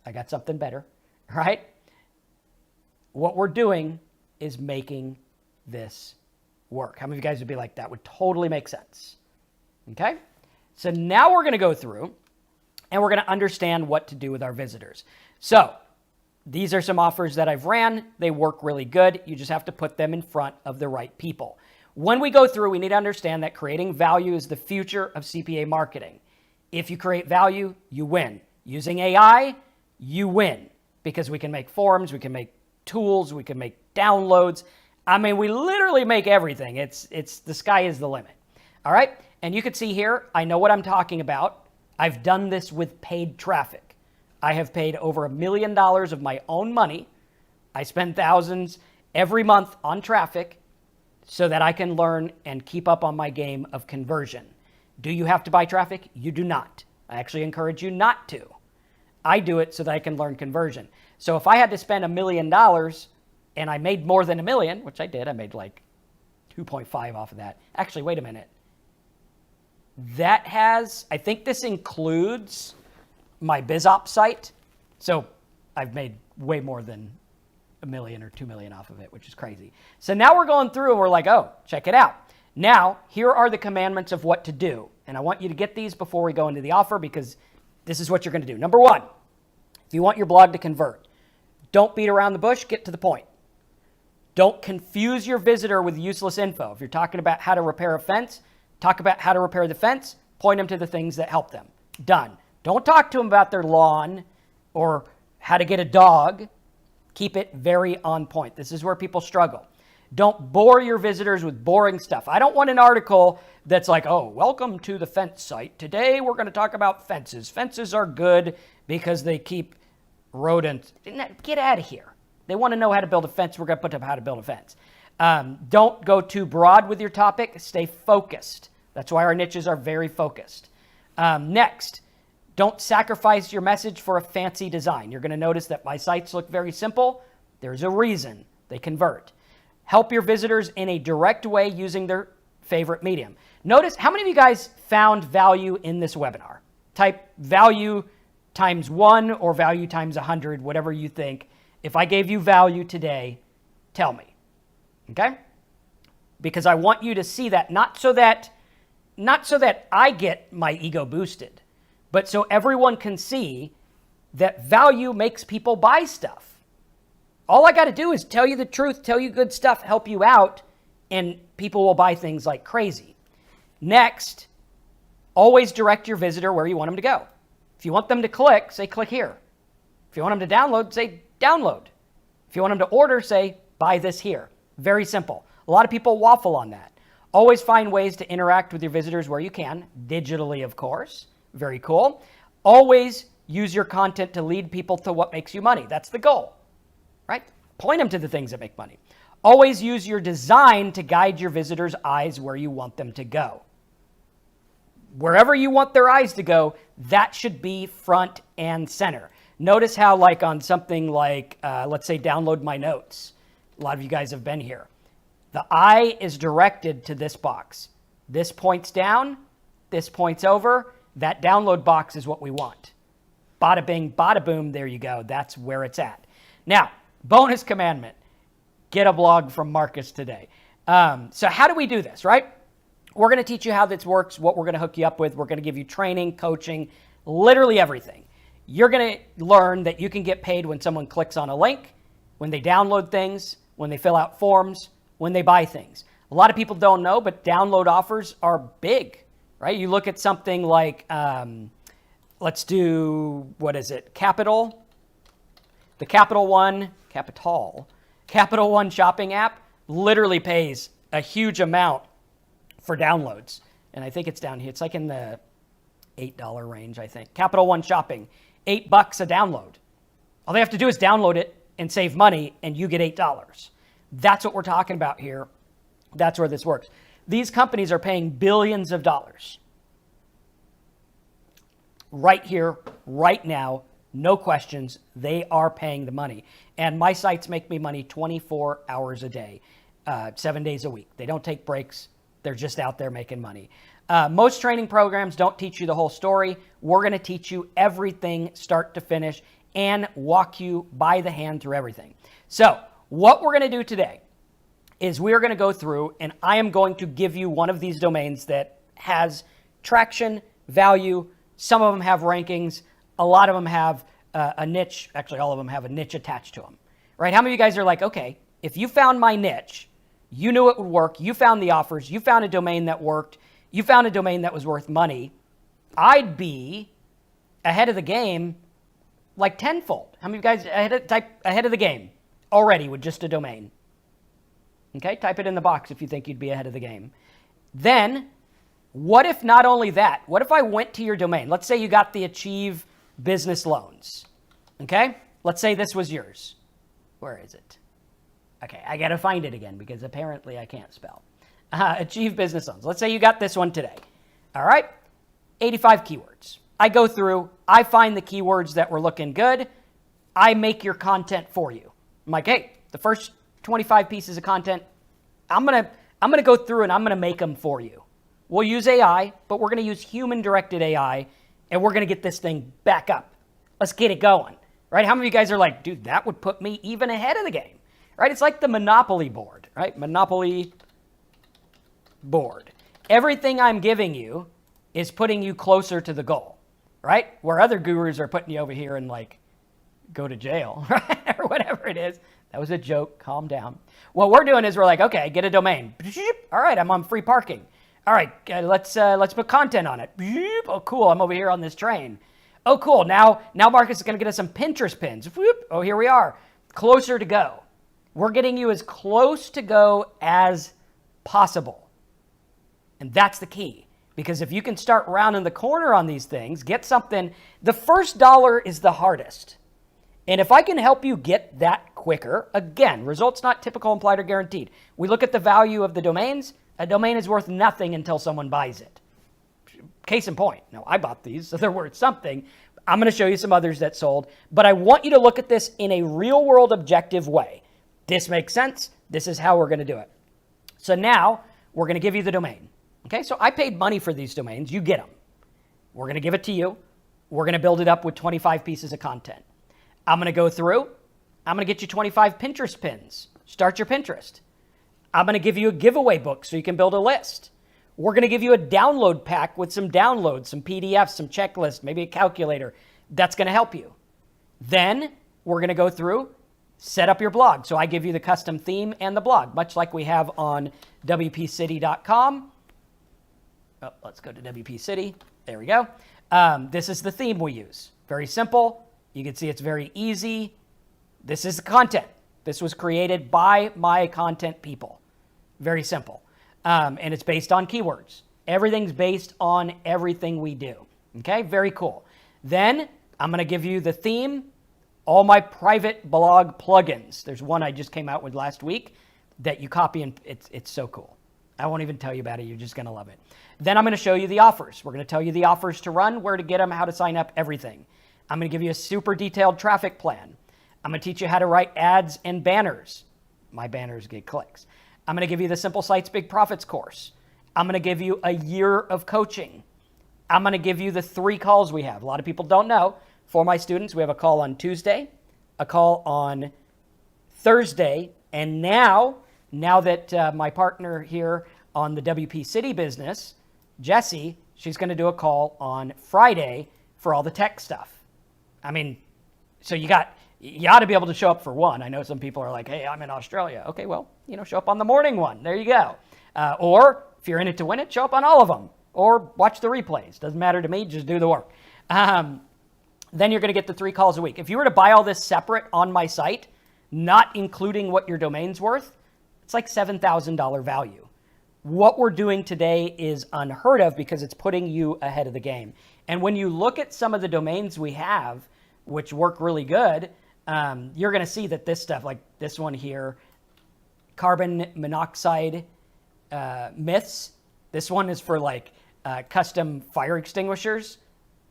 I got something better, right? What we're doing is making this work. How many of you guys would be like, that would totally make sense? Okay? So now we're going to go through and we're going to understand what to do with our visitors. So these are some offers that I've ran. They work really good. You just have to put them in front of the right people. When we go through, we need to understand that creating value is the future of CPA marketing. If you create value, you win. Using AI, you win, because we can make forums, we can make tools, we can make downloads. I mean, we literally make everything. It's the sky is the limit. All right. And you can see here, I know what I'm talking about. I've done this with paid traffic. I have paid over $1 million of my own money. I spend thousands every month on traffic so that I can learn and keep up on my game of conversion. Do you have to buy traffic? You do not. I actually encourage you not to. I do it so that I can learn conversion. So if I had to spend $1 million and I made more than $1 million, which I did, I made like 2.5 off of that. Actually, wait a minute. That has, I think this includes my BizOps site. So I've made way more than $1 million or $2 million off of it, which is crazy. So now we're going through and we're like, oh, check it out. Now, here are the commandments of what to do. And I want you to get these before we go into the offer because this is what you're going to do. Number one, if you want your blog to convert, don't beat around the bush, get to the point. Don't confuse your visitor with useless info. If you're talking about how to repair a fence, talk about how to repair the fence, point them to the things that help them. Done. Don't talk to them about their lawn or how to get a dog. Keep it very on point. This is where people struggle. Don't bore your visitors with boring stuff. I don't want an article that's like, oh, welcome to the fence site. Today we're going to talk about fences. Fences are good because they keep rodents. Get out of here. They want to know how to build a fence. We're going to put up how to build a fence. Don't go too broad with your topic. Stay focused. That's why our niches are very focused. Next, don't sacrifice your message for a fancy design. You're going to notice that my sites look very simple. There's a reason they convert. Help your visitors in a direct way using their favorite medium. Notice how many of you guys found value in this webinar? Type value times 1 or value times 100, whatever you think. If I gave you value today, tell me. Okay? Because I want you to see that, not so that I get my ego boosted, but so everyone can see that value makes people buy stuff. All I got to do is tell you the truth, tell you good stuff, help you out, and people will buy things like crazy. Next, always direct your visitor where you want them to go. If you want them to click, say click here. If you want them to download, say download. If you want them to order, say buy this here. Very simple. A lot of people waffle on that. Always find ways to interact with your visitors where you can, digitally, of course. Very cool. Always use your content to lead people to what makes you money. That's the goal. Right? Point them to the things that make money. Always use your design to guide your visitors' eyes where you want them to go. Wherever you want their eyes to go, that should be front and center. Notice how like on something like, let's say download my notes. A lot of you guys have been here. The eye is directed to this box. This points down, this points over. That download box is what we want. Bada bing, bada boom, there you go. That's where it's at. Now, bonus commandment, get a blog from Marcus today. So how do we do this, right? We're going to teach you how this works, what we're going to hook you up with. We're going to give you training, coaching, literally everything. You're going to learn that you can get paid when someone clicks on a link, when they download things, when they fill out forms, when they buy things. A lot of people don't know, but download offers are big, right? You look at something like, let's do, what is it? Capital. The Capital One shopping app literally pays a huge amount for downloads. And I think it's down here. It's like in the $8 range, I think. Capital One shopping, $8 a download. All they have to do is download it and save money, and you get $8. That's what we're talking about here. That's where this works. These companies are paying billions of dollars. Right here, right now, no questions. They are paying the money. And my sites make me money 24 hours a day, 7 days a week. They don't take breaks. They're just out there making money. Most training programs don't teach you the whole story. We're going to teach you everything start to finish and walk you by the hand through everything. So what we're going to do today is we're going to go through and I am going to give you one of these domains that has traction, value. Some of them have rankings. A lot of them have a niche. Actually, all of them have a niche attached to them, right? How many of you guys are like, okay, if you found my niche, you knew it would work. You found the offers. You found a domain that worked. You found a domain that was worth money. I'd be ahead of the game like tenfold. How many of you guys ahead of the game already with just a domain? Okay, type it in the box if you think you'd be ahead of the game. Then, what if not only that? What if I went to your domain? Let's say you got the Achieve Business Loans. Okay, let's say this was yours. Where is it? Okay, I got to find it again because apparently I can't spell. Achieve Business Loans. Let's say you got this one today. All right, 85 keywords. I go through, I find the keywords that were looking good. I make your content for you. I'm like, hey, the first 25 pieces of content, I'm gonna go through and I'm gonna make them for you. We'll use AI, but we're gonna use human-directed AI, and we're gonna get this thing back up. Let's get it going, right? How many of you guys are like, dude, that would put me even ahead of the game, right? It's like the Monopoly board, right? Monopoly board. Everything I'm giving you is putting you closer to the goal, right? Where other gurus are putting you over here and like, go to jail, right? Or whatever it is. That was a joke. Calm down. What we're doing is we're like, okay, get a domain. All right, I'm on free parking. All right, let's put content on it. Oh, cool. I'm over here on this train. Oh, cool. Now Marcus is going to get us some Pinterest pins. Oh, here we are. Closer to go. We're getting you as close to go as possible. And that's the key. Because if you can start rounding the corner on these things, get something. The first dollar is the hardest. And if I can help you get that quicker, again, results not typical, implied, or guaranteed. We look at the value of the domains. A domain is worth nothing until someone buys it. Case in point. Now, I bought these, so they're worth something. I'm going to show you some others that sold. But I want you to look at this in a real-world objective way. This makes sense. This is how we're going to do it. So now, we're going to give you the domain. Okay, so I paid money for these domains. You get them. We're going to give it to you. We're going to build it up with 25 pieces of content. I'm going to go through. I'm going to get you 25 Pinterest pins. Start your Pinterest. I'm going to give you a giveaway book so you can build a list. We're going to give you a download pack with some downloads, some PDFs, some checklists, maybe a calculator. That's going to help you. Then we're going to go through, set up your blog. So I give you the custom theme and the blog, much like we have on WPCity.com. Oh, let's go to WP City. There we go. This is the theme we use. Very simple. You can see it's very easy. This is the content. This was created by my content people. Very simple. And it's based on keywords. Everything's based on everything we do. Okay, very cool. Then I'm going to give you the theme, all my private blog plugins. There's one I just came out with last week that you copy, and it's so cool. I won't even tell you about it. You're just going to love it. Then I'm going to show you the offers. We're going to tell you the offers to run, where to get them, how to sign up, everything. I'm going to give you a super detailed traffic plan. I'm going to teach you how to write ads and banners. My banners get clicks. I'm going to give you the Simple Sites, Big Profits course. I'm going to give you a year of coaching. I'm going to give you the 3 calls we have. A lot of people don't know. For my students, we have a call on Tuesday, a call on Thursday, and now that my partner here on the WP City business, Jessie, she's going to do a call on Friday for all the tech stuff. I mean, so you ought to be able to show up for one. I know some people are like, hey, I'm in Australia. Okay, well, show up on the morning one. There you go. Or if you're in it to win it, show up on all of them. Or watch the replays. Doesn't matter to me. Just do the work. Then you're going to get the 3 calls a week. If you were to buy all this separate on my site, not including what your domain's worth, it's like $7,000 value. What we're doing today is unheard of because it's putting you ahead of the game. And when you look at some of the domains we have, which work really good, you're going to see that this stuff, like this one here, carbon monoxide myths. This one is for like custom fire extinguishers.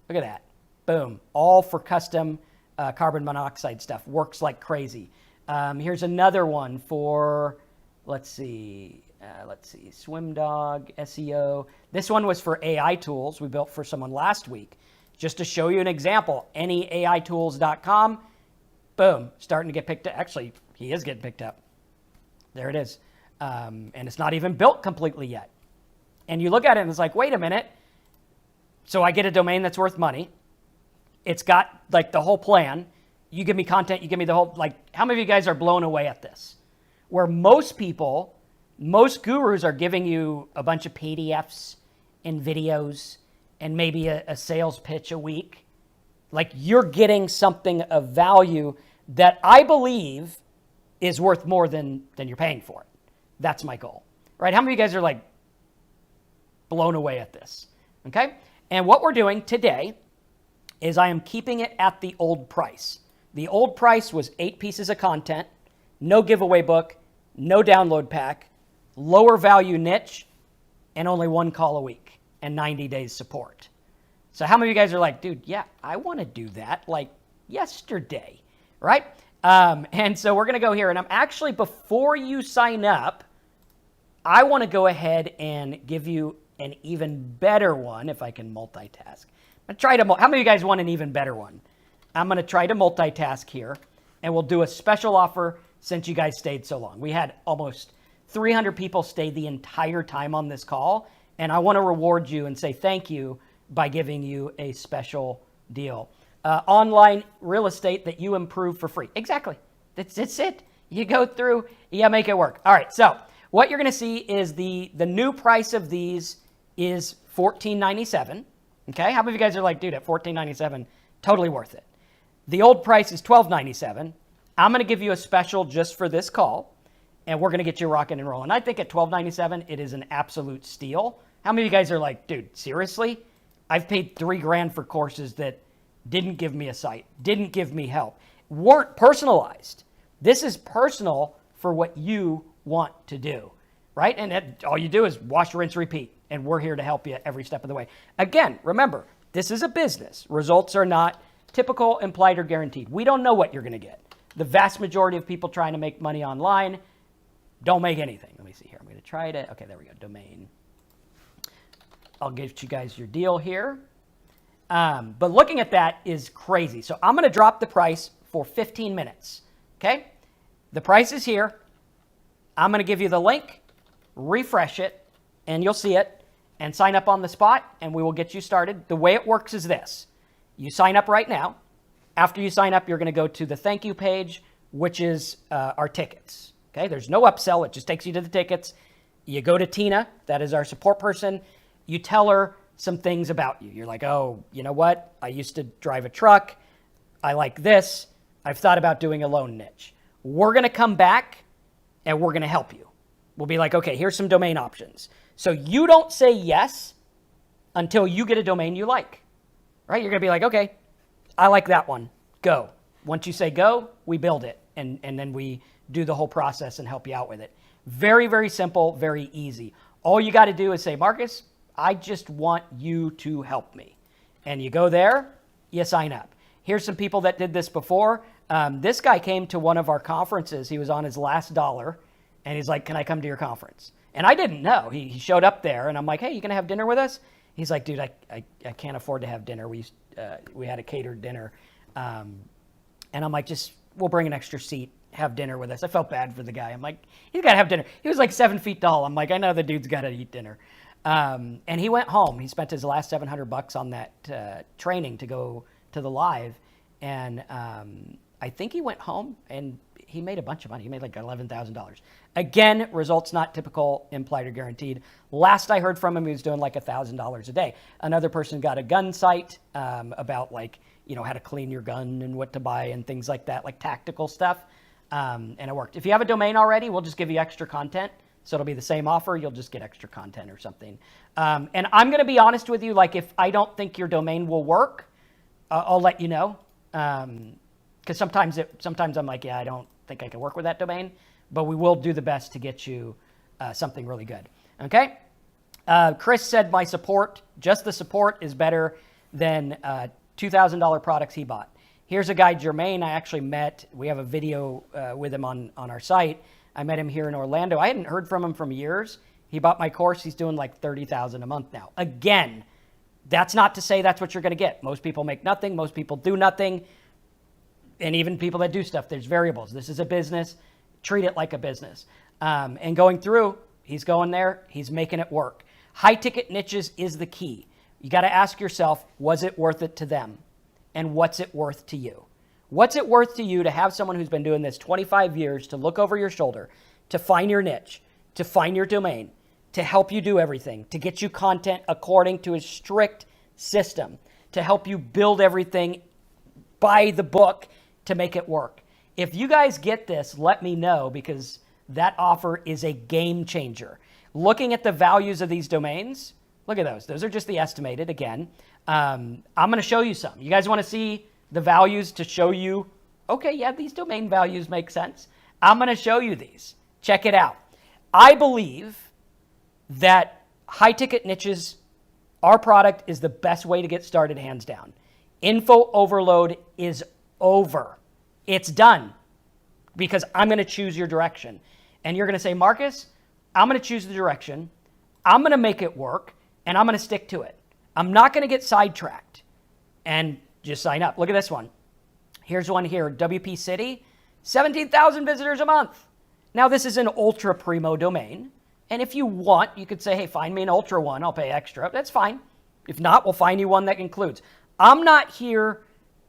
Look at that. Boom. All for custom carbon monoxide stuff. Works like crazy. Here's another one for, let's see, Swim Dog, SEO. This one was for AI tools we built for someone last week. Just to show you an example, anyAItools.com, boom, starting to get picked up. Actually, he is getting picked up. There it is. And it's not even built completely yet. And you look at it and it's like, wait a minute. So I get a domain that's worth money. It's got like the whole plan. You give me content, you give me the whole, like, how many of you guys are blown away at this? Where most people, most gurus are giving you a bunch of PDFs and videos and maybe a sales pitch a week. Like, you're getting something of value that I believe is worth more than you're paying for it. That's my goal, right? How many of you guys are like blown away at this? Okay. And what we're doing today is I am keeping it at the old price. The old price was 8 pieces of content, no giveaway book, no download pack, lower value niche, and only 1 call a week and 90 days support. So how many of you guys are like, dude, yeah, I want to do that like yesterday, right? And so we're going to go here, and I'm actually, before you sign up, I want to go ahead and give you an even better one if I can multitask. I'm try to. How many of you guys want an even better one? I'm going to try to multitask here, and we'll do a special offer since you guys stayed so long. We had almost 300 people stay the entire time on this call, and I want to reward you and say thank you by giving you a special deal. Online real estate that you improve for free. Exactly. That's it. You go through, you make it work. All right, so what you're going to see is the new price of these is $14.97. Okay, how many of you guys are like, dude, at $14.97, totally worth it? The old price is $12.97. I'm going to give you a special just for this call, and we're going to get you rocking and rolling. I think at $12.97, it is an absolute steal. How many of you guys are like, dude, seriously? I've paid $3,000 for courses that didn't give me a site, didn't give me help, weren't personalized. This is personal for what you want to do, right? And all you do is wash, rinse, repeat. And we're here to help you every step of the way. Again, remember, this is a business. Results are not typical, implied, or guaranteed. We don't know what you're going to get. The vast majority of people trying to make money online don't make anything. Let me see here. I'm going to try to, okay, there we go, domain. I'll give you guys your deal here. But looking at that is crazy. So I'm going to drop the price for 15 minutes, okay? The price is here. I'm going to give you the link, refresh it, and you'll see it. And sign up on the spot, and we will get you started. The way it works is this. You sign up right now. After you sign up, you're going to go to the thank you page, which is our tickets. Okay, there's no upsell. It just takes you to the tickets. You go to Tina, that is our support person. You tell her some things about you. You're like, oh, you know what? I used to drive a truck. I like this. I've thought about doing a loan niche. We're going to come back, and we're going to help you. We'll be like, okay, here's some domain options. So you don't say yes until you get a domain you like, right? You're going to be like, okay, I like that one. Go. Once you say go, we build it. And then we do the whole process and help you out with it. Very, very simple, very easy. All you got to do is say, Marcus, I just want you to help me. And you go there, you sign up. Here's some people that did this before. This guy came to one of our conferences. He was on his last dollar. And he's like, can I come to your conference? And I didn't know. He showed up there, and I'm like, hey, you going to have dinner with us? He's like, dude, I can't afford to have dinner. We had a catered dinner. And I'm like, we'll bring an extra seat, have dinner with us. I felt bad for the guy. I'm like, he's got to have dinner. He was like 7 feet tall. I'm like, I know the dude's got to eat dinner. And he went home. He spent his last $700 on that training to go to the live. And I think he went home, and he made a bunch of money. He made like $11,000. Again, results not typical, implied, or guaranteed. Last I heard from him, he was doing like $1,000 a day. Another person got a gun site about like, how to clean your gun and what to buy and things like that, like tactical stuff. And it worked. If you have a domain already, we'll just give you extra content. So it'll be the same offer. You'll just get extra content or something. And I'm going to be honest with you. Like if I don't think your domain will work, I'll let you know. Because sometimes I'm like, yeah, I don't think I can work with that domain, but we will do the best to get you something really good. Okay. Chris said my support, just the support, is better than $2,000 products he bought. Here's a guy, Jermaine, I actually met. We have a video with him on our site. I met him here in Orlando. I hadn't heard from him from years. He bought my course. He's doing like $30,000 a month now. Again, that's not to say that's what you're going to get. Most people make nothing. Most people do nothing. And even people that do stuff, there's variables. This is a business. Treat it like a business. And going through, he's going there. He's making it work. High ticket niches is the key. You got to ask yourself, was it worth it to them? And what's it worth to you? What's it worth to you to have someone who's been doing this 25 years to look over your shoulder, to find your niche, to find your domain, to help you do everything, to get you content according to a strict system, to help you build everything by the book to make it work? If you guys get this, let me know, because that offer is a game changer. Looking at the values of these domains, look at those. Those are just the estimated again. I'm going to show you some. You guys want to see the values to show you, okay, yeah, these domain values make sense. I'm going to show you these. Check it out. I believe that high ticket niches, our product is the best way to get started, hands down. Info overload is over. It's done because I'm going to choose your direction. And you're going to say, Marcus, I'm going to choose the direction. I'm going to make it work and I'm going to stick to it. I'm not going to get sidetracked and just sign up. Look at this one. Here's one here, WP City, 17,000 visitors a month. Now this is an ultra primo domain. And if you want, you could say, hey, find me an ultra one. I'll pay extra. That's fine. If not, we'll find you one that includes. I'm not here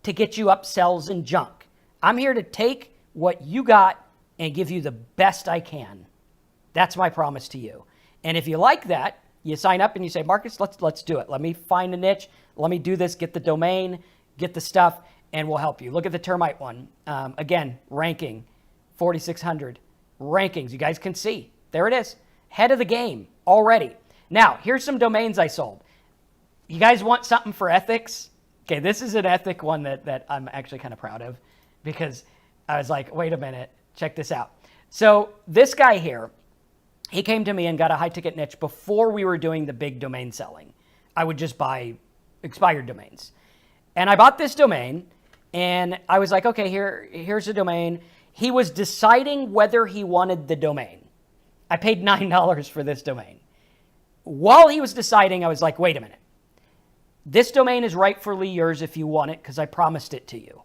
to get you upsells and junk. I'm here to take what you got and give you the best I can. That's my promise to you. And if you like that, you sign up and you say, Marcus, let's do it. Let me find a niche. Let me do this. Get the domain, get the stuff, and we'll help you. Look at the termite one. Again, ranking, 4,600 rankings. You guys can see. There it is. Head of the game already. Now, here's some domains I sold. You guys want something for ethics? Okay, this is an ethic one that I'm actually kind of proud of because I was like, wait a minute, check this out. So this guy here, he came to me and got a high ticket niche before we were doing the big domain selling. I would just buy expired domains. And I bought this domain and I was like, okay, here's the domain. He was deciding whether he wanted the domain. I paid $9 for this domain. While he was deciding, I was like, wait a minute. This domain is rightfully yours if you want it because I promised it to you.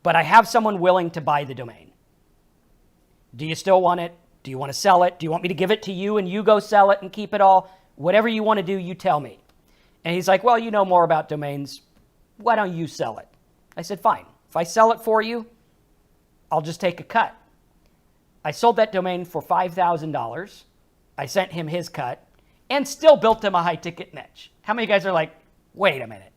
But I have someone willing to buy the domain. Do you still want it? Do you want to sell it? Do you want me to give it to you and you go sell it and keep it all? Whatever you want to do, you tell me. And he's like, well, you know more about domains. Why don't you sell it? I said, fine. If I sell it for you, I'll just take a cut. I sold that domain for $5,000. I sent him his cut and still built him a high ticket niche. How many of you guys are like, wait a minute,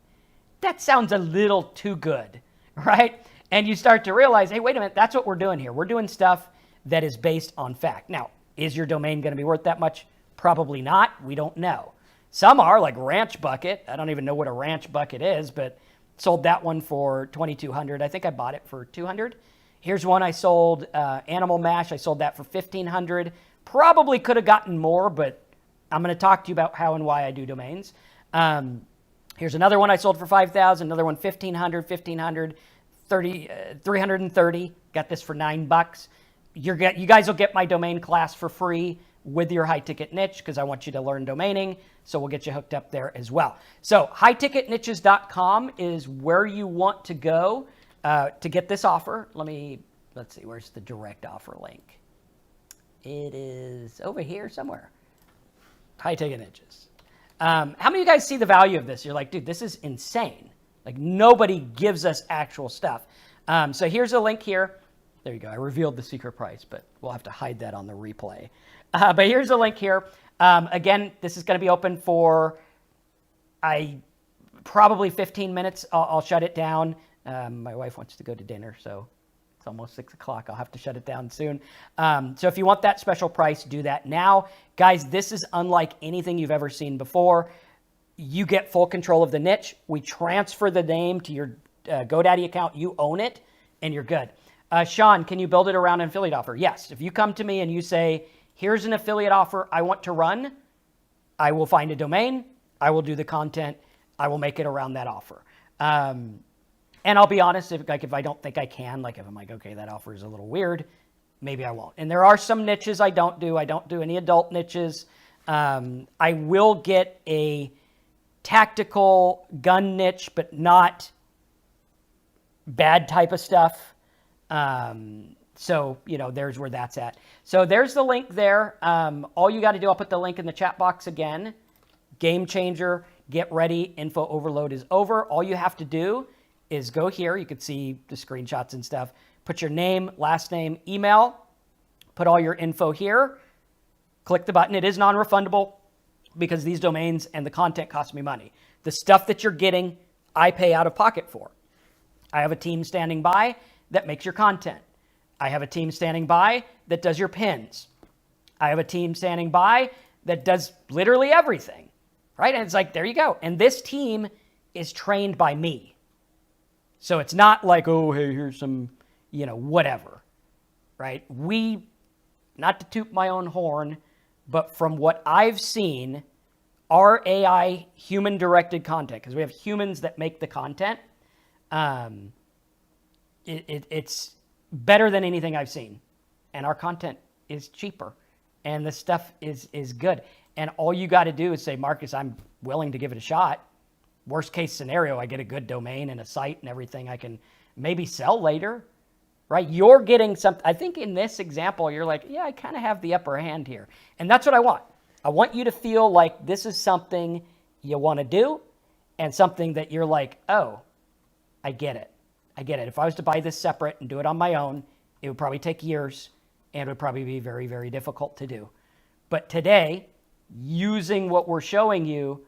that sounds a little too good, right? And you start to realize, hey, wait a minute, that's what we're doing here. We're doing stuff that is based on fact. Now, is your domain going to be worth that much? Probably not. We don't know. Some are, like Ranch Bucket. I don't even know what a Ranch Bucket is, but sold that one for $2,200. I think I bought it for $200. Here's one I sold, Animal Mash. I sold that for $1,500. Probably could have gotten more, but I'm going to talk to you about how and why I do domains. Here's another one I sold for $5,000. Another one, $1,500, $330. Got this for $9. You guys will get my domain class for free with your high ticket niche because I want you to learn domaining. So we'll get you hooked up there as well. So highticketniches.com is where you want to go to get this offer. Let's see, where's the direct offer link? It is over here somewhere. High ticket niches. How many of you guys see the value of this? You're like, dude, this is insane. Like nobody gives us actual stuff. So here's a link here. There you go. I revealed the secret price, but we'll have to hide that on the replay. But here's a link here. Again, this is going to be open for probably 15 minutes. I'll shut it down. My wife wants to go to dinner, so it's almost 6 o'clock. I'll have to shut it down soon. So if you want that special price, do that now. Guys, this is unlike anything you've ever seen before. You get full control of the niche. We transfer the name to your GoDaddy account. You own it, and you're good. Sean, can you build it around an affiliate offer? Yes. If you come to me and you say, here's an affiliate offer I want to run, I will find a domain. I will do the content. I will make it around that offer. And I'll be honest, if I don't think I can, like if I'm like, okay, that offer is a little weird, maybe I won't. And there are some niches I don't do. I don't do any adult niches. I will get a tactical gun niche, but not bad type of stuff. So, there's where that's at. So there's the link there. All you got to do, I'll put the link in the chat box again. Game changer, get ready. Info overload is over. All you have to do is go here. You can see the screenshots and stuff. Put your name, last name, email. Put all your info here. Click the button. It is non-refundable because these domains and the content cost me money. The stuff that you're getting, I pay out of pocket for. I have a team standing by that makes your content. I have a team standing by that does your pins. I have a team standing by that does literally everything, right? And it's like, there you go. And this team is trained by me. So it's not like, oh, hey, here's some, whatever, right? Not to toot my own horn, but from what I've seen, our AI human-directed content, because we have humans that make the content, it's better than anything I've seen. And our content is cheaper. And the stuff is good. And all you got to do is say, Marcus, I'm willing to give it a shot. Worst case scenario, I get a good domain and a site and everything I can maybe sell later, right? You're getting something. I think in this example, you're like, yeah, I kind of have the upper hand here. And that's what I want. I want you to feel like this is something you want to do and something that you're like, oh, I get it. I get it. If I was to buy this separate and do it on my own, it would probably take years and it would probably be very, very difficult to do. But today, using what we're showing you,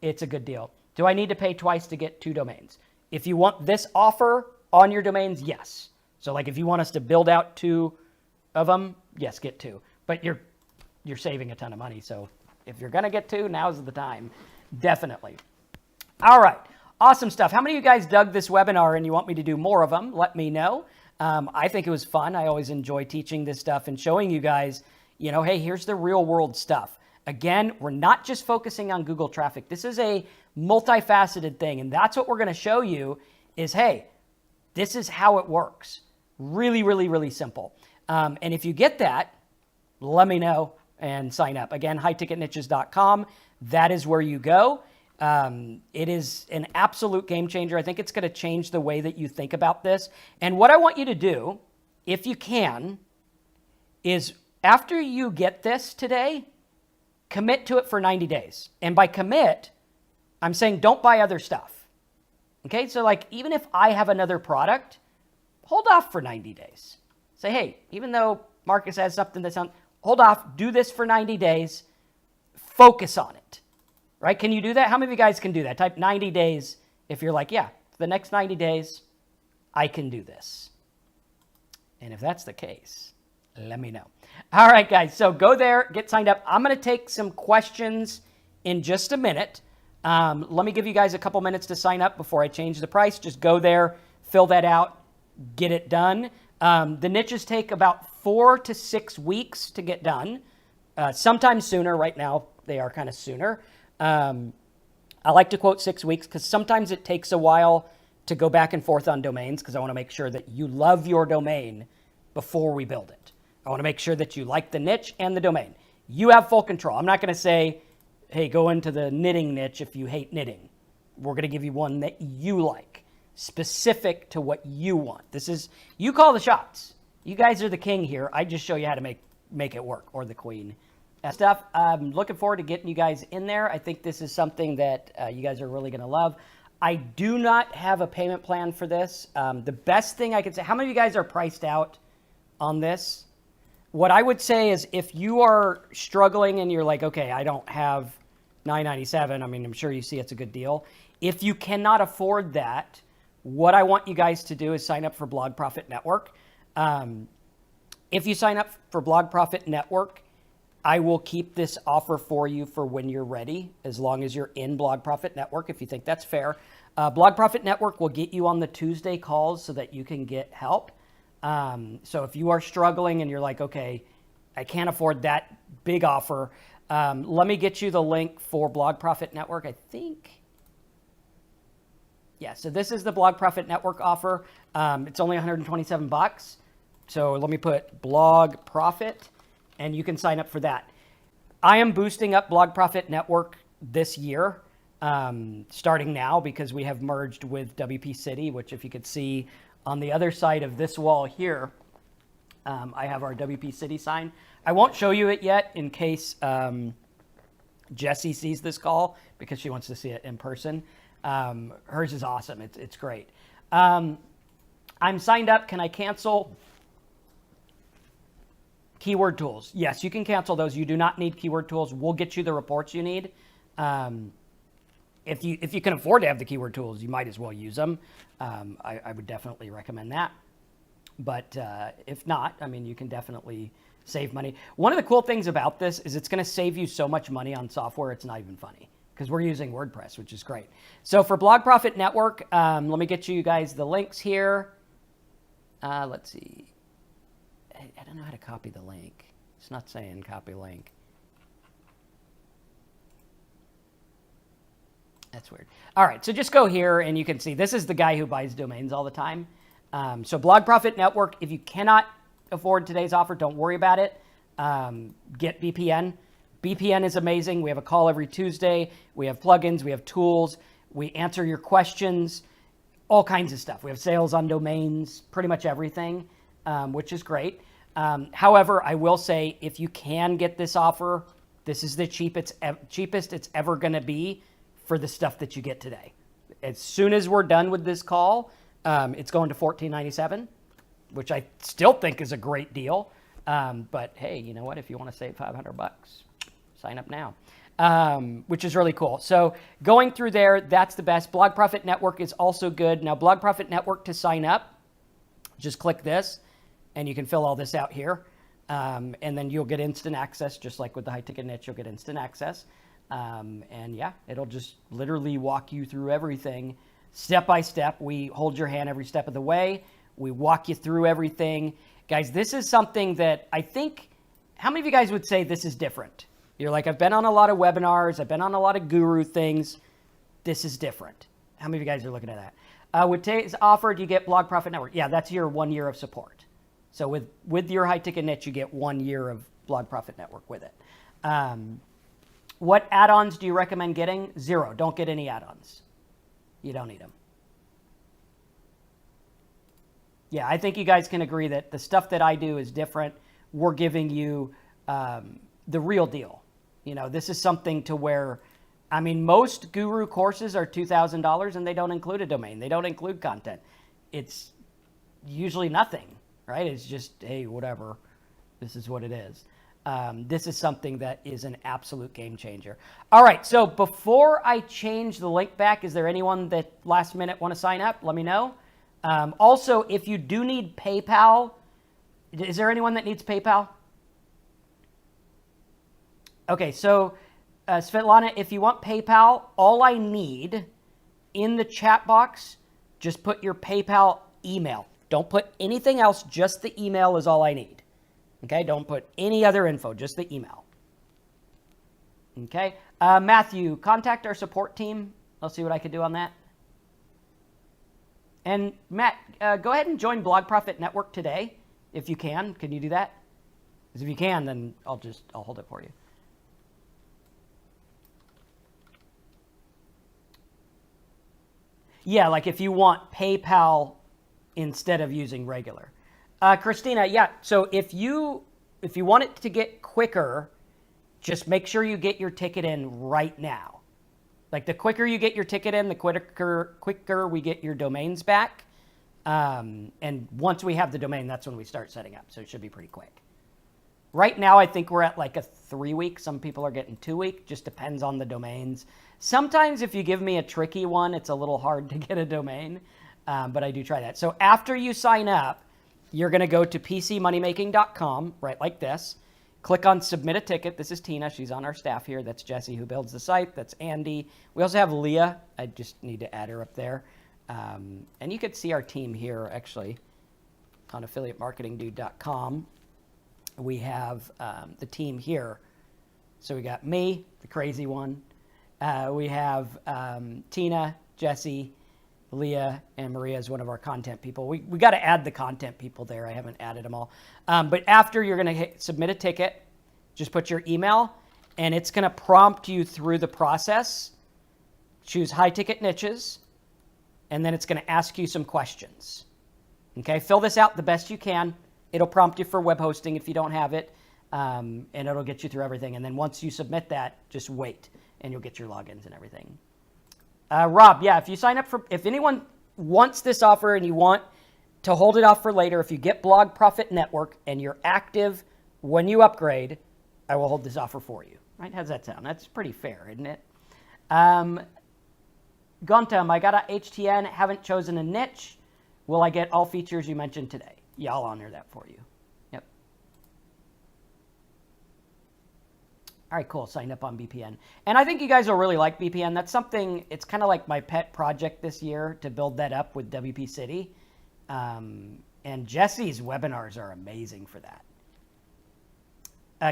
it's a good deal. Do I need to pay twice to get 2 domains? If you want this offer on your domains, yes. So like if you want us to build out 2 of them, yes, get 2. But you're saving a ton of money. So if you're going to get 2, now's the time. Definitely. All right. Awesome stuff. How many of you guys dug this webinar and you want me to do more of them? Let me know. I think it was fun. I always enjoy teaching this stuff and showing you guys, hey, here's the real world stuff. Again, we're not just focusing on Google traffic. This is a multifaceted thing. And that's what we're going to show you is, hey, this is how it works. Really, really, really simple. And if you get that, let me know and sign up. Again, highticketniches.com. That is where you go. It is an absolute game changer. I think it's going to change the way that you think about this. And what I want you to do, if you can, is after you get this today, commit to it for 90 days. And by commit, I'm saying don't buy other stuff. Okay, so like even if I have another product, hold off for 90 days. Say, hey, even though Marcus has something that's on, hold off, do this for 90 days, focus on it. Right? Can you do that? How many of you guys can do that? Type 90 days if you're like, yeah, for the next 90 days, I can do this. And if that's the case, let me know. All right, guys. So go there, get signed up. I'm going to take some questions in just a minute. Let me give you guys a couple minutes to sign up before I change the price. Just go there, fill that out, get it done. The niches take about 4 to 6 weeks to get done. Sometimes sooner. Right now, they are kind of sooner. I like to quote 6 weeks because sometimes it takes a while to go back and forth on domains because I want to make sure that you love your domain before we build it. I want to make sure that you like the niche and the domain. You have full control. I'm not going to say, hey, go into the knitting niche if you hate knitting. We're going to give you one that you like, specific to what you want. This is, you call the shots. You guys are the king here. I just show you how to make it work, or the queen. Stuff. I'm looking forward to getting you guys in there. I think this is something that you guys are really going to love. I do not have a payment plan for this. The best thing I could say, how many of you guys are priced out on this? What I would say is if you are struggling and you're like, okay, I don't have $9.97. I mean, I'm sure you see it's a good deal. If you cannot afford that, what I want you guys to do is sign up for Blog Profit Network. If you sign up for Blog Profit Network, I will keep this offer for you for when you're ready, as long as you're in Blog Profit Network, if you think that's fair. Blog Profit Network will get you on the Tuesday calls so that you can get help. So if you are struggling and you're like, okay, I can't afford that big offer, let me get you the link for Blog Profit Network. I think, yeah, so this is the Blog Profit Network offer. It's only $127. So let me put Blog Profit, and you can sign up for that. I am boosting up Blog Profit Network this year, starting now, because we have merged with WP City, which if you could see on the other side of this wall here, I have our WP City sign. I won't show you it yet in case Jessie sees this call, because she wants to see it in person. Hers is awesome. It's great. I'm signed up. Can I cancel? Keyword tools. Yes, you can cancel those. You do not need keyword tools. We'll get you the reports you need. If you can afford to have the keyword tools, you might as well use them. I would definitely recommend that. But if not, I mean, you can definitely save money. One of the cool things about this is it's going to save you so much money on software, it's not even funny, because we're using WordPress, which is great. So for Blog Profit Network, let me get you guys the links here. Let's see. I don't know how to copy the link. It's not saying copy link. That's weird. All right, so just go here and you can see this is the guy who buys domains all the time. So Blog Profit Network, if you cannot afford today's offer, don't worry about it. Get VPN. VPN is amazing. We have a call every Tuesday. We have plugins. We have tools. We answer your questions, all kinds of stuff. We have sales on domains, pretty much everything, which is great. However, I will say if you can get this offer, this is the cheapest it's ever going to be for the stuff that you get today. As soon as we're done with this call, it's going to $14.97, which I still think is a great deal. But hey, you know what? If you want to save $500, sign up now, which is really cool. So going through there, that's the best. Blog Profit Network is also good. Now, Blog Profit Network, to sign up, just click this, and you can fill all this out here. And then you'll get instant access, just like with the high ticket niche, you'll get instant access. And yeah, it'll just literally walk you through everything step by step. We hold your hand every step of the way. We walk you through everything. Guys, this is something that I think, how many of you guys would say this is different? You're like, I've been on a lot of webinars. I've been on a lot of guru things. This is different. How many of you guys are looking at that? With today's offer, you get Blog Profit Network. Yeah, that's your 1 year of support. So with your high ticket niche, you get 1 year of Blog Profit Network with it. What add-ons do you recommend getting? 0. Don't get any add-ons. You don't need them. Yeah, I think you guys can agree that the stuff that I do is different. We're giving you the real deal. You know, this is something to where, I mean, most guru courses are $2,000 and they don't include a domain. They don't include content. It's usually nothing, right? It's just, hey, whatever. This is what it is. This is something that is an absolute game changer. All right, so before I change the link back, is there anyone that last minute want to sign up? Let me know. Also, if you do need PayPal, is there anyone that needs PayPal? Okay, so Svetlana, if you want PayPal, all I need in the chat box, just put your PayPal email. Don't put anything else, just the email is all I need. Okay, don't put any other info, just the email. Okay, Matthew, contact our support team. I'll see what I can do on that. And Matt, go ahead and join Blog Profit Network today, if you can. Can you do that? Because if you can, then I'll hold it for you. Yeah, like if you want PayPal instead of using regular. Christina, yeah, so if you want it to get quicker, just make sure you get your ticket in right now. Like the quicker you get your ticket in, the quicker we get your domains back. And once we have the domain, that's when we start setting up. So it should be pretty quick. Right now, I think we're at like a 3 week. Some people are getting 2 week. Just depends on the domains. Sometimes if you give me a tricky one, it's a little hard to get a domain. But I do try that. So after you sign up, you're going to go to pcmoneymaking.com, right like this. Click on Submit a Ticket. This is Tina. She's on our staff here. That's Jesse, who builds the site. That's Andy. We also have Leah. I just need to add her up there. And you could see our team here, actually, on affiliatemarketingdude.com. We have the team here. So we got me, the crazy one. We have Tina, Jesse, Leah, and Maria is one of our content people. We got to add the content people there. I haven't added them all. But after you're going to submit a ticket, just put your email, and it's going to prompt you through the process. Choose high ticket niches, and then it's going to ask you some questions. Okay, fill this out the best you can. It'll prompt you for web hosting if you don't have it, and it'll get you through everything. And then once you submit that, just wait, and you'll get your logins and everything. Rob, yeah, if you sign up if anyone wants this offer and you want to hold it off for later, if you get Blog Profit Network and you're active when you upgrade, I will hold this offer for you. Right? How's that sound? That's pretty fair, isn't it? Gontam, I got a HTN, haven't chosen a niche. Will I get all features you mentioned today? Yeah, I'll honor that for you. Yep. All right, cool. Signed up on BPN. And I think you guys will really like BPN. That's something, it's kind of like my pet project this year to build that up with WP City. And Jesse's webinars are amazing for that.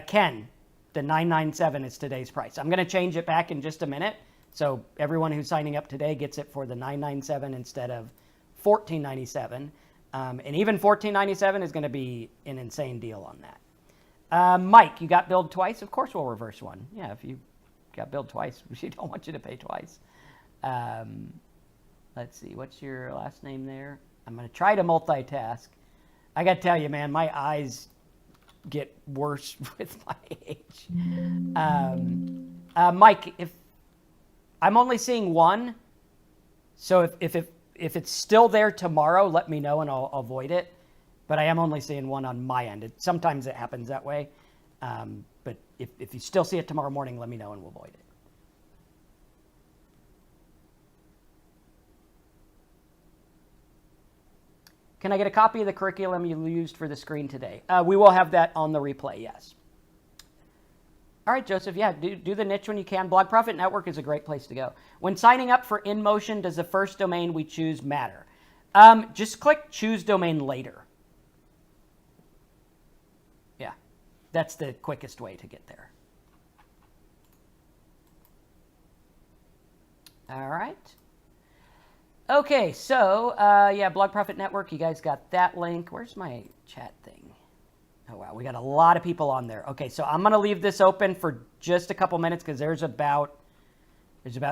Ken, the $997 is today's price. I'm going to change it back in just a minute. So everyone who's signing up today gets it for the $997 instead of $1497. And even $1497 is going to be an insane deal on that. Mike, you got billed twice? Of course we'll reverse one. Yeah, if you got billed twice, we don't want you to pay twice. Let's see, what's your last name there? I'm going to try to multitask. I got to tell you, man, my eyes get worse with my age. Mike, if I'm only seeing one, so if it's still there tomorrow, let me know and I'll avoid it. But I am only seeing one on my end. Sometimes it happens that way. But if you still see it tomorrow morning, let me know and we'll avoid it. Can I get a copy of the curriculum you used for the screen today? We will have that on the replay, yes. All right, Joseph, yeah, do the niche when you can. Blog Profit Network is a great place to go. When signing up for InMotion, does the first domain we choose matter? Just click Choose Domain Later. Yeah, that's the quickest way to get there. All right. Okay, so, yeah, Blog Profit Network, you guys got that link. Where's my chat thing? Oh, wow, we got a lot of people on there. Okay, so I'm going to leave this open for just a couple minutes because there's about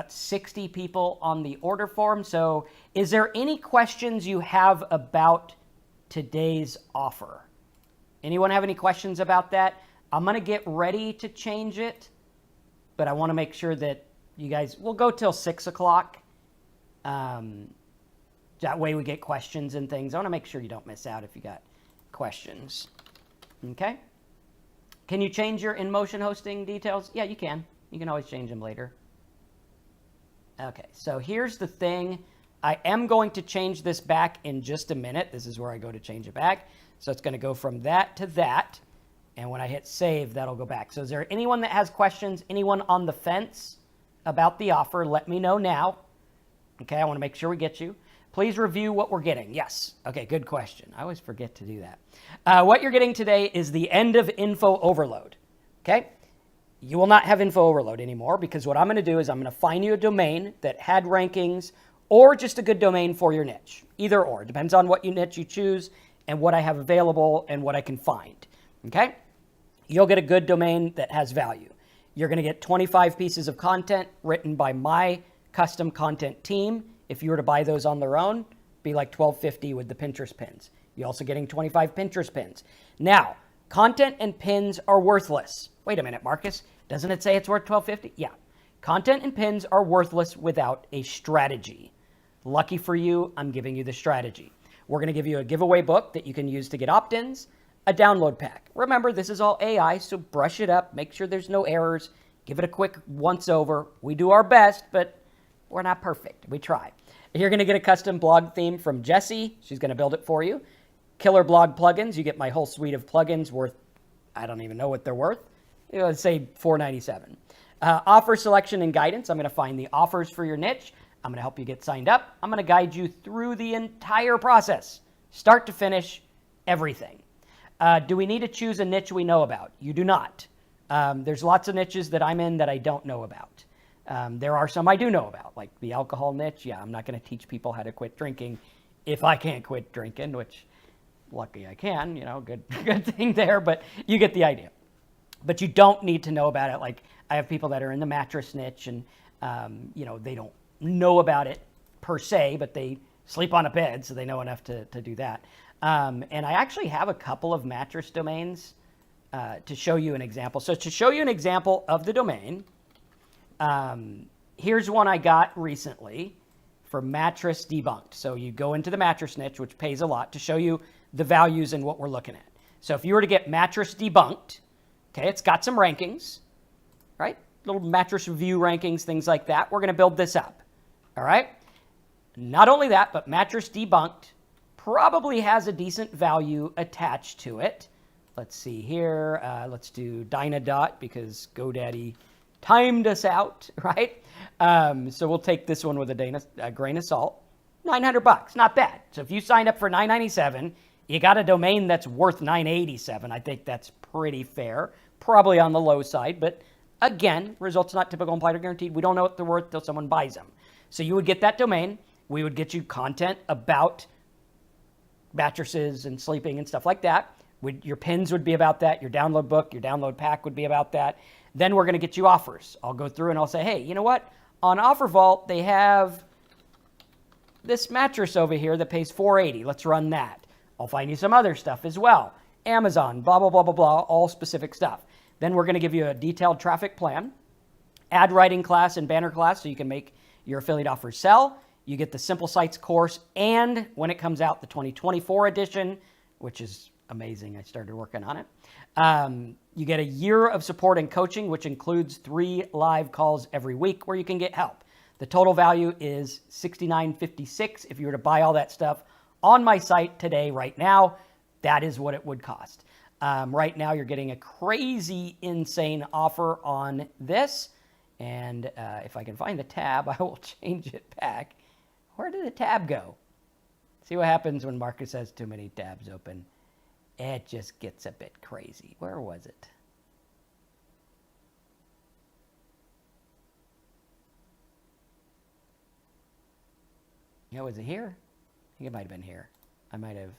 60 people on the order form. So is there any questions you have about today's offer? Anyone have any questions about that? I'm going to get ready to change it, but I want to make sure that you guys, we'll go till 6 o'clock. That way we get questions and things. I want to make sure you don't miss out if you got questions. Okay. Can you change your InMotion hosting details? Yeah, you can. You can always change them later. Okay, so here's the thing. I am going to change this back in just a minute. This is where I go to change it back. So it's going to go from that to that. And when I hit save, that'll go back. So is there anyone that has questions? Anyone on the fence about the offer? Let me know now. Okay, I want to make sure we get you. Please review what we're getting. Yes. Okay, good question. I always forget to do that. What you're getting today is the end of info overload. Okay? You will not have info overload anymore because what I'm going to do is I'm going to find you a domain that had rankings or just a good domain for your niche. Either or. Depends on what niche you choose and what I have available and what I can find. Okay? You'll get a good domain that has value. You're going to get 25 pieces of content written by my custom content team. If you were to buy those on their own, be like $12.50 with the Pinterest pins. You're also getting 25 Pinterest pins. Now, content and pins are worthless. Wait a minute, Marcus. Doesn't it say it's worth $12.50? Yeah. Content and pins are worthless without a strategy. Lucky for you, I'm giving you the strategy. We're going to give you a giveaway book that you can use to get opt-ins, a download pack. Remember, this is all AI, so brush it up. Make sure there's no errors. Give it a quick once-over. We do our best, but we're not perfect. We try. You're going to get a custom blog theme from Jessie. She's going to build it for you. Killer blog plugins. You get my whole suite of plugins worth, I don't even know what they're worth. Let's say $4.97. Offer selection and guidance. I'm going to find the offers for your niche. I'm going to help you get signed up. I'm going to guide you through the entire process, start to finish, everything. Do we need to choose a niche we know about? You do not. There's lots of niches that I'm in that I don't know about. There are some I do know about, like the alcohol niche. Yeah, I'm not going to teach people how to quit drinking if I can't quit drinking, which lucky I can, good thing there, but you get the idea. But you don't need to know about it. Like I have people that are in the mattress niche and, they don't know about it per se, but they sleep on a bed, so they know enough to do that. And I actually have a couple of mattress domains to show you an example. So to show you an example of the domain, here's one I got recently for Mattress Debunked. So you go into the mattress niche, which pays a lot, to show you the values and what we're looking at. So if you were to get Mattress Debunked, okay, it's got some rankings, right? Little mattress review rankings, things like that. We're going to build this up, all right? Not only that, but Mattress Debunked probably has a decent value attached to it. Let's see here. Let's do Dynadot because GoDaddy timed us out, right? So we'll take this one with a grain of salt. $900, not bad. So if you signed up for $997, you got a domain that's worth $987. I think that's pretty fair. Probably on the low side, but again, results not typical, implied, or guaranteed. We don't know what they're worth till someone buys them. So you would get that domain. We would get you content about mattresses and sleeping and stuff like that. Your pins would be about that. Your download book, your download pack would be about that. Then we're going to get you offers. I'll go through and I'll say, hey, you know what? On OfferVault, they have this mattress over here that pays $480. Let's run that. I'll find you some other stuff as well. Amazon, blah, blah, blah, blah, blah, all specific stuff. Then we're going to give you a detailed traffic plan, ad writing class and banner class so you can make your affiliate offers sell. You get the Simple Sites course, and when it comes out, the 2024 edition, which is amazing. I started working on it. You get a year of support and coaching, which includes 3 live calls every week where you can get help. The total value is $69.56. If you were to buy all that stuff on my site today, right now, that is what it would cost. Right now, you're getting a crazy, insane offer on this. And if I can find the tab, I will change it back. Where did the tab go? See what happens when Marcus has too many tabs open. It just gets a bit crazy. Where was it? Yeah, was it here? I think it might have been here. I might have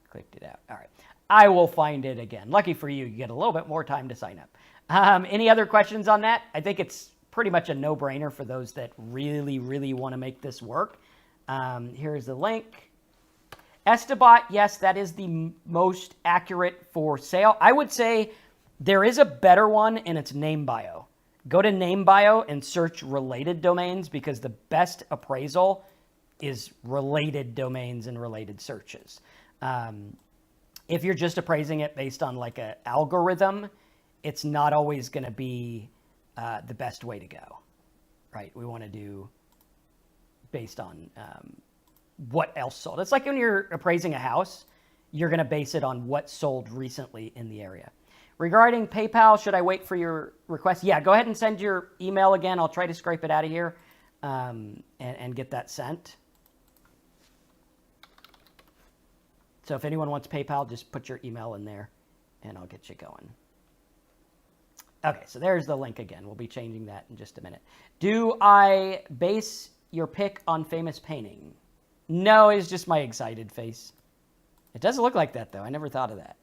clicked it out. All right. I will find it again. Lucky for you, you get a little bit more time to sign up. Any other questions on that? I think it's pretty much a no-brainer for those that really, really want to make this work. Here's the link. Estabot, yes, that is the most accurate for sale. I would say there is a better one, and it's NameBio. Go to NameBio and search related domains because the best appraisal is related domains and related searches. If you're just appraising it based on like an algorithm, it's not always going to be the best way to go, right? We want to do based on what else sold. It's like when you're appraising a house, you're going to base it on what sold recently in the area. Regarding PayPal, should I wait for your request? Yeah, go ahead and send your email again. I'll try to scrape it out of here and get that sent. So if anyone wants PayPal, just put your email in there and I'll get you going. Okay, so there's the link again. We'll be changing that in just a minute. Do I base your pick on famous painting? No, it's just my excited face. It doesn't look like that, though. I never thought of that.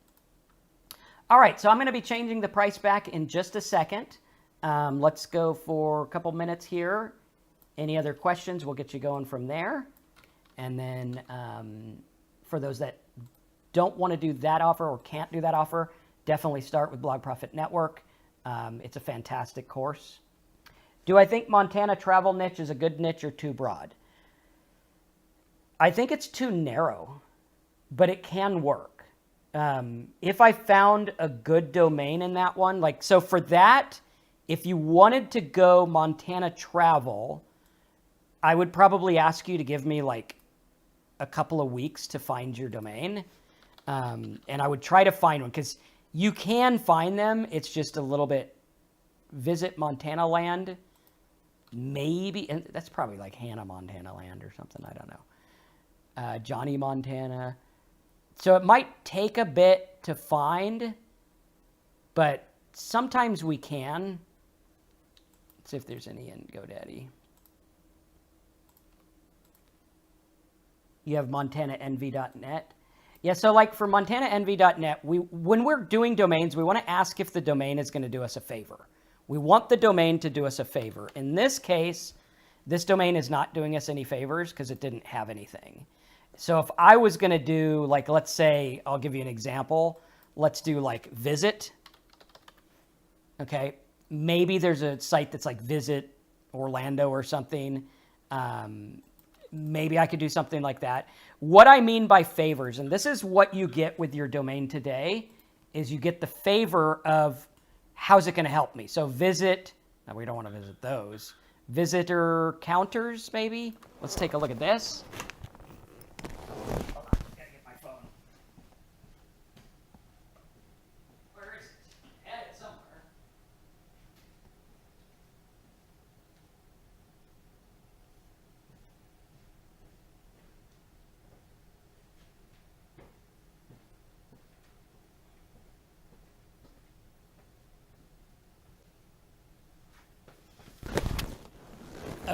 All right, so I'm going to be changing the price back in just a second. Let's go for a couple minutes here. Any other questions? We'll get you going from there. And then for those that don't want to do that offer or can't do that offer, definitely start with Blog Profit Network. It's a fantastic course. Do I think Montana travel niche is a good niche or too broad? I think it's too narrow, but it can work. If I found a good domain in that one, like, so for that, if you wanted to go Montana travel, I would probably ask you to give me like a couple of weeks to find your domain. And I would try to find one because you can find them. It's just a little bit visit Montana land, maybe. And that's probably like Hannah Montana land or something. I don't know. Johnny Montana. So it might take a bit to find, but sometimes we can. Let's see if there's any in GoDaddy. You have montananv.net. Yeah, so like for montananv.net, when we're doing domains, we want to ask if the domain is going to do us a favor. We want the domain to do us a favor. In this case, this domain is not doing us any favors because it didn't have anything. So if I was going to do, like, let's say, I'll give you an example. Let's do like visit. Okay, maybe there's a site that's like Visit Orlando or something. Maybe I could do something like that. What I mean by favors, and this is what you get with your domain today, is you get the favor of how's it going to help me. So visit, now we don't want to visit those. Visitor counters, maybe. Let's take a look at this.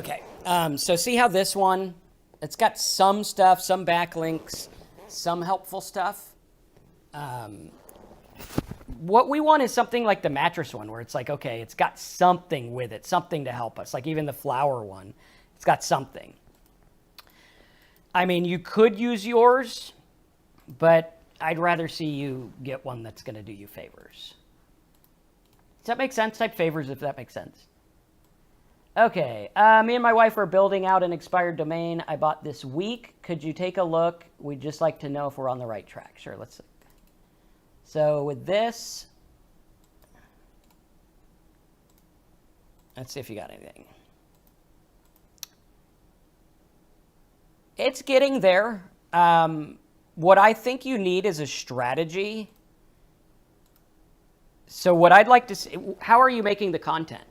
Okay, so see how this one, it's got some stuff, some backlinks, some helpful stuff. What we want is something like the mattress one where it's like, okay, it's got something with it, something to help us. Like even the flower one, it's got something. I mean, you could use yours, but I'd rather see you get one that's going to do you favors. Does that make sense? Type favors if that makes sense. Okay, me and my wife are building out an expired domain I bought this week. Could you take a look? We'd just like to know if we're on the right track. Sure, let's see. So with this, let's see if you got anything. It's getting there. What I think you need is a strategy. So what I'd like to see, how are you making the content?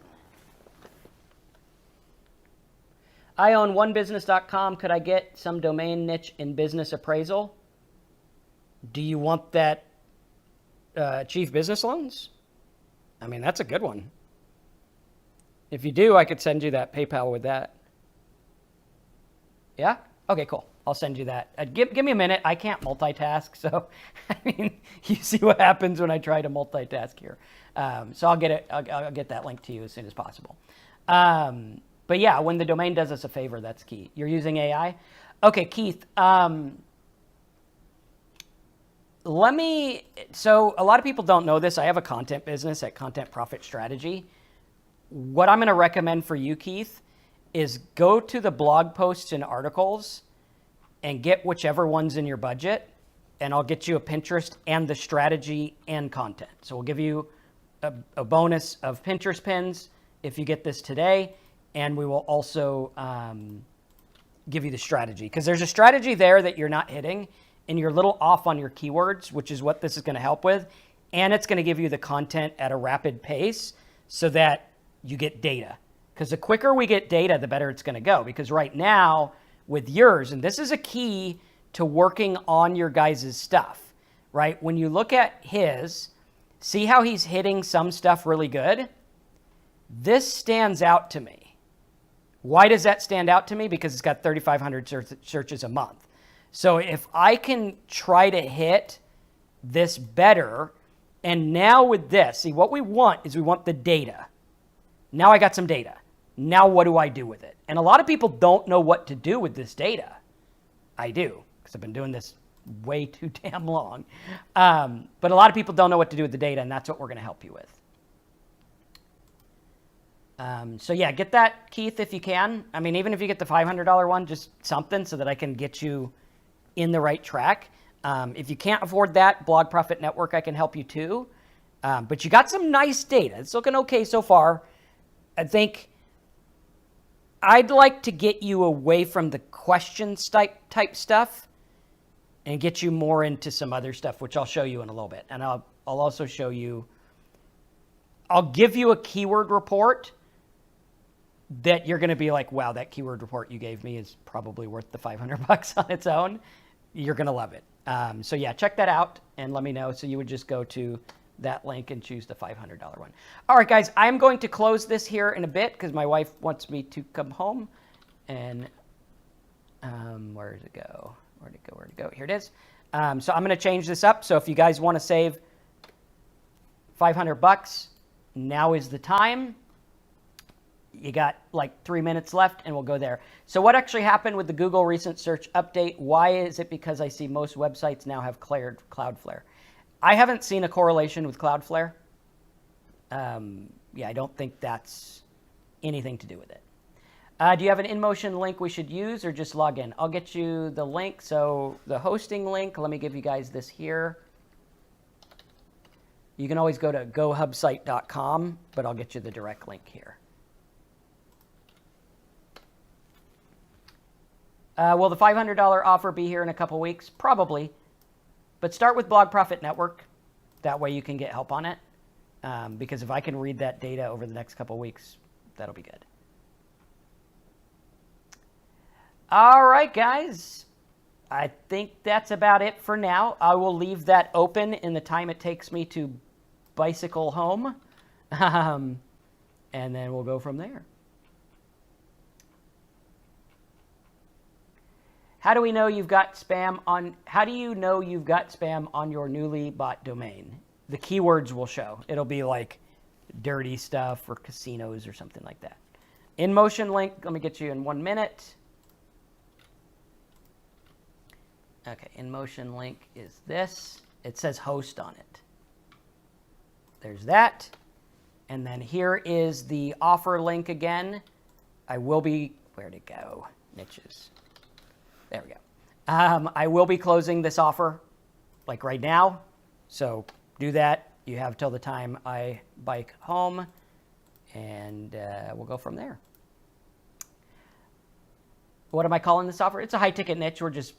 I own onebusiness.com. Could I get some domain niche in business appraisal? Do you want that chief business loans? I mean, that's a good one. If you do, I could send you that PayPal with that. Yeah? Okay, cool. I'll send you that. Give me a minute. I can't multitask. So, I mean, you see what happens when I try to multitask here. So I'll get it. I'll get that link to you as soon as possible. But yeah, when the domain does us a favor, that's key. You're using AI? Okay, Keith. So a lot of people don't know this. I have a content business at Content Profit Strategy. What I'm going to recommend for you, Keith, is go to the blog posts and articles and get whichever one's in your budget, and I'll get you a Pinterest and the strategy and content. So we'll give you a bonus of Pinterest pins if you get this today, and we will also give you the strategy, because there's a strategy there that you're not hitting, and you're a little off on your keywords, which is what this is going to help with, and it's going to give you the content at a rapid pace so that you get data. Because the quicker we get data, the better it's going to go. Because right now, with yours, and this is a key to working on your guys' stuff, right? When you look at his, see how he's hitting some stuff really good? This stands out to me. Why does that stand out to me? Because it's got 3,500 searches a month. So if I can try to hit this better, and now with this, see what we want is we want the data. Now I got some data. Now what do I do with it? And a lot of people don't know what to do with this data. I do, because I've been doing this way too damn long. But a lot of people don't know what to do with the data, and that's what we're going to help you with. So yeah, get that, Keith, if you can. I mean, even if you get the $500 one, just something so that I can get you in the right track. If you can't afford that, Blog Profit Network, I can help you too. But you got some nice data. It's looking okay so far. I think I'd like to get you away from the questions type stuff and get you more into some other stuff, which I'll show you in a little bit. And I'll also show you, I'll give you a keyword report that you're going to be like, wow, that keyword report you gave me is probably worth the $500 on its own. You're going to love it. So yeah, check that out and let me know. So you would just go to that link and choose the $500 one. All right, guys, I'm going to close this here in a bit because my wife wants me to come home. And where did it go? Where'd it go? Where'd it go? Here it is. So I'm going to change this up. So if you guys want to save $500, now is the time. You got like 3 minutes left and we'll go there. So what actually happened with the Google recent search update? Why is it? Because I see most websites now have Cloudflare. I haven't seen a correlation with Cloudflare. Yeah, I don't think that's anything to do with it. Do you have an InMotion link we should use or just log in? I'll get you the link. So the hosting link, let me give you guys this here. You can always go to gohubsite.com, but I'll get you the direct link here. Will the $500 offer be here in a couple weeks? Probably. But start with Blog Profit Network. That way you can get help on it. Because if I can read that data over the next couple weeks, that'll be good. All right, guys. I think that's about it for now. I will leave that open in the time it takes me to bicycle home. And then we'll go from there. How do we know you've got spam on? How do you know you've got spam on your newly bought domain? The keywords will show. It'll be like dirty stuff or casinos or something like that. InMotion link. Let me get you in 1 minute. Okay, InMotion link is this. It says host on it. There's that. And then here is the offer link again. I will be, where'd it go? Niches. There we go. I will be closing this offer like right now. So do that. You have till the time I bike home, and we'll go from there. What am I calling this offer? It's a high ticket niche. We're just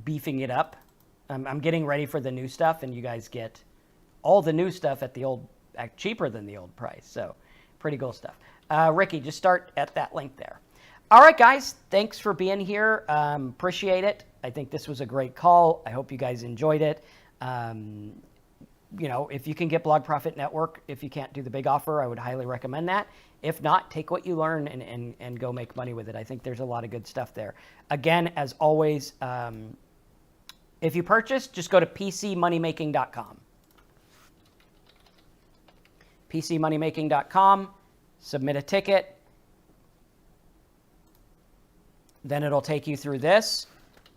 beefing it up. I'm getting ready for the new stuff, and you guys get all the new stuff at the old, cheaper than the old price. So pretty cool stuff. Ricky, just start at that link there. All right, guys, thanks for being here. Appreciate it. I think this was a great call. I hope you guys enjoyed it. You know, if you can get Blog Profit Network, if you can't do the big offer, I would highly recommend that. If not, take what you learn and go make money with it. I think there's a lot of good stuff there. Again, as always, if you purchase, just go to pcmoneymaking.com. pcmoneymaking.com, submit a ticket. Then it'll take you through this,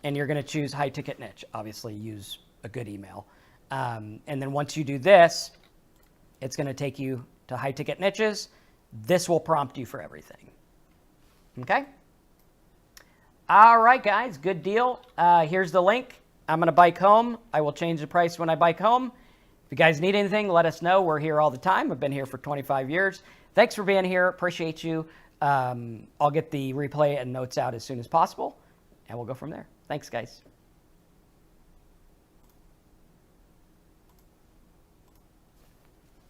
and you're going to choose high ticket niche. Obviously, use a good email. And then once you do this, it's going to take you to high ticket niches. This will prompt you for everything. Okay? All right, guys, good deal. Here's the link. I'm going to bike home. I will change the price when I bike home. If you guys need anything, let us know. We're here all the time. I've been here for 25 years. Thanks for being here. Appreciate you. I'll get the replay and notes out as soon as possible, and we'll go from there. Thanks, guys.